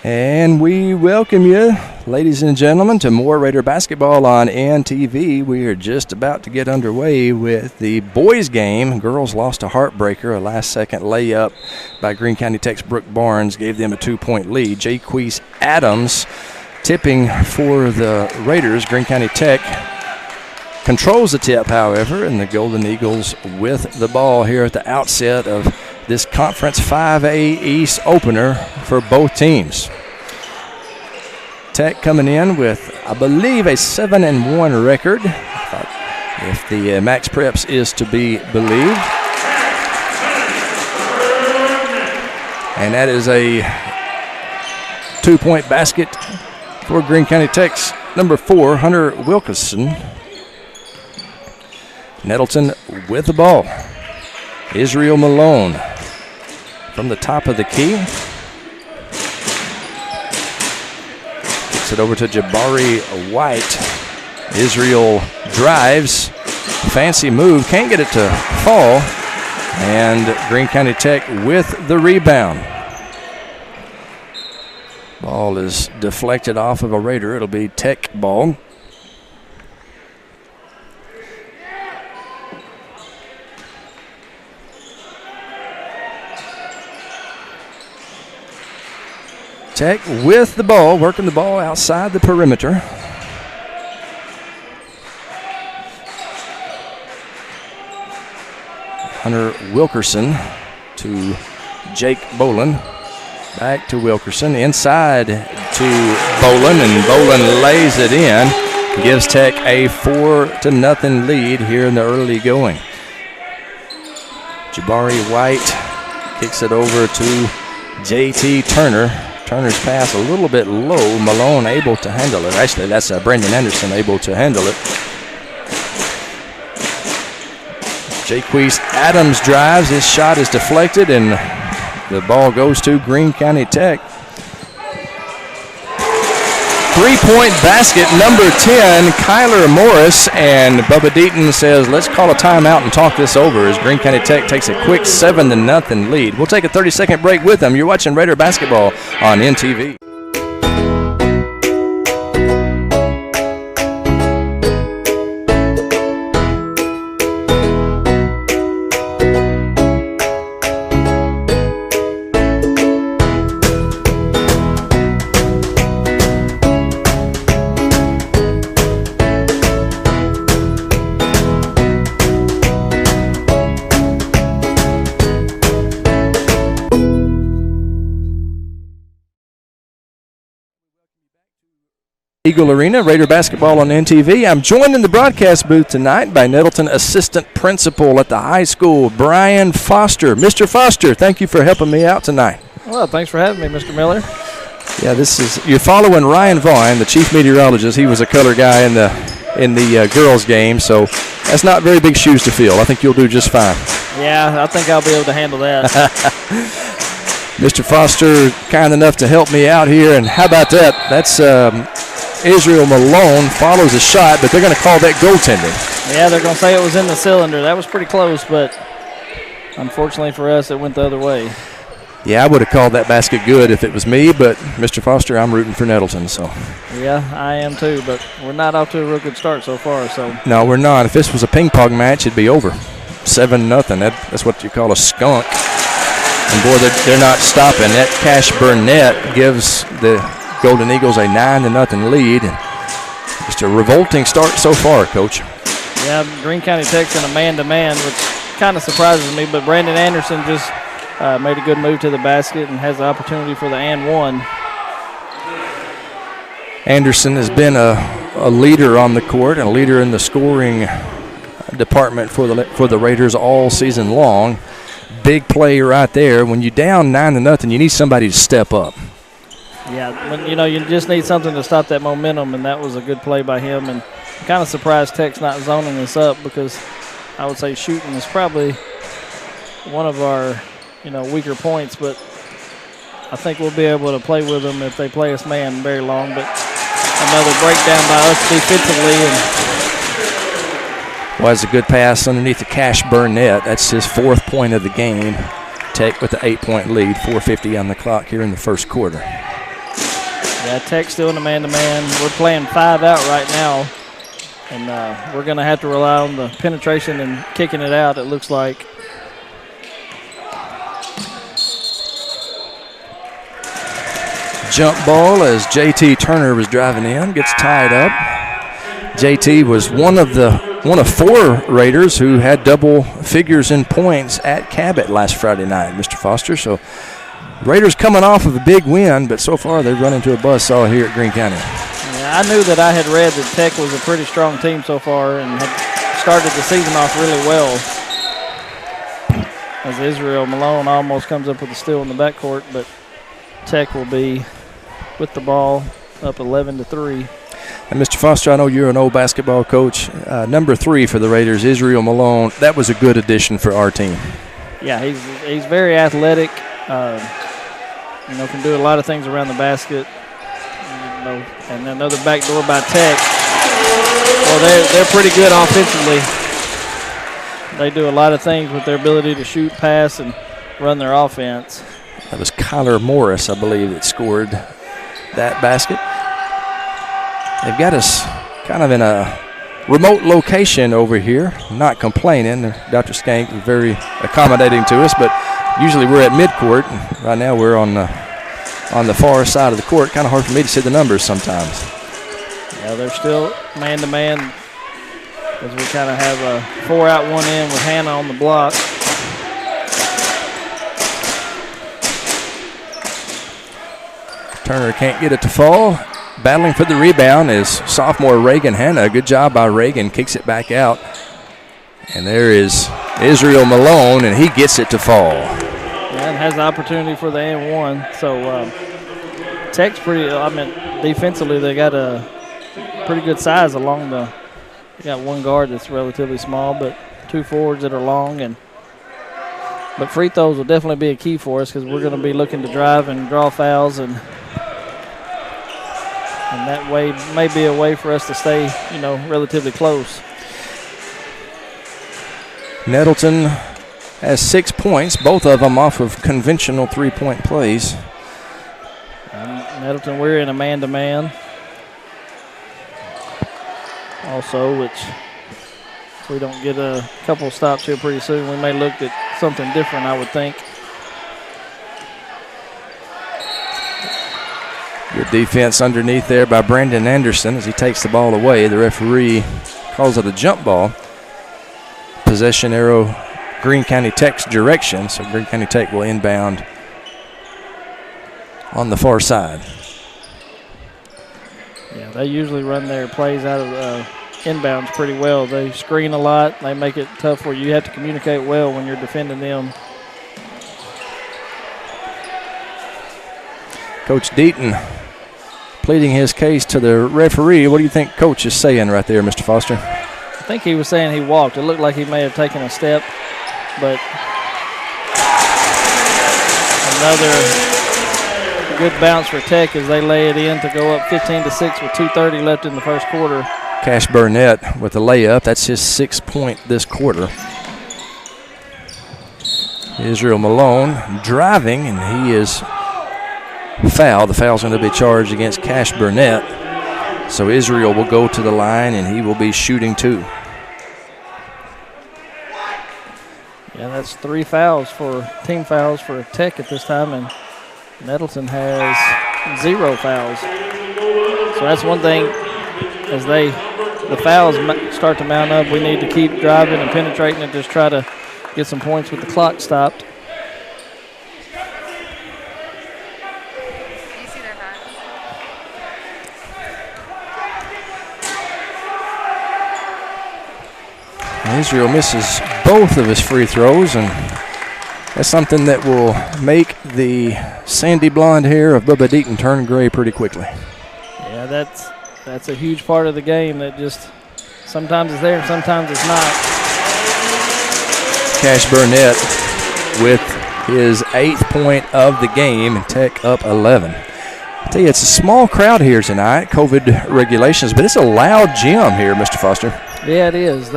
And we welcome you, ladies and gentlemen, to more Raider basketball on NTV. We are just about to get underway with the boys' game. Girls lost a heartbreaker. A last-second layup by Greene County Tech's Brooke Barnes gave them a 2-point lead. Jaquise Adams tipping for the Raiders. Greene County Tech controls the tip, however, and the Golden Eagles with the ball here at the outset of this Conference 5A East opener for both teams. Tech coming in with, I believe, a 7-1 record, if the Max Preps is to be believed. And that is a 2-point basket for Greene County Tech's number 4, Hunter Wilkerson. Nettleton with the ball. Israel Malone from the top of the key. Kicks it over to Jabari White. Israel drives. Fancy move. Can't get it to fall. And Greene County Tech with the rebound. Ball is deflected off of a Raider. It'll be Tech ball. Tech with the ball, working the ball outside the perimeter. Hunter Wilkerson to Jake Boland. Back to Wilkerson, inside to Boland, and Boland lays it in. Gives Tech a 4-0 lead here in the early going. Jabari White kicks it over to JT Turner. Turner's pass a little bit low. Malone able to handle it. Actually, that's Brandon Anderson able to handle it. Jaquise Adams drives. His shot is deflected, and the ball goes to Greene County Tech. 3-point basket, number 10, Kyler Morris. And Bubba Deaton says, let's call a timeout and talk this over as Greene County Tech takes a quick 7-0 lead. We'll take a 30-second break with them. You're watching Raider basketball on NTV. Eagle Arena, Raider basketball on NTV. I'm joined in the broadcast booth tonight by Nettleton Assistant Principal at the high school, Brian Foster. Mr. Foster, thank you for helping me out tonight. Well, thanks for having me, Mr. Miller. Yeah, you're following Ryan Vaughn, the chief meteorologist. He was a color guy in the girls' game, so That's not very big shoes to fill. I think you'll do just fine. Yeah, I think I'll be able to handle that. Mr. Foster, kind enough to help me out here, and how about that? That's Israel Malone follows a shot, but they're going to call that goaltending. Yeah, they're going to say it was in the cylinder. That was pretty close, but unfortunately for us, it went the other way. Yeah, I would have called that basket good if it was me, but Mr. Foster, I'm rooting for Nettleton. So. Yeah, I am too, but we're not off to a real good start so far. So. No, we're not. If this was a ping pong match, it'd be over. 7-0. That's what you call a skunk. And boy, they're not stopping. That Cash Burnett gives the Golden Eagles a 9-0 lead. And just a revolting start so far, Coach. Yeah, Greene County Tech's in a man-to-man, which kind of surprises me, but Brandon Anderson just made a good move to the basket and has the opportunity for the and one. Anderson has been a leader on the court and a leader in the scoring department for the Raiders all season long. Big play right there. When you're down 9-0, you need somebody to step up. Yeah, you just need something to stop that momentum, and that was a good play by him. And I'm kind of surprised Tech's not zoning this up, because I would say shooting is probably one of our weaker points, but I think we'll be able to play with them if they play us man very long. But another breakdown by us defensively. Was a good pass underneath the Cash Burnett. That's his 4th point of the game. Tech with the 8-point lead, 4:50 on the clock here in the first quarter. Yeah, Tech still in a man-to-man. We're playing 5 out right now, and we're going to have to rely on the penetration and kicking it out, it looks like. Jump ball as JT Turner was driving in, gets tied up. JT was one of 4 Raiders who had double figures in points at Cabot last Friday night, Mr. Foster. So Raiders coming off of a big win, but so far they've run into a buzzsaw here at Greene County. Yeah, I knew that I had read that Tech was a pretty strong team so far and had started the season off really well. As Israel Malone almost comes up with a steal in the backcourt, but Tech will be with the ball up 11-3. And Mr. Foster, I know you're an old basketball coach. Number 3 for the Raiders, Israel Malone. That was a good addition for our team. Yeah, he's very athletic. Can do a lot of things around the basket. And another backdoor by Tech. Well, they're pretty good offensively. They do a lot of things with their ability to shoot, pass, and run their offense. That was Kyler Morris, I believe, that scored that basket. They've got us kind of in a remote location over here. Not complaining. Dr. Skank is very accommodating to us, but usually we're at midcourt. Right now we're on the far side of the court. Kind of hard for me to see the numbers sometimes. Yeah, they're still man-to-man as we kind of have a 4 out, 1 in with Hannah on the block. Turner can't get it to fall. Battling for the rebound is sophomore Reagan Hanna. Good job by Reagan. Kicks it back out. And there is Israel Malone, and he gets it to fall. Yeah, and has the opportunity for the and one. So Tech's defensively they got a pretty good size along the. They got 1 guard that's relatively small, but 2 forwards that are long. But free throws will definitely be a key for us because we're going to be looking to drive and draw fouls and that way may be a way for us to stay, relatively close. Nettleton has 6 points, both of them off of conventional 3-point plays. Nettleton, we're in a man-to-man. Also, which if we don't get a couple of stops here pretty soon, we may look at something different, I would think. Good defense underneath there by Brandon Anderson as he takes the ball away. The referee calls it a jump ball. Possession arrow Greene County Tech's direction, so Greene County Tech will inbound on the far side. Yeah, they usually run their plays out of inbounds pretty well. They screen a lot. They make it tough where you have to communicate well when you're defending them. Coach Deaton pleading his case to the referee. What do you think Coach is saying right there, Mr. Foster? I think he was saying he walked. It looked like he may have taken a step, but another good bounce for Tech as they lay it in to go up 15-6 with 2:30 left in the first quarter. Cash Burnett with the layup. That's his 6th point this quarter. Israel Malone driving, and he is fouled. The foul's going to be charged against Cash Burnett. So Israel will go to the line, and he will be shooting 2. Yeah, that's 3 fouls team fouls for Tech at this time, and Nettleton has 0 fouls. So that's one thing as the fouls start to mount up. We need to keep driving and penetrating and just try to get some points with the clock stopped. Israel misses both of his free throws, and that's something that will make the sandy blonde hair of Bubba Deaton turn gray pretty quickly. Yeah, that's a huge part of the game that just sometimes it's there and sometimes it's not. Cash Burnett with his 8th point of the game, and Tech up 11. I tell you, it's a small crowd here tonight, COVID regulations, but it's a loud gym here, Mr. Foster. Yeah, it is.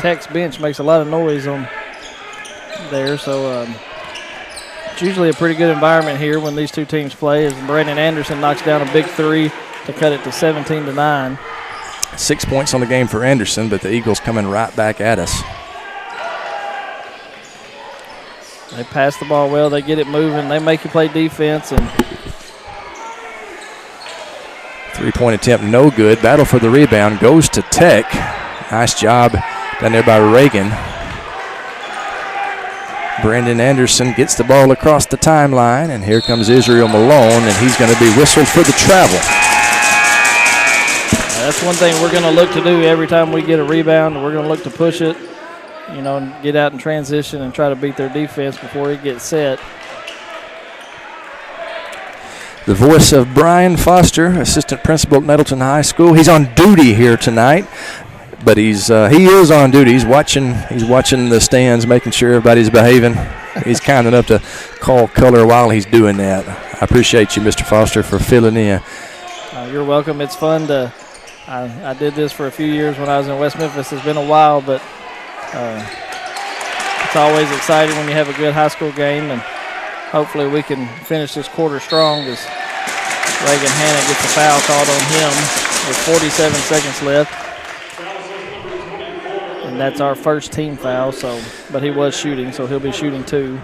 Tech's bench makes a lot of noise on there, so it's usually a pretty good environment here when these two teams play as Brandon Anderson knocks down a big 3 to cut it to 17-9. 6 points on the game for Anderson, but the Eagles coming right back at us. They pass the ball well. They get it moving. They make you play defense. And 3-point attempt, no good. Battle for the rebound goes to Tech. Nice job down there by Reagan. Brandon Anderson gets the ball across the timeline, and here comes Israel Malone, and he's going to be whistled for the travel. That's one thing we're going to look to do every time we get a rebound. We're going to look to push it, and get out in transition and try to beat their defense before it gets set. The voice of Brian Foster, assistant principal at Nettleton High School. He's on duty here tonight, but he is on duty. He's watching the stands, making sure everybody's behaving. He's kind enough to call color while he's doing that. I appreciate you, Mr. Foster, for filling in. You're welcome. It's fun to. I did this for a few years when I was in West Memphis. It's been a while, but it's always exciting when you have a good high school game, and hopefully we can finish this quarter strong as Reagan Hanna gets a foul called on him with 47 seconds left. And that's our first team foul, but he was shooting, so he'll be shooting 2.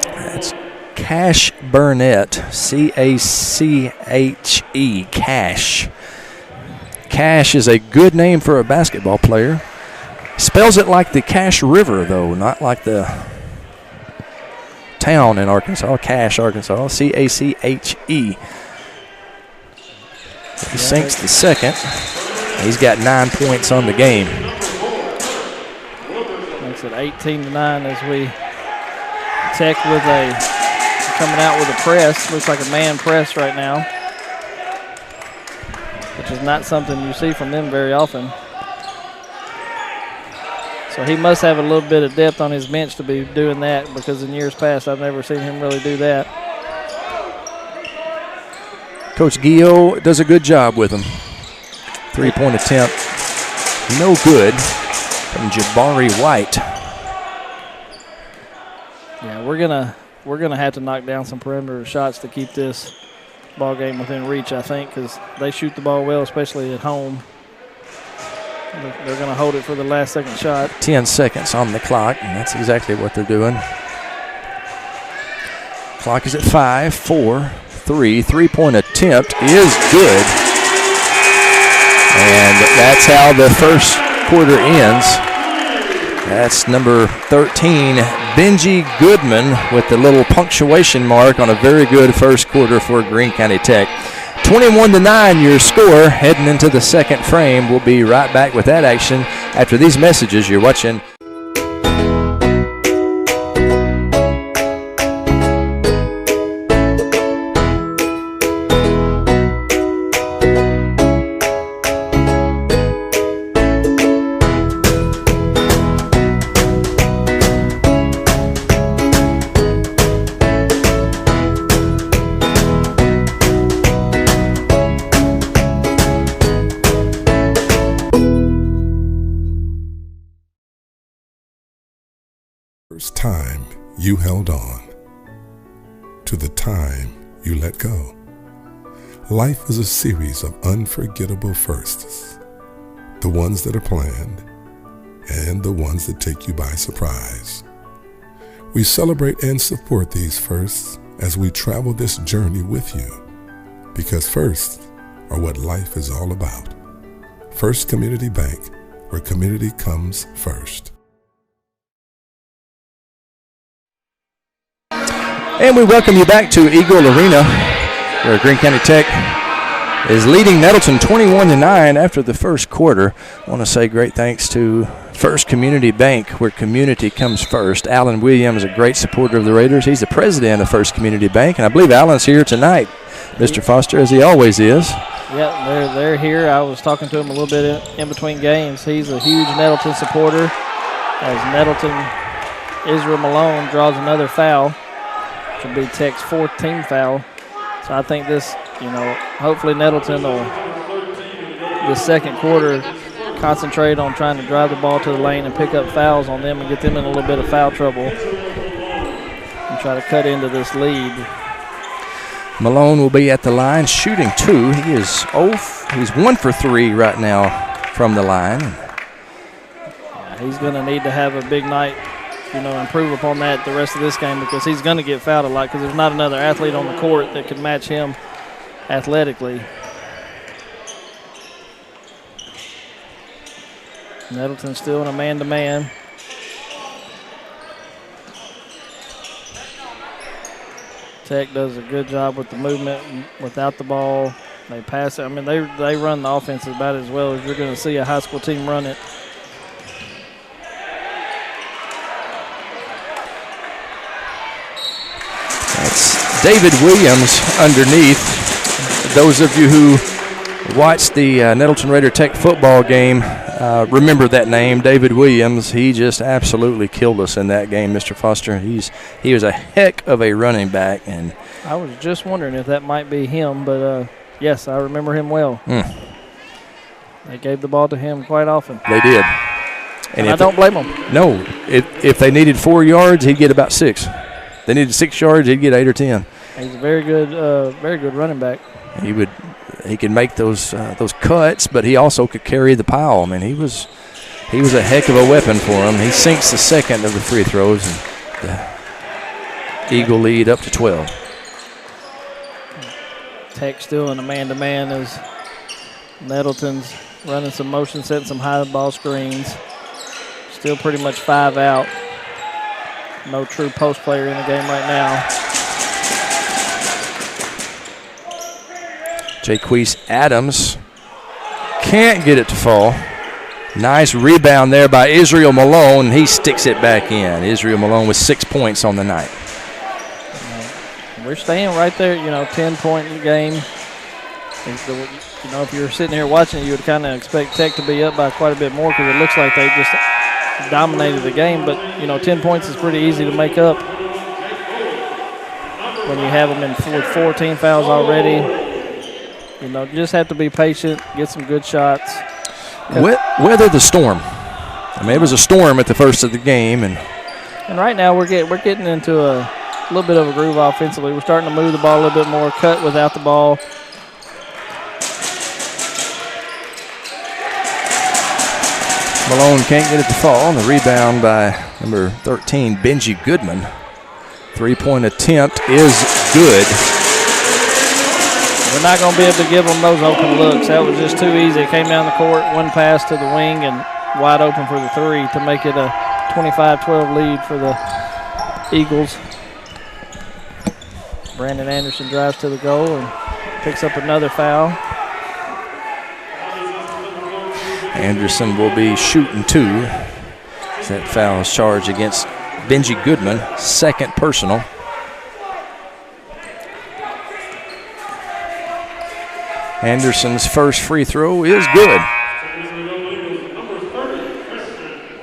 That's Cash Burnett, C-A-C-H-E, Cash. Cash is a good name for a basketball player. Spells it like the Cache River, though, not like the town in Arkansas, Cache, Arkansas, C-A-C-H-E. He sinks the second. He's got 9 points on the game. Makes it 18-9 as we Tech coming out with a press. Looks like a man press right now, which is not something you see from them very often. So he must have a little bit of depth on his bench to be doing that, because in years past I've never seen him really do that. Coach Gio does a good job with him. 3-point attempt, no good from Jabari White. Yeah, we're gonna have to knock down some perimeter shots to keep this ball game within reach, I think, because they shoot the ball well, especially at home. They're going to hold it for the last second shot. 10 seconds on the clock, and that's exactly what they're doing. Clock is at 5, 4, 3. 3-point attempt is good. And that's how the first quarter ends. That's number 13, Benji Goodman, with the little punctuation mark on a very good first quarter for Greene County Tech. 21-9 your score heading into the second frame. We'll be right back with that action after these messages. You're watching First time you held on to the time you let go. Life is a series of unforgettable firsts, the ones that are planned and the ones that take you by surprise. We celebrate and support these firsts as we travel this journey with you, because firsts are what life is all about. First Community Bank, where community comes first. And we welcome you back to Eagle Arena, where Greene County Tech is leading Nettleton 21-9 after the first quarter. I want to say great thanks to First Community Bank, where community comes first. Alan Williams, a great supporter of the Raiders. He's the president of First Community Bank, and I believe Alan's here tonight, Mr. Foster, as he always is. Yeah, they're here. I was talking to him a little bit in between games. He's a huge Nettleton supporter. As Nettleton, Israel Malone draws another foul, which will be Tech's 4th team foul. So I think this, hopefully Nettleton will, this second quarter, concentrate on trying to drive the ball to the lane and pick up fouls on them and get them in a little bit of foul trouble and try to cut into this lead. Malone will be at the line shooting 2. He's 1 for 3 right now from the line. Yeah, he's going to need to have a big night, improve upon that the rest of this game, because he's going to get fouled a lot because there's not another athlete on the court that can match him athletically. Nettleton still in a man-to-man. Tech does a good job with the movement without the ball. They pass it. I mean, they run the offense about as well as you're going to see a high school team run it. That's David Williams underneath. Those of you who watched the Nettleton Raider Tech football game remember that name, David Williams. He just absolutely killed us in that game, Mr. Foster. He was a heck of a running back. And I was just wondering if that might be him, but yes, I remember him well. They gave the ball to him quite often. They did. And I don't blame them. No. If they needed 4 yards, he'd get about 6. They needed 6 yards, he'd get 8 or 10. He's a very good running back. He could make those cuts, but he also could carry the pile. I mean, he was a heck of a weapon for him. He sinks the second of the free throws, and the Eagle lead up to 12. Tech still in a man-to-man as Nettleton's running some motion, setting some high ball screens. Still pretty much 5 out. No true post player in the game right now. Jaquez Adams can't get it to fall. Nice rebound there by Israel Malone. He sticks it back in. Israel Malone with 6 points on the night. We're staying right there, 10-point game. If you're sitting here watching, you would kind of expect Tech to be up by quite a bit more because it looks like they just dominated the game. But, 10 points is pretty easy to make up when you have them with 14 fouls already. Just have to be patient, get some good shots. Weather the storm. I mean, it was a storm at the first of the game. And right now we're getting into a little bit of a groove offensively. We're starting to move the ball a little bit more, cut without the ball. Malone can't get it to fall. The rebound by number 13, Benji Goodman. 3-point attempt is good. We're not going to be able to give them those open looks. That was just too easy. It came down the court, one pass to the wing, and wide open for the 3 to make it a 25-12 lead for the Eagles. Brandon Anderson drives to the goal and picks up another foul. Anderson will be shooting 2. That foul is charged against Benji Goodman, 2nd personal. Anderson's first free throw is good.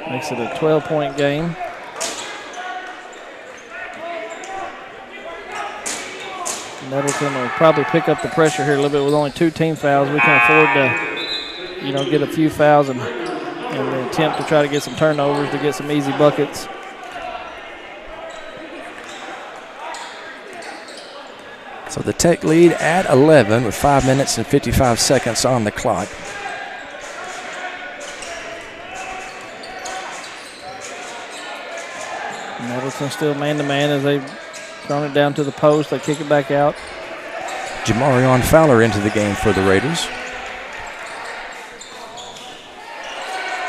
Makes it a 12-point game. Nettleton will probably pick up the pressure here a little bit with only 2 team fouls. We can afford to, get a few fouls and attempt to try to get some turnovers to get some easy buckets. So the Tech lead at 11 with 5 minutes and 55 seconds on the clock. Nettleton still man-to-man as they've thrown it down to the post. They kick it back out. Jamarion Fowler into the game for the Raiders.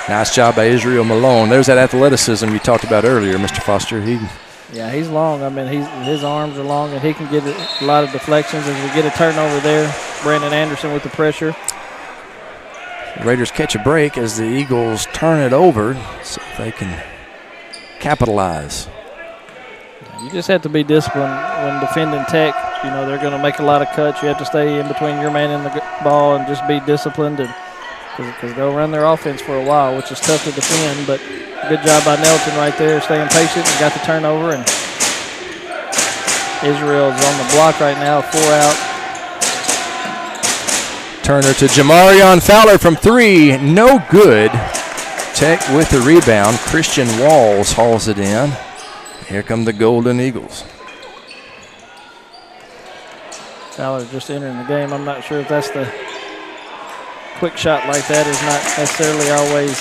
Nice job by Israel Malone. There's that athleticism you talked about earlier, Mr. Foster. Yeah, he's long. I mean, his arms are long, and he can get a lot of deflections. As we get a turnover there, Brandon Anderson with the pressure. The Raiders catch a break as the Eagles turn it over so they can capitalize. You just have to be disciplined when defending Tech. You know, they're going to make a lot of cuts. You have to stay in between your man and the ball and just be disciplined, because they'll run their offense for a while, which is tough to defend. But good job by Nettleton right there, staying patient and got the turnover. And Israel's on the block right now, 4 out. Turner to Jamarion Fowler from 3, no good. Tech with the rebound. Christian Walls hauls it in. Here come the Golden Eagles. Fowler just entering the game. I'm not sure if that's the quick shot like that is not necessarily always.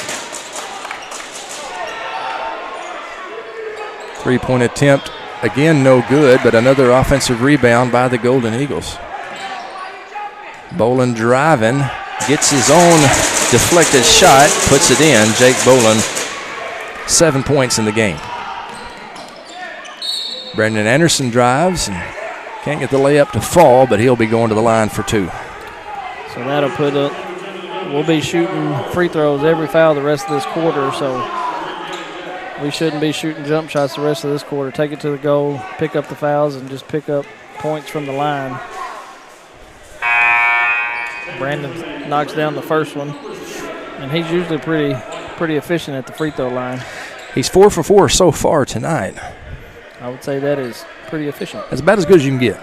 3-point attempt, again no good, but another offensive rebound by the Golden Eagles. Boland driving, gets his own deflected shot, puts it in. Jake Boland, 7 points in the game. Brandon Anderson drives and can't get the layup to fall, but he'll be going to the line for 2. So that'll put up, we'll be shooting free throws every foul the rest of this quarter, so we shouldn't be shooting jump shots the rest of this quarter. Take it to the goal, pick up the fouls, and just pick up points from the line. Brandon knocks down the first one, and he's usually pretty efficient at the free throw line. He's 4 for 4 so far tonight. I would say that is pretty efficient. That's about as good as you can get.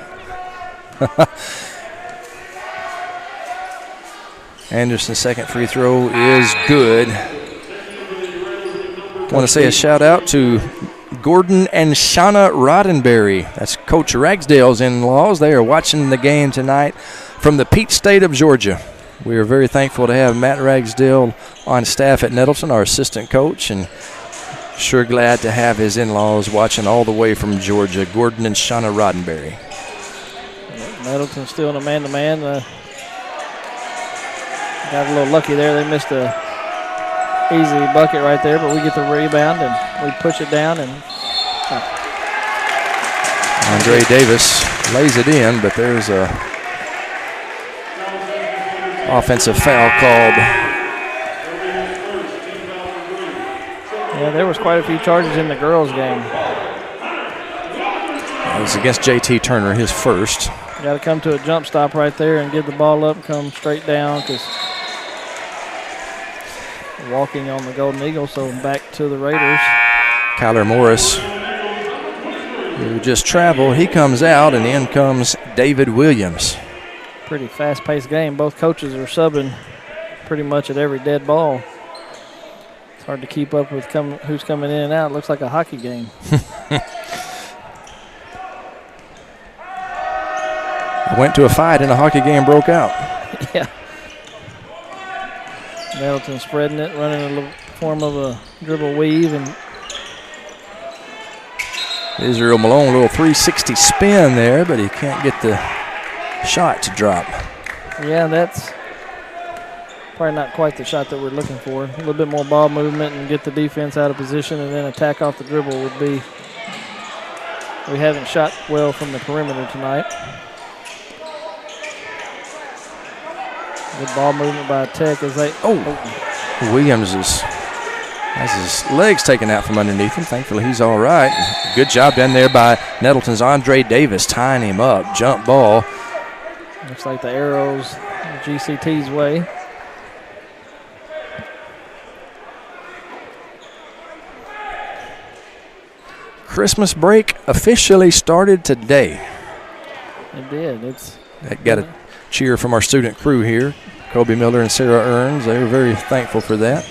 Anderson's second free throw is good. Want to say a shout out to Gordon and Shauna Roddenberry. That's Coach Ragsdale's in-laws. They are watching the game tonight from the Peach State of Georgia. We are very thankful to have Matt Ragsdale on staff at Nettleton, our assistant coach, and sure glad to have his in-laws watching all the way from Georgia, Gordon and Shauna Roddenberry. Nettleton still in a man-to-man. Got a little lucky there. They missed a easy bucket right there, but we get the rebound and we push it down. And Andre Davis lays it in, but there's a offensive foul called. Yeah, there was quite a few charges in the girls' game. It was against J.T. Turner, his first. Got to come to a jump stop right there and get the ball up and come straight down, because walking on the Golden Eagles, so back to the Raiders. Kyler Morris, who just traveled, he comes out, and in comes David Williams. Pretty fast-paced game. Both coaches are subbing pretty much at every dead ball. It's hard to keep up with who's coming in and out. It looks like a hockey game. Went to a fight and a hockey game broke out. Yeah. Nettleton spreading it, running a little form of a dribble weave, and Israel Malone, a little 360 spin there, but he can't get the shot to drop. Yeah, that's probably not quite the shot that we're looking for. A little bit more ball movement and get the defense out of position, and then attack off the dribble would be. We haven't shot well from the perimeter tonight. Good ball movement by Tech as they. Williams has his legs taken out from underneath him. Thankfully, he's all right. Good job done there by Nettleton's Andre Davis, tying him up. Jump ball. Looks like the arrows GCT's way. Christmas break officially started today. It did. That got a cheer from our student crew here. Kobe Miller and Sarah Earns. They were very thankful for that.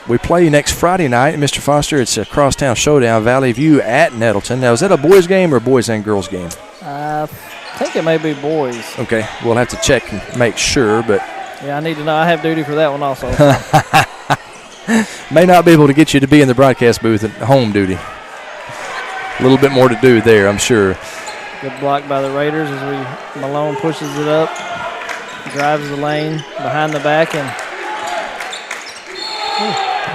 We play next Friday night, Mr. Foster. It's a crosstown showdown, Valley View at Nettleton. Now, is that a boys game or boys and girls game? I think it may be boys. Okay, we'll have to check and make sure, but. Yeah, I need to know. I have duty for that one also. May not be able to get you to be in the broadcast booth at home duty. A little bit more to do there, I'm sure. Good block by the Raiders as Malone pushes it up, drives the lane behind the back, and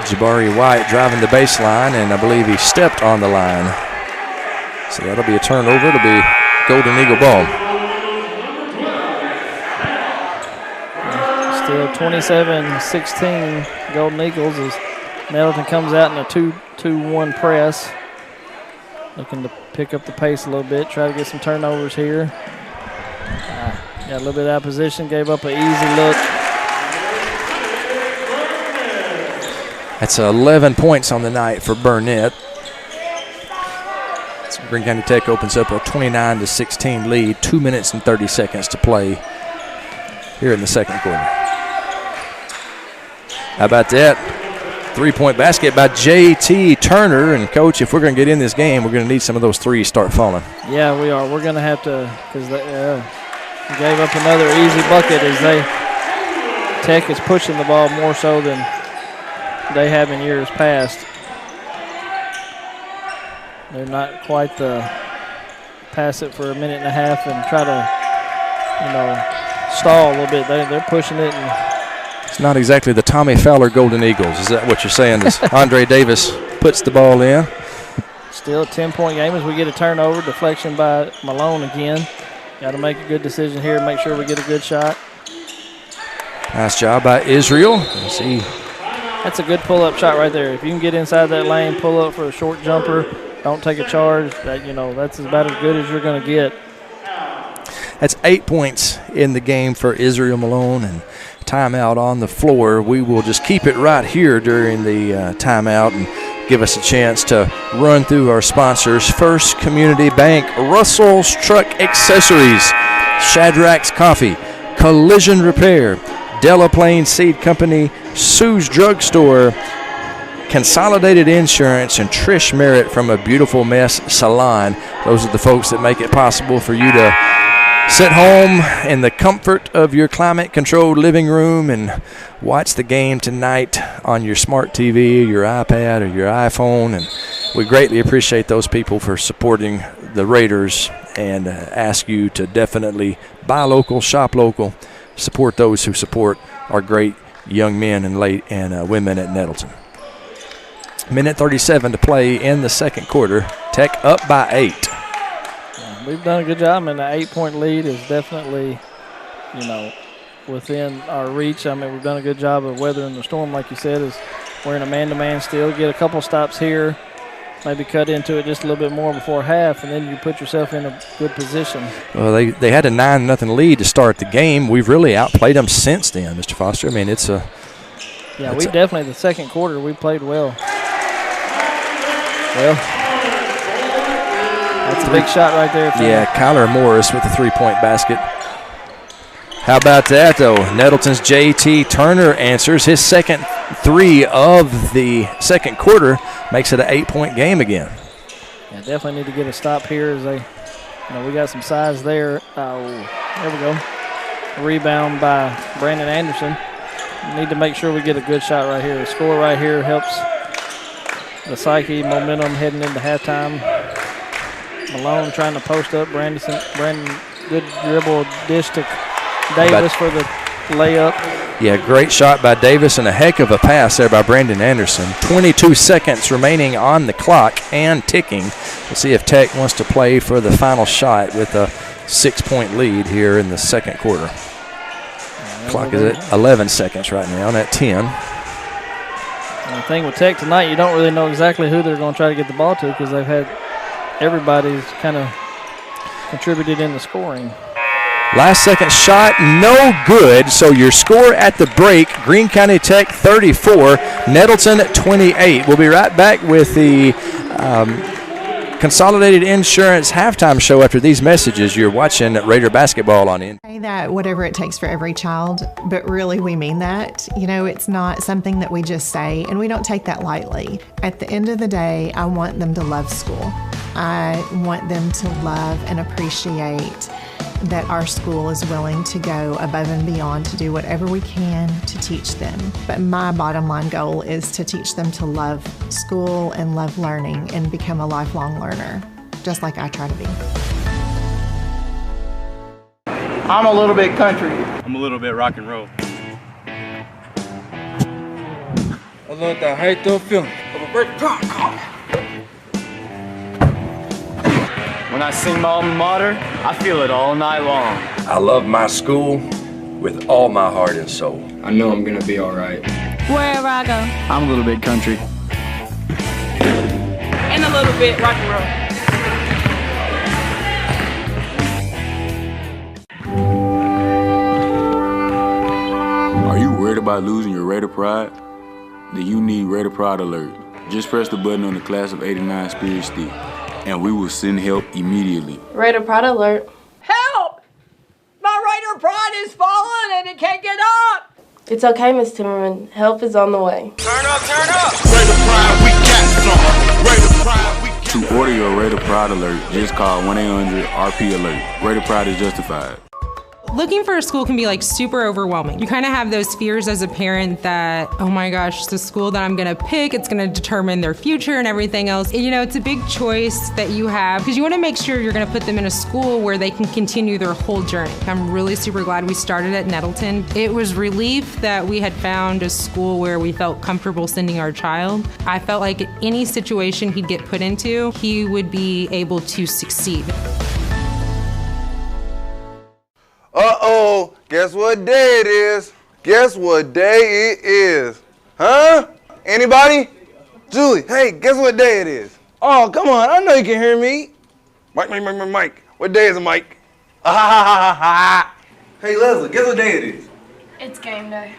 Jabari White driving the baseline, and I believe he stepped on the line. So that'll be a turnover. It'll be Golden Eagle ball. Still 27-16 Golden Eagles as Nettleton comes out in a 2-2-1 press. Looking to pick up the pace a little bit, try to get some turnovers here. Got a little bit out of position, gave up an easy look. That's 11 points on the night for Burnett. So Greene County Tech opens up a 29-16 lead, 2 minutes and 30 seconds to play here in the second quarter. How about that? 3-point basket by J.T. Turner. And, Coach, if we're going to get in this game, we're going to need some of those threes start falling. Yeah, we are. We're going to have to, because they gave up another easy bucket as Tech is pushing the ball more so than they have in years past. They're not quite the pass it for a minute and a half and try to, stall a little bit. They're pushing it. And it's not exactly the Tommy Fowler Golden Eagles. Is that what you're saying? As Andre Davis puts the ball in. Still a 10-point game as we get a turnover. Deflection by Malone again. Got to make a good decision here. Make sure we get a good shot. Nice job by Israel. Let's see. That's a good pull-up shot right there. If you can get inside that lane, pull up for a short jumper, don't take a charge, that's about as good as you're going to get. That's 8 points in the game for Israel Malone, and timeout on the floor. We will just keep it right here during the timeout and give us a chance to run through our sponsors. First Community Bank, Russell's Truck Accessories, Shadrachs Coffee, Collision Repair, Delaplaine Seed Company, Sue's Drugstore, Consolidated Insurance, and Trish Merritt from A Beautiful Mess Salon. Those are the folks that make it possible for you to sit home in the comfort of your climate-controlled living room and watch the game tonight on your smart TV, your iPad, or your iPhone. And we greatly appreciate those people for supporting the Raiders and ask you to definitely buy local, shop local, support those who support our great young men and women at Nettleton. Minute 37 to play in the second quarter. Tech up by 8. We've done a good job, and the 8-point lead is definitely, within our reach. We've done a good job of weathering the storm, like you said, as we're in a man-to-man still. Get a couple stops here, maybe cut into it just a little bit more before half, and then you put yourself in a good position. Well, they had a 9-0 lead to start the game. We've really outplayed them since then, Mr. Foster. It's a – yeah, we definitely, the second quarter, we played well. Well, that's a big shot right there. Yeah, Kyler Morris with a 3-point basket. How about that, though? Nettleton's J.T. Turner answers his second three of the second quarter, makes it an 8-point game again. Yeah, definitely need to get a stop here as we got some size there. There we go. A rebound by Brandon Anderson. We need to make sure we get a good shot right here. A score right here helps the psyche, momentum heading into halftime. Malone trying to post up. Brandon, good dribble dish to Davis for the layup. Yeah, great shot by Davis and a heck of a pass there by Brandon Anderson. 22 seconds remaining on the clock and ticking. We'll see if Tech wants to play for the final shot with a 6-point lead here in the second quarter. Clock is at 11 seconds right now, and at 10. And the thing with Tech tonight, you don't really know exactly who they're going to try to get the ball to because they've had everybody's kind of contributed in the scoring. Last second shot, no good. So your score at the break, Greene County Tech 34, Nettleton 28. We'll be right back with the Consolidated Insurance halftime show after these messages. You're watching Raider basketball on in. Say that whatever it takes for every child, but really we mean that. It's not something that we just say, and we don't take that lightly. At the end of the day, I want them to love school. I want them to love and appreciate that our school is willing to go above and beyond to do whatever we can to teach them. But my bottom line goal is to teach them to love school and love learning and become a lifelong learner, just like I try to be. I'm a little bit country. I'm a little bit rock and roll. I love the hate the feeling of a great pride car. When I sing my alma mater, I feel it all night long. I love my school with all my heart and soul. I know I'm gonna be alright. Wherever I go. I'm a little bit country. And a little bit rock and roll. Are you worried about losing your Raider Pride? Then you need Raider Pride Alert. Just press the button on the Class of '89 Spirit Stick, and we will send help immediately. Raider Pride Alert. Help! My Raider Pride is falling and it can't get up! It's okay, Miss Timmerman. Help is on the way. Turn up, turn up! Raider Pride, we got some. Raider Pride, we got some. To order your Raider Pride Alert, just call 1-800-RP-ALERT. Raider Pride is justified. Looking for a school can be like super overwhelming. You kind of have those fears as a parent that, oh my gosh, the school that I'm gonna pick, it's gonna determine their future and everything else. You know, it's a big choice that you have because you wanna make sure you're gonna put them in a school where they can continue their whole journey. I'm really super glad we started at Nettleton. It was relief that we had found a school where we felt comfortable sending our child. I felt like any situation he'd get put into, he would be able to succeed. Uh-oh, guess what day it is? Guess what day it is? Huh? Anybody? Julie, hey, guess what day it is? Oh, come on, I know you can hear me. Mike. What day is it, Mike? Hey, Leslie, guess what day it is? It's game day.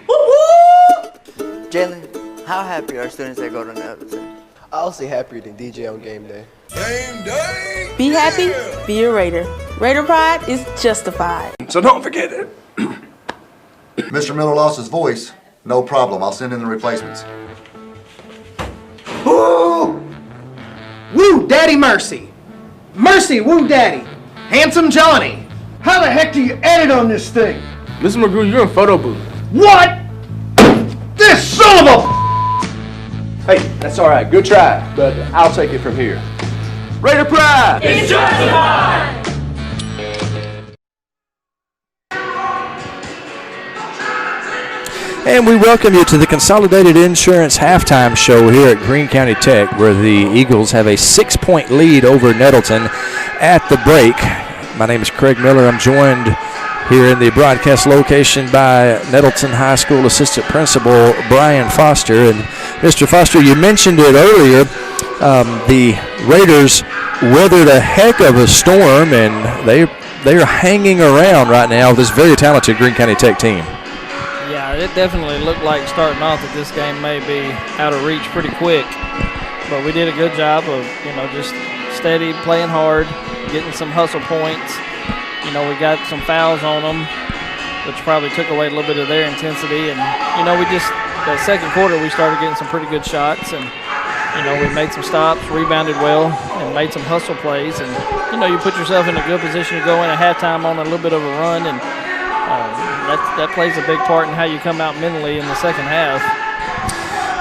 Jalen, how happy are students that go to Nettleton? I'll say happier than DJ on game day. Game day! Be happy, be a Raider. Raider Pride is justified. So don't forget it. Mr. Miller lost his voice. No problem. I'll send in the replacements. Woo! Woo, Daddy Mercy. Mercy, woo, Daddy. Handsome Johnny. How the heck do you edit on this thing? Mr. McGrew, you're in photo booth. What? This son of a... Hey, that's all right. Good try, but I'll take it from here. Raider Pride! It's justified! And we welcome you to the Consolidated Insurance Halftime Show here at Greene County Tech, where the Eagles have a 6-point lead over Nettleton at the break. My name is Craig Miller. I'm joined here in the broadcast location by Nettleton High School Assistant Principal Brian Foster. And Mr. Foster, you mentioned it earlier. The Raiders weathered a heck of a storm, and they are hanging around right now with this very talented Greene County Tech team. Yeah, it definitely looked like starting off that this game may be out of reach pretty quick. But we did a good job of, just steady, playing hard, getting some hustle points. We got some fouls on them, which probably took away a little bit of their intensity. And, that second quarter, we started getting some pretty good shots. And, we made some stops, rebounded well, and made some hustle plays. And, you put yourself in a good position to go in at halftime on a little bit of a run. And that plays a big part in how you come out mentally in the second half.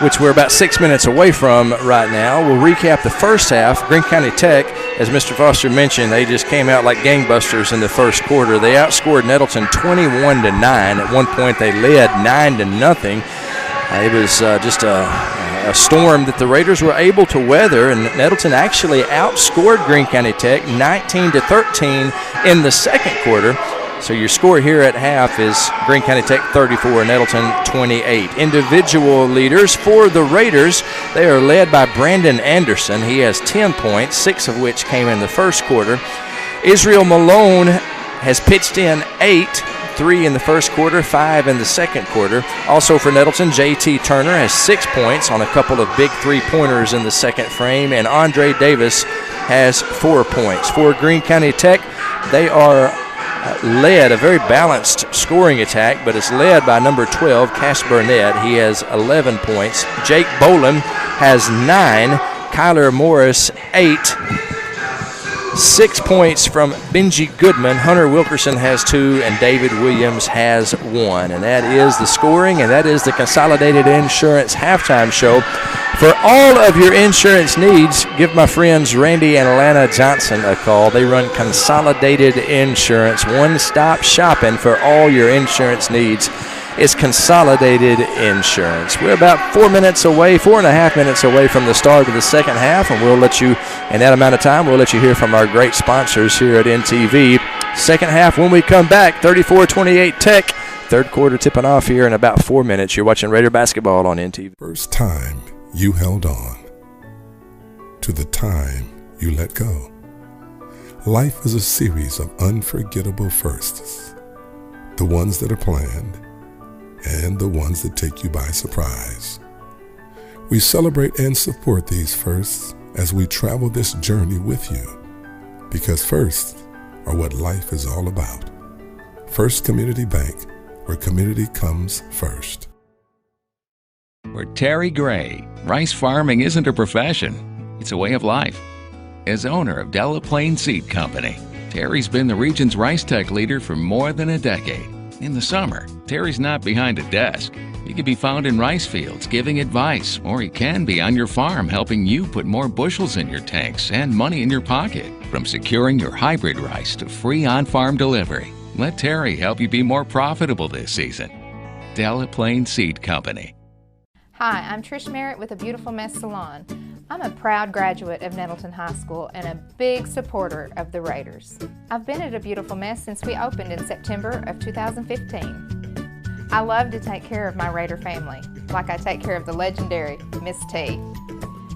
Which we're about 6 minutes away from right now. We'll recap the first half. Greene County Tech, as Mr. Foster mentioned, they just came out like gangbusters in the first quarter. They outscored Nettleton 21-9. At one point, they led 9-0. It was just a storm that the Raiders were able to weather, and Nettleton actually outscored Greene County Tech 19-13 in the second quarter. So your score here at half is Greene County Tech 34, Nettleton 28. Individual leaders for the Raiders, they are led by Brandon Anderson. He has 10 points, 6 of which came in the first quarter. Israel Malone has pitched in 8, 3 in the first quarter, 5 in the second quarter. Also for Nettleton, J.T. Turner has 6 points on a couple of big three-pointers in the second frame, and Andre Davis has 4 points. For Greene County Tech, they are led, a very balanced scoring attack, but it's led by number 12, Cass Burnett. He has 11 points. Jake Boland has 9. Kyler Morris, 8. 6 points from Benji Goodman. Hunter Wilkerson has 2, and David Williams has 1. And that is the scoring, and that is the Consolidated Insurance halftime show. For all of your insurance needs, give my friends Randy and Alana Johnson a call. They run Consolidated Insurance, one-stop shopping for all your insurance needs. It's Consolidated Insurance. We're about 4 minutes away, 4.5 minutes away from the start of the second half, and we'll let you, in that amount of time, we'll let you hear from our great sponsors here at NTV. Second half when we come back, 34-28 Tech. Third quarter tipping off here in about 4 minutes. You're watching Raider basketball on NTV. First time you held on to the time you let go. Life is a series of unforgettable firsts. The ones that are planned and the ones that take you by surprise. We celebrate and support these firsts as we travel this journey with you, because firsts are what life is all about. First Community Bank, where community comes first. For Terry Gray, rice farming isn't a profession, it's a way of life. As owner of Delaplaine Seed Company, Terry's been the region's rice tech leader for more than a decade. In the summer, Terry's not behind a desk. He can be found in rice fields giving advice, or he can be on your farm helping you put more bushels in your tanks and money in your pocket. From securing your hybrid rice to free on-farm delivery, let Terry help you be more profitable this season. Delaplaine Seed Company. Hi, I'm Trish Merritt with A Beautiful Mess Salon. I'm a proud graduate of Nettleton High School and a big supporter of the Raiders. I've been at A Beautiful Mess since we opened in September of 2015. I love to take care of my Raider family, like I take care of the legendary Miss T.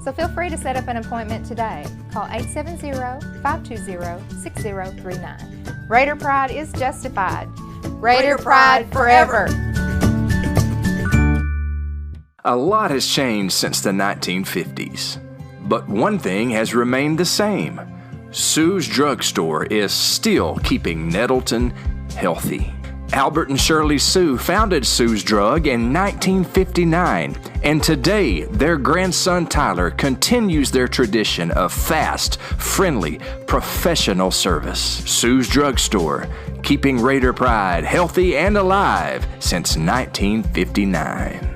So feel free to set up an appointment today. Call 870-520-6039. Raider pride is justified. Raider pride forever. A lot has changed since the 1950s, but one thing has remained the same. Sue's Drugstore is still keeping Nettleton healthy. Albert and Shirley Sue founded Sue's Drug in 1959, and today their grandson Tyler continues their tradition of fast, friendly, professional service. Sue's Drugstore, keeping Raider pride healthy and alive since 1959.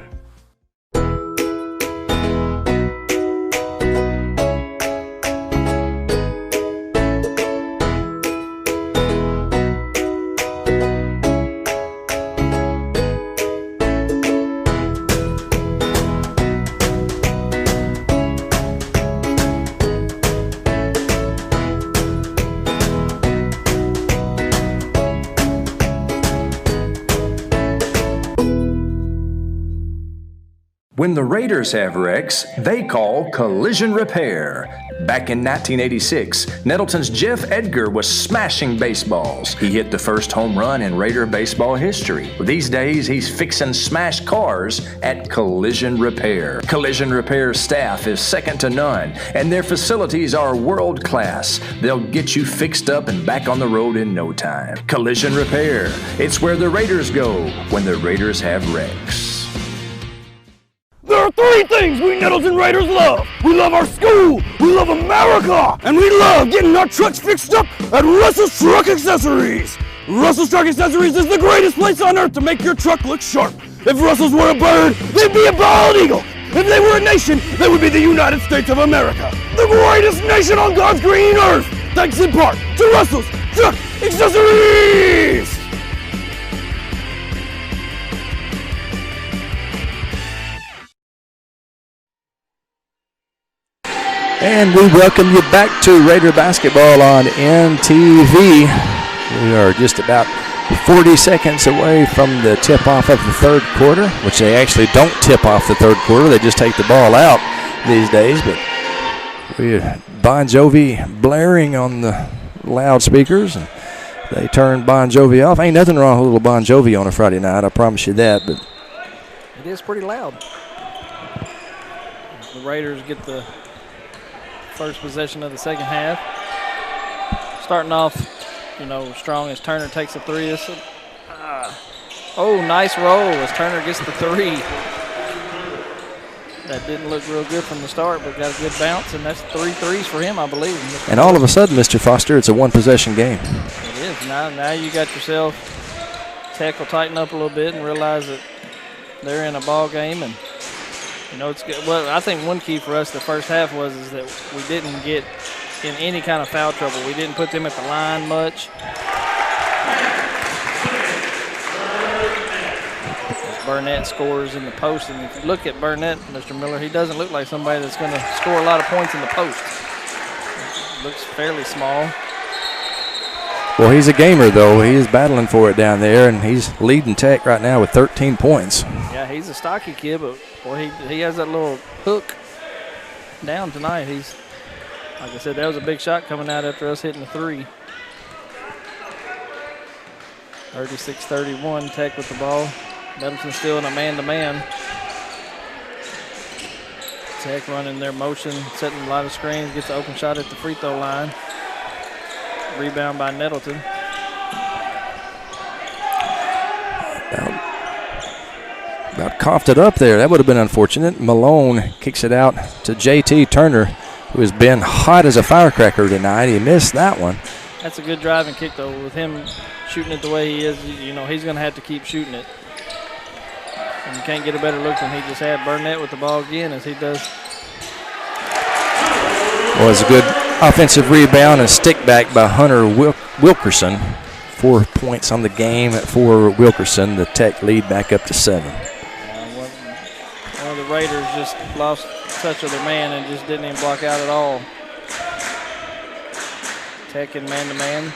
When the Raiders have wrecks, they call collision repair. Back in 1986, Nettleton's Jeff Edgar was smashing baseballs. He hit the first home run in Raider baseball history. These days, he's fixing smashed cars at Collision Repair. Collision Repair staff is second to none, and their facilities are world class. They'll get you fixed up and back on the road in no time. Collision Repair, it's where the Raiders go when the Raiders have wrecks. There are three things we Nettleton Raiders love. We love our school, we love America, and we love getting our trucks fixed up at Russell's Truck Accessories. Russell's Truck Accessories is the greatest place on earth to make your truck look sharp. If Russell's were a bird, they'd be a bald eagle. If they were a nation, they would be the United States of America, the greatest nation on God's green earth, thanks in part to Russell's Truck Accessories. And we welcome you back to Raider basketball on NTV. We are just about 40 seconds away from the tip-off of the third quarter, which they actually don't tip off the third quarter. They just take the ball out these days. But we Bon Jovi blaring on the loudspeakers. And they turn Bon Jovi off. Ain't nothing wrong with a little Bon Jovi on a Friday night, I promise you that. But it is pretty loud. The Raiders get the first possession of the second half. Starting off, strong as Turner takes a three. Nice roll as Turner gets the three. That didn't look real good from the start, but got a good bounce, and that's 3 threes for him, I believe. And all of a sudden, Mr. Foster, it's a one-possession game. It is. Now you got yourself, Tech will tighten up a little bit and realize that they're in a ball game, and it's good. Well, I think one key for us the first half is that we didn't get in any kind of foul trouble. We didn't put them at the line much. Burnett scores in the post, and if you look at Burnett, Mr. Miller, he doesn't look like somebody that's going to score a lot of points in the post. Looks fairly small. Well, he's a gamer, though. He is battling for it down there, and he's leading Tech right now with 13 points. Yeah, he's a stocky kid, but boy, he has that little hook down tonight. He's, like I said, that was a big shot coming out after us hitting the 3. 36-31, Tech with the ball. Nettleton still in a man-to-man. Tech running their motion, setting a lot of screens, gets an open shot at the free throw line. Rebound by Nettleton. About coughed it up there. That would have been unfortunate. Malone kicks it out to JT Turner, who has been hot as a firecracker tonight. He missed that one. That's a good driving kick, though. With him shooting it the way he is, he's going to have to keep shooting it. And you can't get a better look than he just had. Burnett with the ball again as he does. Well, it's a good offensive rebound and stick back by Hunter Wilkerson. 4 points on the game for Wilkerson. The Tech lead back up to 7. One of the Raiders just lost touch of their man and just didn't even block out at all. Tech in man-to-man.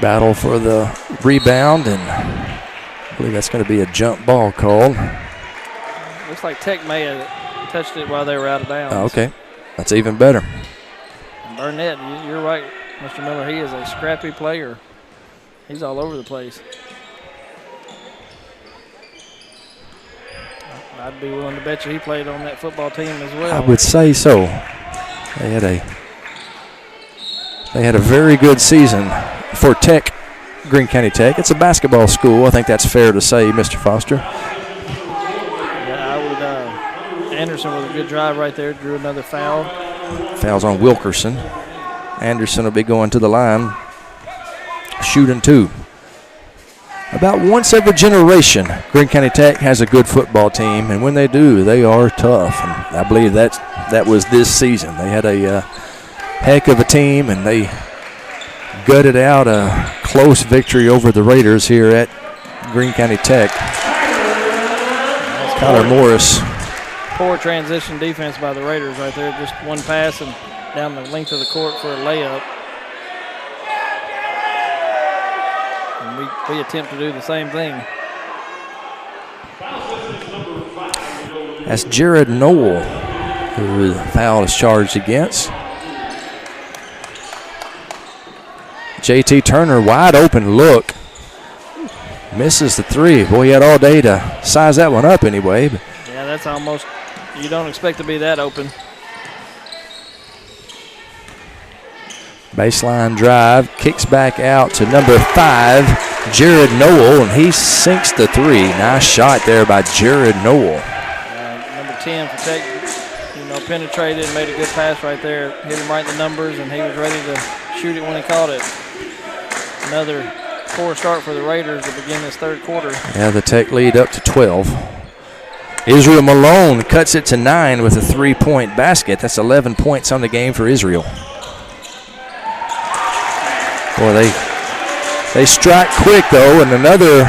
Battle for the rebound, and I believe that's going to be a jump ball called. Looks like Tech may have touched it while they were out of bounds. Okay, that's even better. And Burnett, you're right, Mr. Miller. He is a scrappy player. He's all over the place. I'd be willing to bet you he played on that football team as well. I would say so. They had a very good season for Tech, Greene County Tech. It's a basketball school. I think that's fair to say, Mr. Foster. Yeah, I would. Anderson with a good drive right there. Drew another foul. Foul's on Wilkerson. Anderson will be going to the line, shooting 2. About once every generation, Greene County Tech has a good football team, and when they do, they are tough. And I believe that was this season. They had a heck of a team, and they gutted out a close victory over the Raiders here at Greene County Tech. Kyler Morris. Poor transition defense by the Raiders right there. Just one pass and down the length of the court for a layup. And we attempt to do the same thing. That's Jared Noel, who the foul is charged against. JT Turner, wide open look. Misses the 3. Boy, he had all day to size that one up anyway. But yeah, that's almost, you don't expect to be that open. Baseline drive, kicks back out to number 5, Jared Noel, and he sinks the 3. Nice shot there by Jared Noel. Number 10 for Tech, penetrated and made a good pass right there. Hit him right in the numbers, and he was ready to shoot it when he caught it. Another poor start for the Raiders to begin this third quarter. Yeah, the Tech lead up to 12. Israel Malone cuts it to 9 with a 3-point basket. That's 11 points on the game for Israel. Boy, they strike quick, though, and another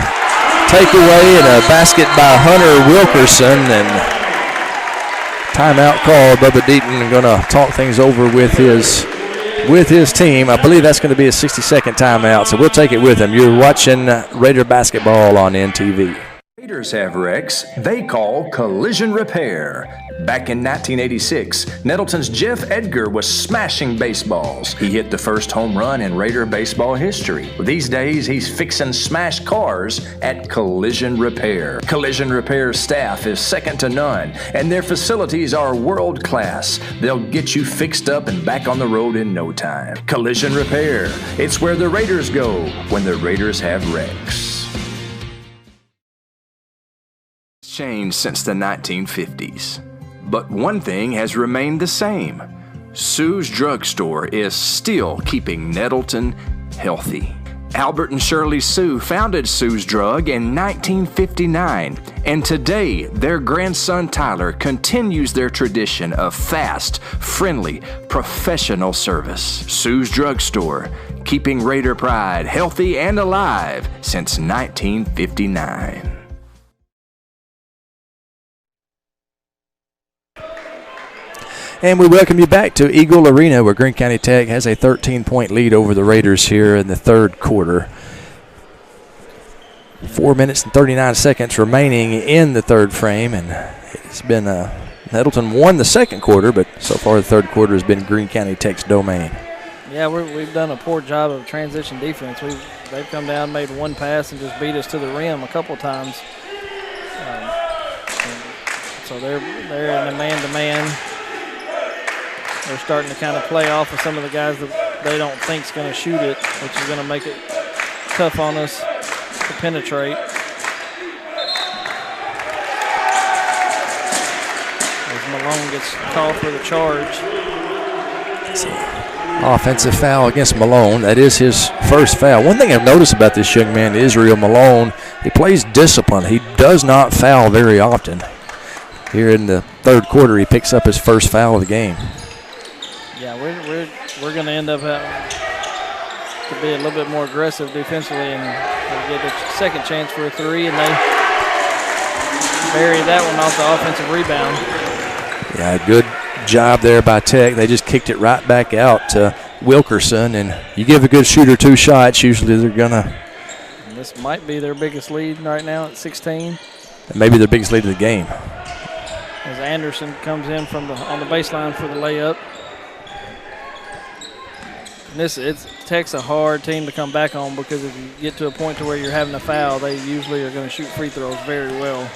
takeaway and a basket by Hunter Wilkerson, and timeout called. Bubba Deaton going to talk things over with his team. I believe that's going to be a 60-second timeout, so we'll take it with him. You're watching Raider basketball on NTV. Raiders have wrecks they call collision repair. Back in 1986, Nettleton's Jeff Edgar was smashing baseballs. He hit the first home run in Raider baseball history. These days, he's fixing smashed cars at Collision Repair. Collision Repair's staff is second to none, and their facilities are world class. They'll get you fixed up and back on the road in no time. Collision Repair. It's where the Raiders go when the Raiders have wrecks. changed since the 1950s, but one thing has remained the same. Sue's Drugstore is still keeping Nettleton healthy. Albert and Shirley Sue founded Sue's Drug in 1959, and today their grandson Tyler continues their tradition of fast, friendly, professional service. Sue's Drugstore, keeping Raider pride healthy and alive since 1959. And we welcome you back to Eagle Arena, where Greene County Tech has a 13-point lead over the Raiders here in the third quarter. 4 minutes and 39 seconds remaining in the third frame, and it's been Nettleton won the second quarter, but so far the third quarter has been Greene County Tech's domain. Yeah, we've done a poor job of transition defense. They've come down, made one pass, and just beat us to the rim a couple times. So they're in the man-to-man. They're starting to kind of play off of some of the guys that they don't think is going to shoot it, which is going to make it tough on us to penetrate. As Malone gets called for the charge. Offensive foul against Malone. That is his first foul. One thing I've noticed about this young man, Israel Malone, he plays discipline. He does not foul very often. Here in the third quarter, he picks up his first foul of the game. Yeah, we're going to end up having to be a little bit more aggressive defensively and get a second chance for a three, and they bury that one off the offensive rebound. Yeah, good job there by Tech. They just kicked it right back out to Wilkerson, and you give a good shooter two shots, usually they're going to. This might be their biggest lead right now at 16. And maybe their biggest lead of the game. As Anderson comes in on the baseline for the layup. And Tech's a hard team to come back on, because if you get to a point to where you're having a foul, they usually are going to shoot free throws very well.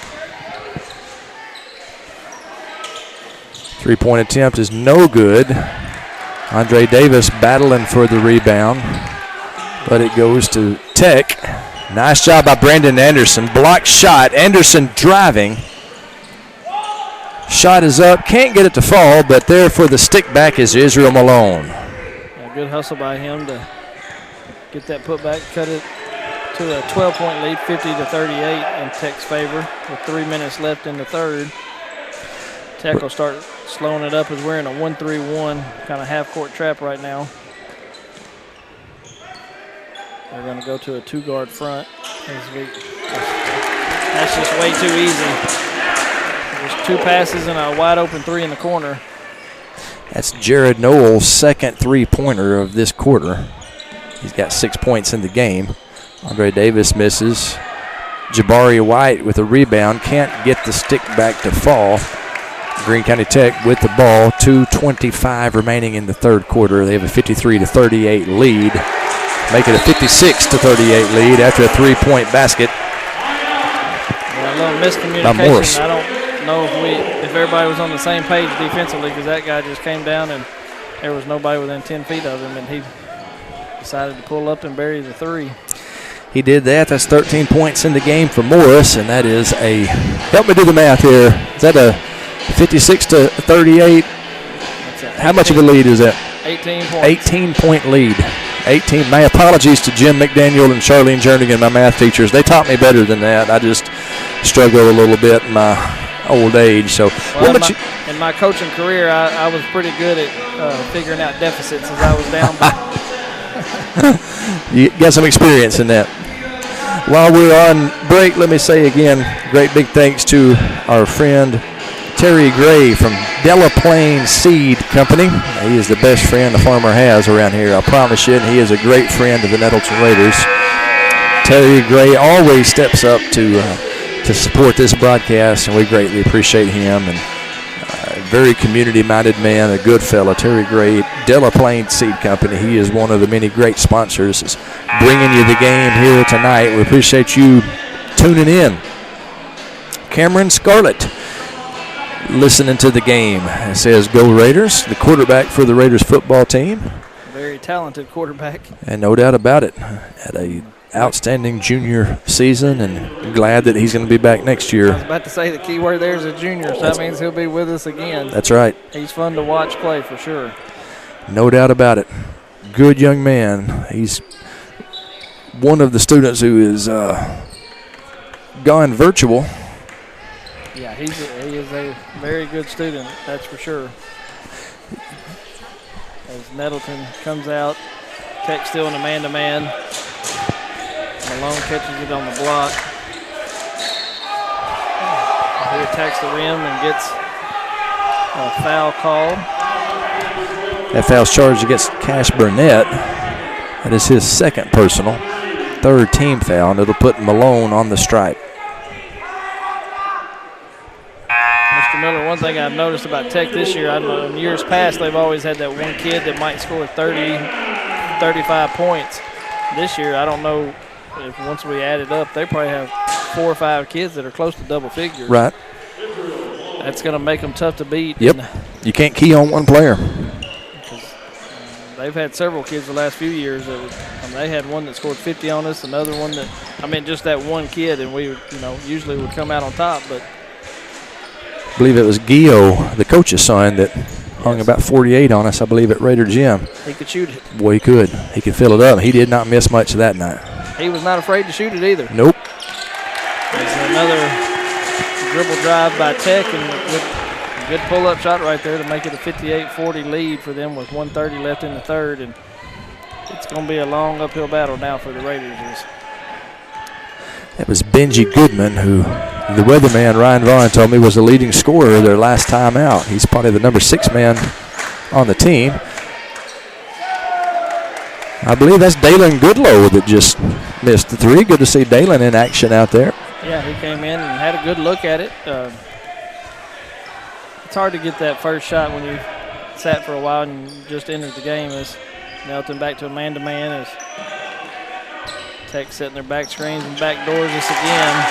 Three-point attempt is no good. Andre Davis battling for the rebound, but it goes to Tech. Nice job by Brandon Anderson. Blocked shot. Anderson driving. Shot is up. Can't get it to fall, but there for the stick back is Israel Malone. Good hustle by him to get that putback, cut it to a 12-point lead, 50-38 in Tech's favor with 3 minutes left in the third. Tech will start slowing it up as we're in a 1-3-1 kind of half-court trap right now. They're going to go to a two-guard front. That's just way too easy. There's two passes and a wide-open three in the corner. That's Jared Noel's second three-pointer of this quarter. He's got 6 points in the game. Andre Davis misses. Jabari White with a rebound. Can't get the stick back to fall. Greene County Tech with the ball. 2:25 remaining in the third quarter. They have a 53-38 lead. Make it a 56-38 lead after a three-point basket. Yeah, a little miscommunication. By Morris. I don't know if everybody was on the same page defensively, because that guy just came down and there was nobody within 10 feet of him, and he decided to pull up and bury the three. He did that. That's 13 points in the game for Morris, and that is help me do the math here. Is that a 56-38? How much of a lead is that? 18 points. 18-point lead. 18. My apologies to Jim McDaniel and Charlene Jernigan, my math teachers. They taught me better than that. I just struggled a little bit in my old age. So in my coaching career, I was pretty good at figuring out deficits as I was down. You got some experience in that. While we're on break, let me say again, great big thanks to our friend Terry Gray from Delaplaine Seed Company. He is the best friend a farmer has around here, I promise you, and he is a great friend of the Nettleton Raiders. Terry Gray always steps up to support this broadcast, and we greatly appreciate him. And very community-minded man, a good fella. Terry Gray, Delaplaine Seed Company. He is one of the many great sponsors bringing you the game here tonight. We appreciate you tuning in. Cameron Scarlett listening to the game. It says, "Go Raiders," the quarterback for the Raiders football team. Very talented quarterback. And no doubt about it. Had a outstanding junior season, and glad that he's going to be back next year. I was about to say the key word there is a junior, so that means he'll be with us again. That's right. He's fun to watch play for sure. No doubt about it. Good young man. He's one of the students who is gone virtual. Yeah, he is a very good student, that's for sure. As Nettleton comes out, Tech still in a man-to-man. Malone catches it on the block. He attacks the rim and gets a foul called. That foul's charged against Cash Burnett. That is his second personal, third team foul, and it'll put Malone on the stripe. Mr. Miller, one thing I've noticed about Tech this year, I know in years past they've always had that one kid that might score 30, 35 points. This year, I don't know if once we add it up, they probably have 4 or 5 kids that are close to double figures. Right. That's going to make them tough to beat. Yep. You can't key on one player. They've had several kids the last few years. They had one that scored 50 on us, another one that, just that one kid, and we, usually would come out on top. But I believe it was Gio, the coach's son, that hung about 48 on us, I believe, at Raider Gym. He could shoot it. Boy, he could. He could fill it up. He did not miss much that night. He was not afraid to shoot it either. Nope. There's another dribble drive by Tech, and a good pull-up shot right there to make it a 58-40 lead for them with 1:30 left in the third. And it's going to be a long uphill battle now for the Raiders. That was Benji Goodman, who the weatherman Ryan Vaughn told me was the leading scorer their last time out. He's probably the number 6 man on the team. I believe that's Dalen Goodlow that just missed the 3. Good to see Dalen in action out there. Yeah, he came in and had a good look at it. It's hard to get that first shot when you sat for a while and just entered the game. As Nettleton back to a man-to-man as Tech setting their back screens and back doors us again.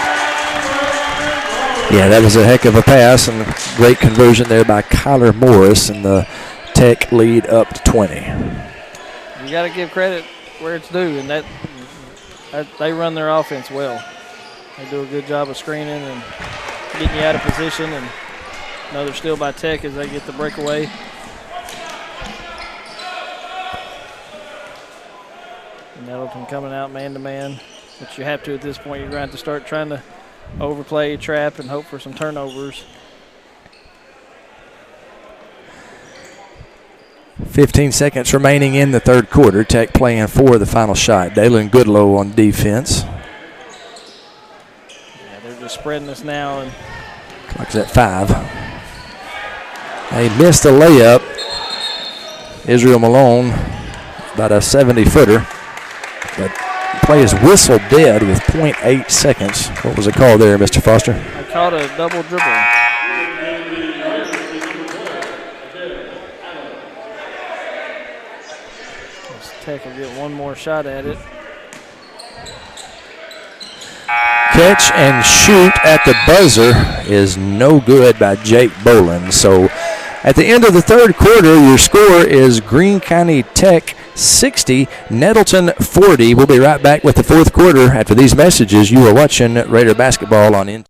Yeah, that was a heck of a pass and a great conversion there by Kyler Morris, and the Tech lead up to 20. You got to give credit where it's due, and that they run their offense well. They do a good job of screening and getting you out of position, and another steal by Tech as they get the breakaway. Nettleton coming out man-to-man, which you have to at this point. You're going to have to start trying to overplay, trap, and hope for some turnovers. 15 seconds remaining in the third quarter. Tech playing for the final shot. Dalen Goodlow on defense. Yeah, they're just spreading us now. And clock's at 5. They missed a layup. Israel Malone, about a 70-footer. But play is whistled dead with 0.8 seconds. What was the call there, Mr. Foster? I called a double dribble. Tech will get one more shot at it. Catch and shoot at the buzzer is no good by Jake Boland. So at the end of the third quarter, your score is Greene County Tech 60, Nettleton 40. We'll be right back with the fourth quarter after these messages. You are watching Raider Basketball on In.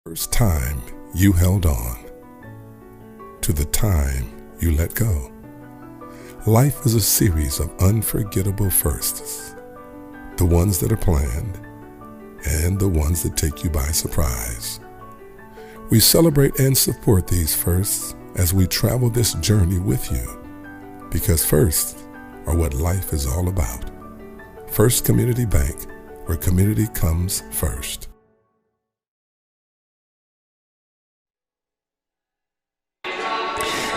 First time you held on to the time you let go. Life is a series of unforgettable firsts, the ones that are planned and the ones that take you by surprise. We celebrate and support these firsts as we travel this journey with you, because firsts are what life is all about. First Community Bank, where community comes first.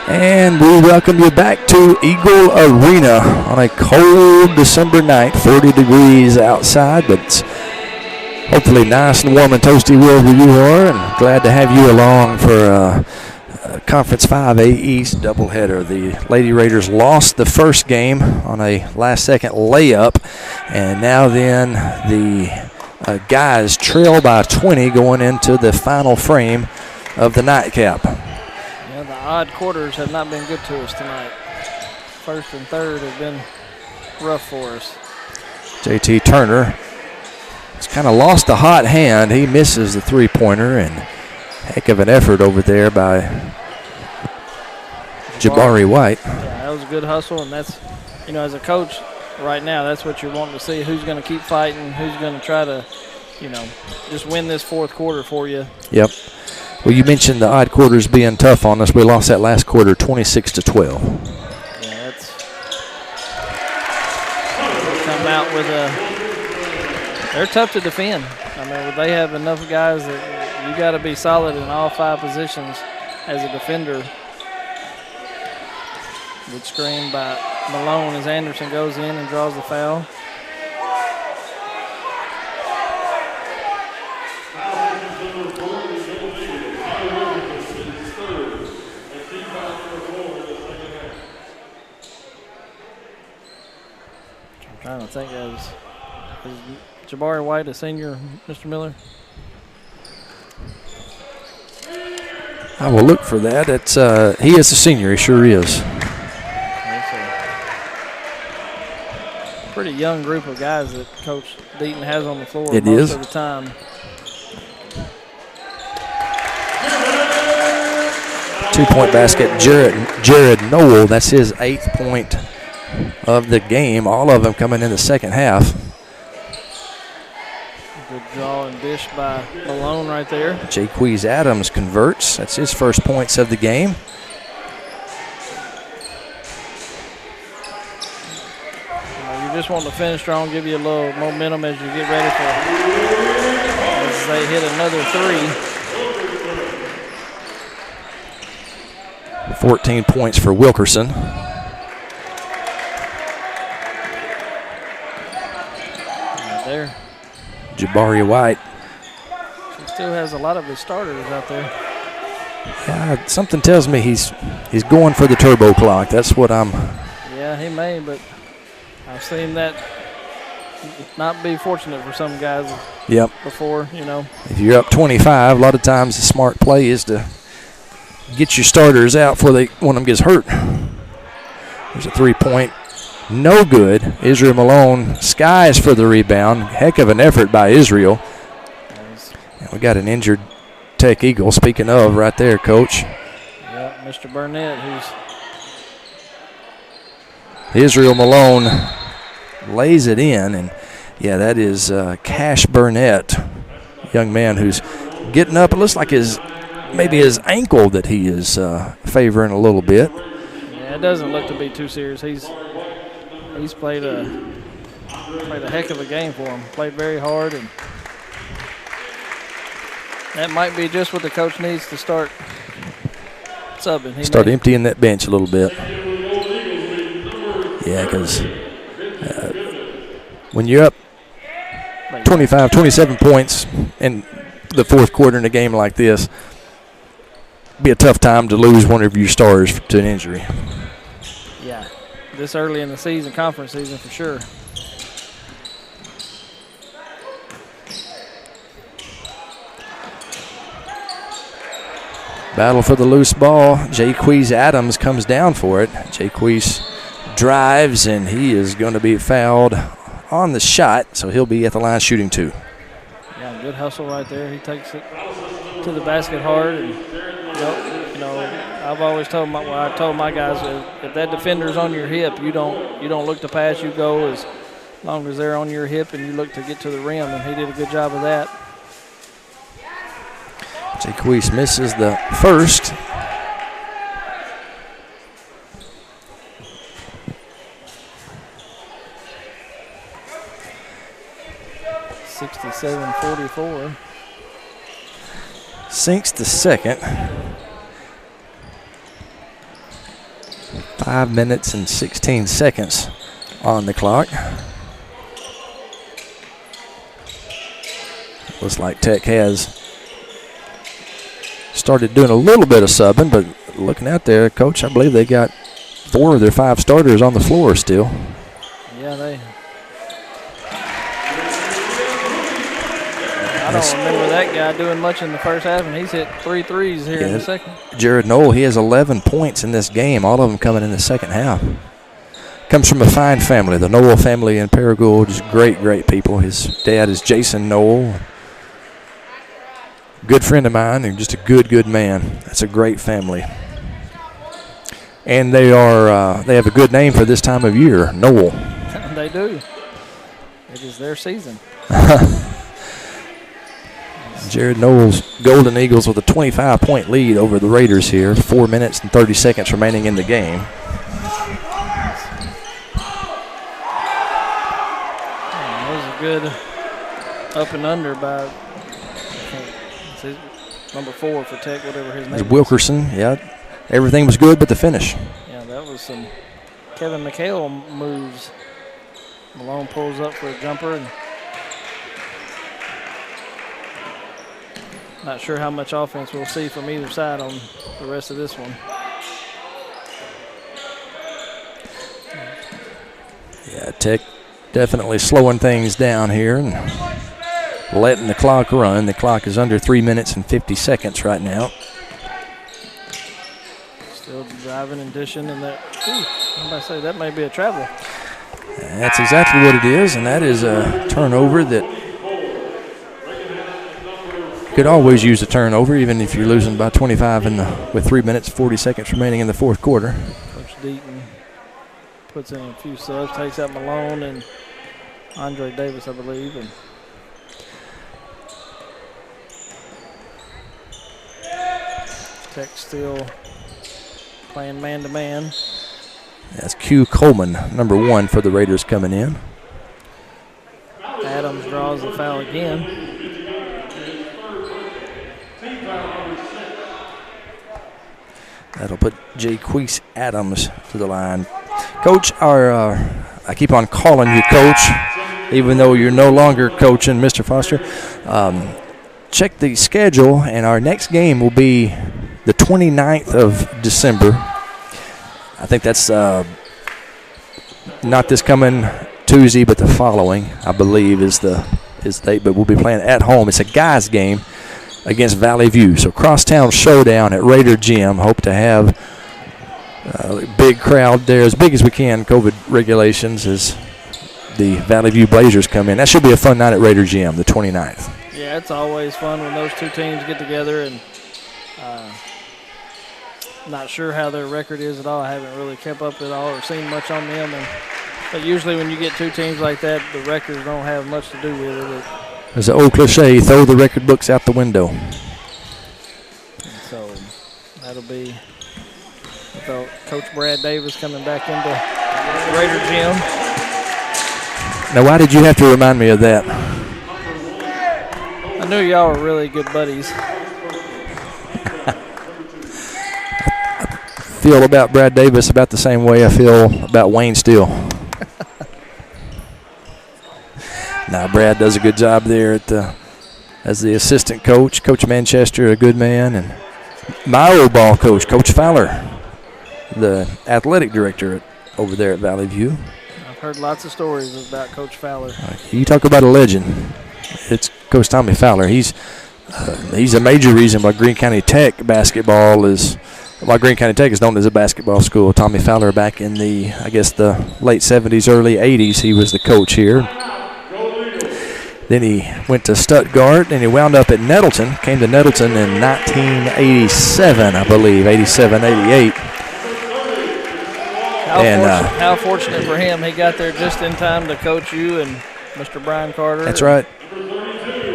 And we welcome you back to Eagle Arena on a cold December night, 40 degrees outside, but it's hopefully nice and warm and toasty wherever you are, and glad to have you along for Conference 5A East doubleheader. The Lady Raiders lost the first game on a last-second layup, and now then the guys trail by 20 going into the final frame of the nightcap. Yeah, the odd quarters have not been good to us tonight. First and third have been rough for us. JT Turner has kind of lost the hot hand. He misses the three-pointer, and heck of an effort over there by Jabari White. Yeah, that was a good hustle, and that's, you know, as a coach right now, that's what you're wanting to see. Who's going to keep fighting, who's going to try to, you know, just win this fourth quarter for you. Yep. Well, you mentioned the odd quarters being tough on us. We lost that last quarter 26-12. Yeah, that's come out with they're tough to defend. I mean, they have enough guys that you got to be solid in all 5 positions as a defender. Good screen by Malone as Anderson goes in and draws the foul. I'm trying to think, is Jabari White a senior, Mr. Miller? I will look for that. It's he is a senior. He sure is. Pretty young group of guys that Coach Deaton has on the floor It most is. of the time. Two-point basket, Jared Noel. That's his 8th point of the game. All of them coming in the second half. Good draw and dish by Malone right there. Jaquez Adams converts. That's his first points of the game. You just want to finish strong, give you a little momentum as you get ready for as they hit another 3. 14 points for Wilkerson. Right there. Jabari White. He still has a lot of his starters out there. Yeah, something tells me he's going for the turbo clock. That's what I'm. Yeah, he may, but I've seen that not be fortunate for some guys. Yep. Before, you know. If you're up 25, a lot of times the smart play is to get your starters out before one of them gets hurt. There's a 3-point. No good. Israel Malone skies for the rebound. Heck of an effort by Israel. And we got an injured Tech Eagle, speaking of, right there, Coach. Yeah, Mr. Burnett, Israel Malone lays it in, and yeah, that is Cash Burnett, young man who's getting up. It looks like maybe his ankle that he is favoring a little bit. Yeah, it doesn't look to be too serious. He's played a heck of a game for him. Played very hard, and that might be just what the coach needs to start subbing. Start emptying that bench a little bit. Yeah, because when you're up 25, 27 points in the fourth quarter in a game like this, be a tough time to lose one of your stars to an injury. Yeah, this early in the season, conference season for sure. Battle for the loose ball. Jaquez Adams comes down for it. Jaquez drives, and he is going to be fouled on the shot, so he'll be at the line shooting 2. Yeah, good hustle right there. He takes it to the basket hard, and you know, I've always told my guys, if that defender's on your hip, you don't look to pass. You go as long as they're on your hip, and you look to get to the rim. And he did a good job of that. Jaquez misses the first. (67-44). Sinks the second. 5 minutes and 16 seconds on the clock. Looks like Tech has started doing a little bit of subbing, but looking out there, Coach, I believe they got 4 of their 5 starters on the floor still. Yeah, I don't remember that guy doing much in the first half, and he's hit 3 threes here in the second. Jared Knoll, he has 11 points in this game, all of them coming in the second half. Comes from a fine family, the Knoll family in Paragould, just great, great people. His dad is Jason Knoll. Good friend of mine and just a good, good man. That's a great family. And they have a good name for this time of year, Knoll. They do. It is their season. Jared Knoll's Golden Eagles with a 25-point lead over the Raiders here. 4 minutes and 30 seconds remaining in the game. That was a good up and under by number 4 for Tech, whatever his name is. Wilkerson, yeah. Everything was good but the finish. Yeah, that was some Kevin McHale moves. Malone pulls up for a jumper, and not sure how much offense we'll see from either side on the rest of this one. Yeah, Tech definitely slowing things down here and letting the clock run. The clock is under 3 minutes and 50 seconds right now. Still driving and dishing, and that, I'm about to say, that may be a travel. That's exactly what it is, and that is a turnover that could always use a turnover, even if you're losing by 25 with 3 minutes 40 seconds remaining in the fourth quarter. Coach Deaton puts in a few subs, takes out Malone and Andre Davis, I believe. And Tech still playing man-to-man. That's Q Coleman, number 1 for the Raiders coming in. Adams draws the foul again. That'll put Jaquise Adams to the line. Coach, I keep on calling you Coach, even though you're no longer coaching, Mr. Foster. Check the schedule, and our next game will be the 29th of December. I think that's not this coming Tuesday, but the following, I believe, is the date. But we'll be playing at home. It's a guys' game against Valley View. So crosstown showdown at Raider Gym. Hope to have a big crowd there, as big as we can, COVID regulations, as the Valley View Blazers come in. That should be a fun night at Raider Gym, the 29th. Yeah, it's always fun when those two teams get together, and not sure how their record is at all. I haven't really kept up at all or seen much on them. But usually when you get two teams like that, the records don't have much to do with it. There's an old cliche, throw the record books out the window. So that'll be Coach Brad Davis coming back into Raider Gym. Now, why did you have to remind me of that? I knew y'all were really good buddies. I feel about Brad Davis about the same way I feel about Wayne Steele. Now, Brad does a good job there as the assistant coach. Coach Manchester, a good man, and my old ball coach, Coach Fowler, the athletic director over there at Valley View. I've heard lots of stories about Coach Fowler. You talk about a legend. It's Coach Tommy Fowler. He's a major reason why Greene County Tech basketball is. Why Greene County Tech is known as a basketball school. Tommy Fowler, back in the late 70s, early 80s, he was the coach here. Then he went to Stuttgart, and he wound up at Nettleton. Came to Nettleton in 1987, I believe, 87, 88. How fortunate for him. He got there just in time to coach you and Mr. Brian Carter. That's right.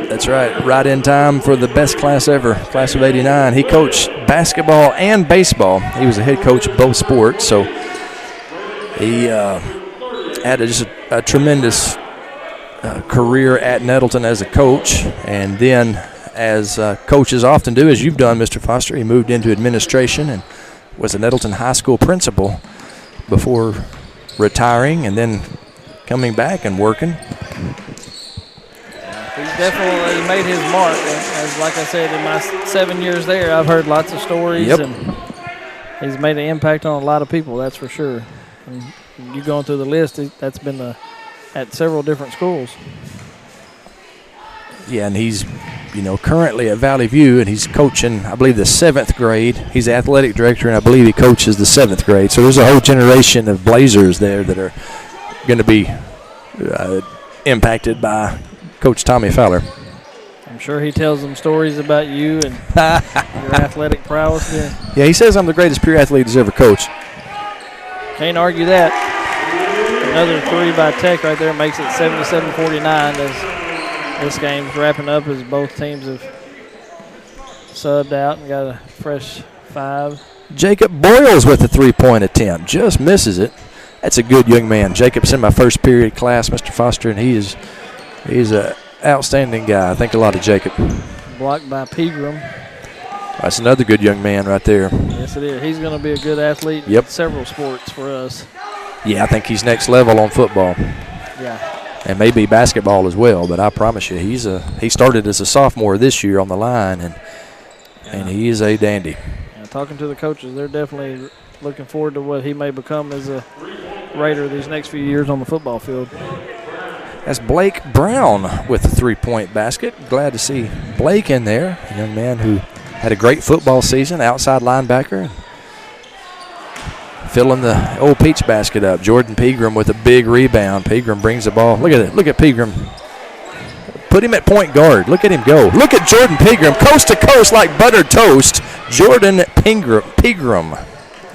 That's right. Right in time for the best class ever, class of 89. He coached basketball and baseball. He was a head coach of both sports, so he had just a tremendous career at Nettleton as a coach. And then, as coaches often do, as you've done, Mr. Foster, he moved into administration and was a Nettleton High School principal before retiring and then coming back and working. He's definitely made his mark. As like I said, in my 7 years there, I've heard lots of stories, and he's made an impact on a lot of people, that's for sure. And you going through the list, that's been at several different schools. Yeah, and he's, currently at Valley View, and he's coaching, I believe, the 7th grade. He's the athletic director, and I believe he coaches the 7th grade. So there's a whole generation of Blazers there that are going to be impacted by Coach Tommy Fowler. I'm sure he tells them stories about you and your athletic prowess. Yeah, he says I'm the greatest peer athlete he's ever coached. Can't argue that. Another 3 by Tech right there makes it 77-49 as this game's wrapping up, as both teams have subbed out and got a fresh 5. Jacob Boyles with a 3-point attempt. Just misses it. That's a good young man. Jacob's in my first period class, Mr. Foster, and he's an outstanding guy. I think a lot of Jacob. Blocked by Pegram. That's another good young man right there. Yes, it is. He's going to be a good athlete in several sports for us. Yeah, I think he's next level on football. Yeah. And maybe basketball as well, but I promise you, he started as a sophomore this year on the line, and he is a dandy. Yeah, talking to the coaches, they're definitely looking forward to what he may become as a Raider these next few years on the football field. That's Blake Brown with the 3-point basket. Glad to see Blake in there, a young man who had a great football season, outside linebacker. Filling the old Peach basket up. Jordan Pegram with a big rebound. Pegram brings the ball. Look at it. Look at Pegram. Put him at point guard. Look at him go. Look at Jordan Pegram, coast to coast like buttered toast. Jordan Pegram.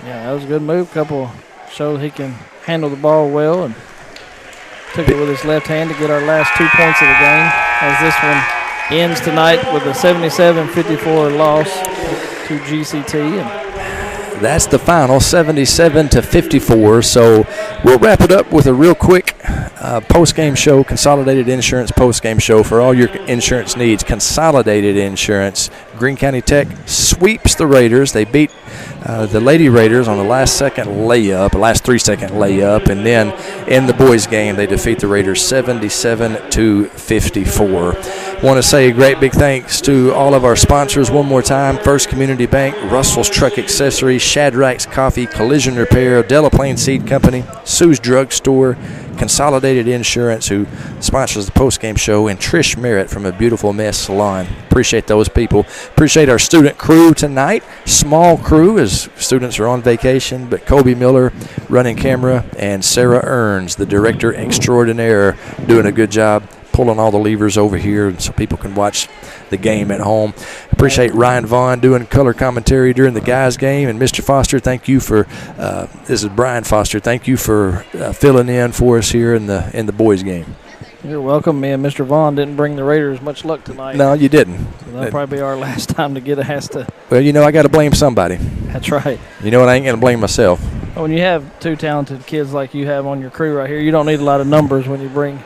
Yeah, that was a good move. Couple showed he can handle the ball well, and took it with his left hand to get our last 2 points of the game, as this one ends tonight with a 77-54 loss to GCT. And that's the final, 77-54. So we'll wrap it up with a real quick post-game show, Consolidated Insurance post-game show for all your insurance needs. Consolidated Insurance. Greene County Tech sweeps the Raiders. They beat the Lady Raiders on the last 3-second layup, and then in the boys' game they defeat the Raiders 77-54. Want to say a great big thanks to all of our sponsors one more time: First Community Bank, Russell's Truck Accessories, Shadrachs Coffee, Collision Repair, Delaplaine Seed Company, Sue's Drugstore, Consolidated Insurance, who sponsors the post-game show, and Trish Merritt from A Beautiful Mess Salon. Appreciate those people. Appreciate our student crew tonight. Small crew as students are on vacation, but Kobe Miller running camera, and Sarah Earns, the director extraordinaire, doing a good job pulling all the levers over here so people can watch the game at home. Appreciate Ryan Vaughn doing color commentary during the guys' game. And Mr. Foster, thank you for this is Brian Foster. Thank you for filling in for us here in the boys' game. You're welcome. Me and Mr. Vaughn didn't bring the Raiders much luck tonight. No, you didn't. So that'll probably be our last time to get asked to. Well, I got to blame somebody. That's right. You know what? I ain't going to blame myself. When you have 2 talented kids like you have on your crew right here, you don't need a lot of numbers when you bring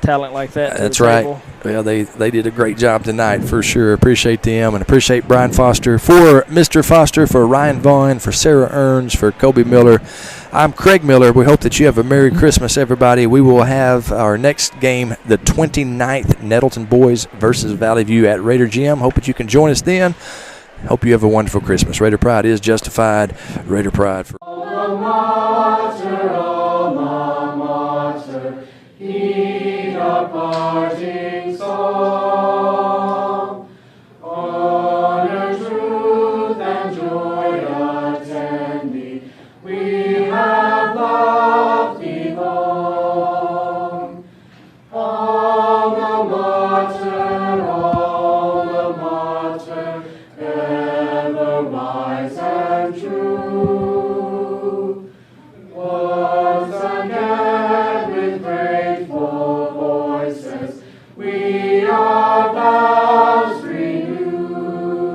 talent like that to That's the right. table. Well, they did a great job tonight for sure. Appreciate them, and appreciate Brian Foster, for Mr. Foster, for Ryan Vaughn, for Sarah Earns, for Kobe Miller. I'm Craig Miller. We hope that you have a Merry Christmas, everybody. We will have our next game, the 29th, Nettleton Boys versus Valley View at Raider Gym. Hope that you can join us then. Hope you have a wonderful Christmas. Raider Pride is justified. Raider Pride for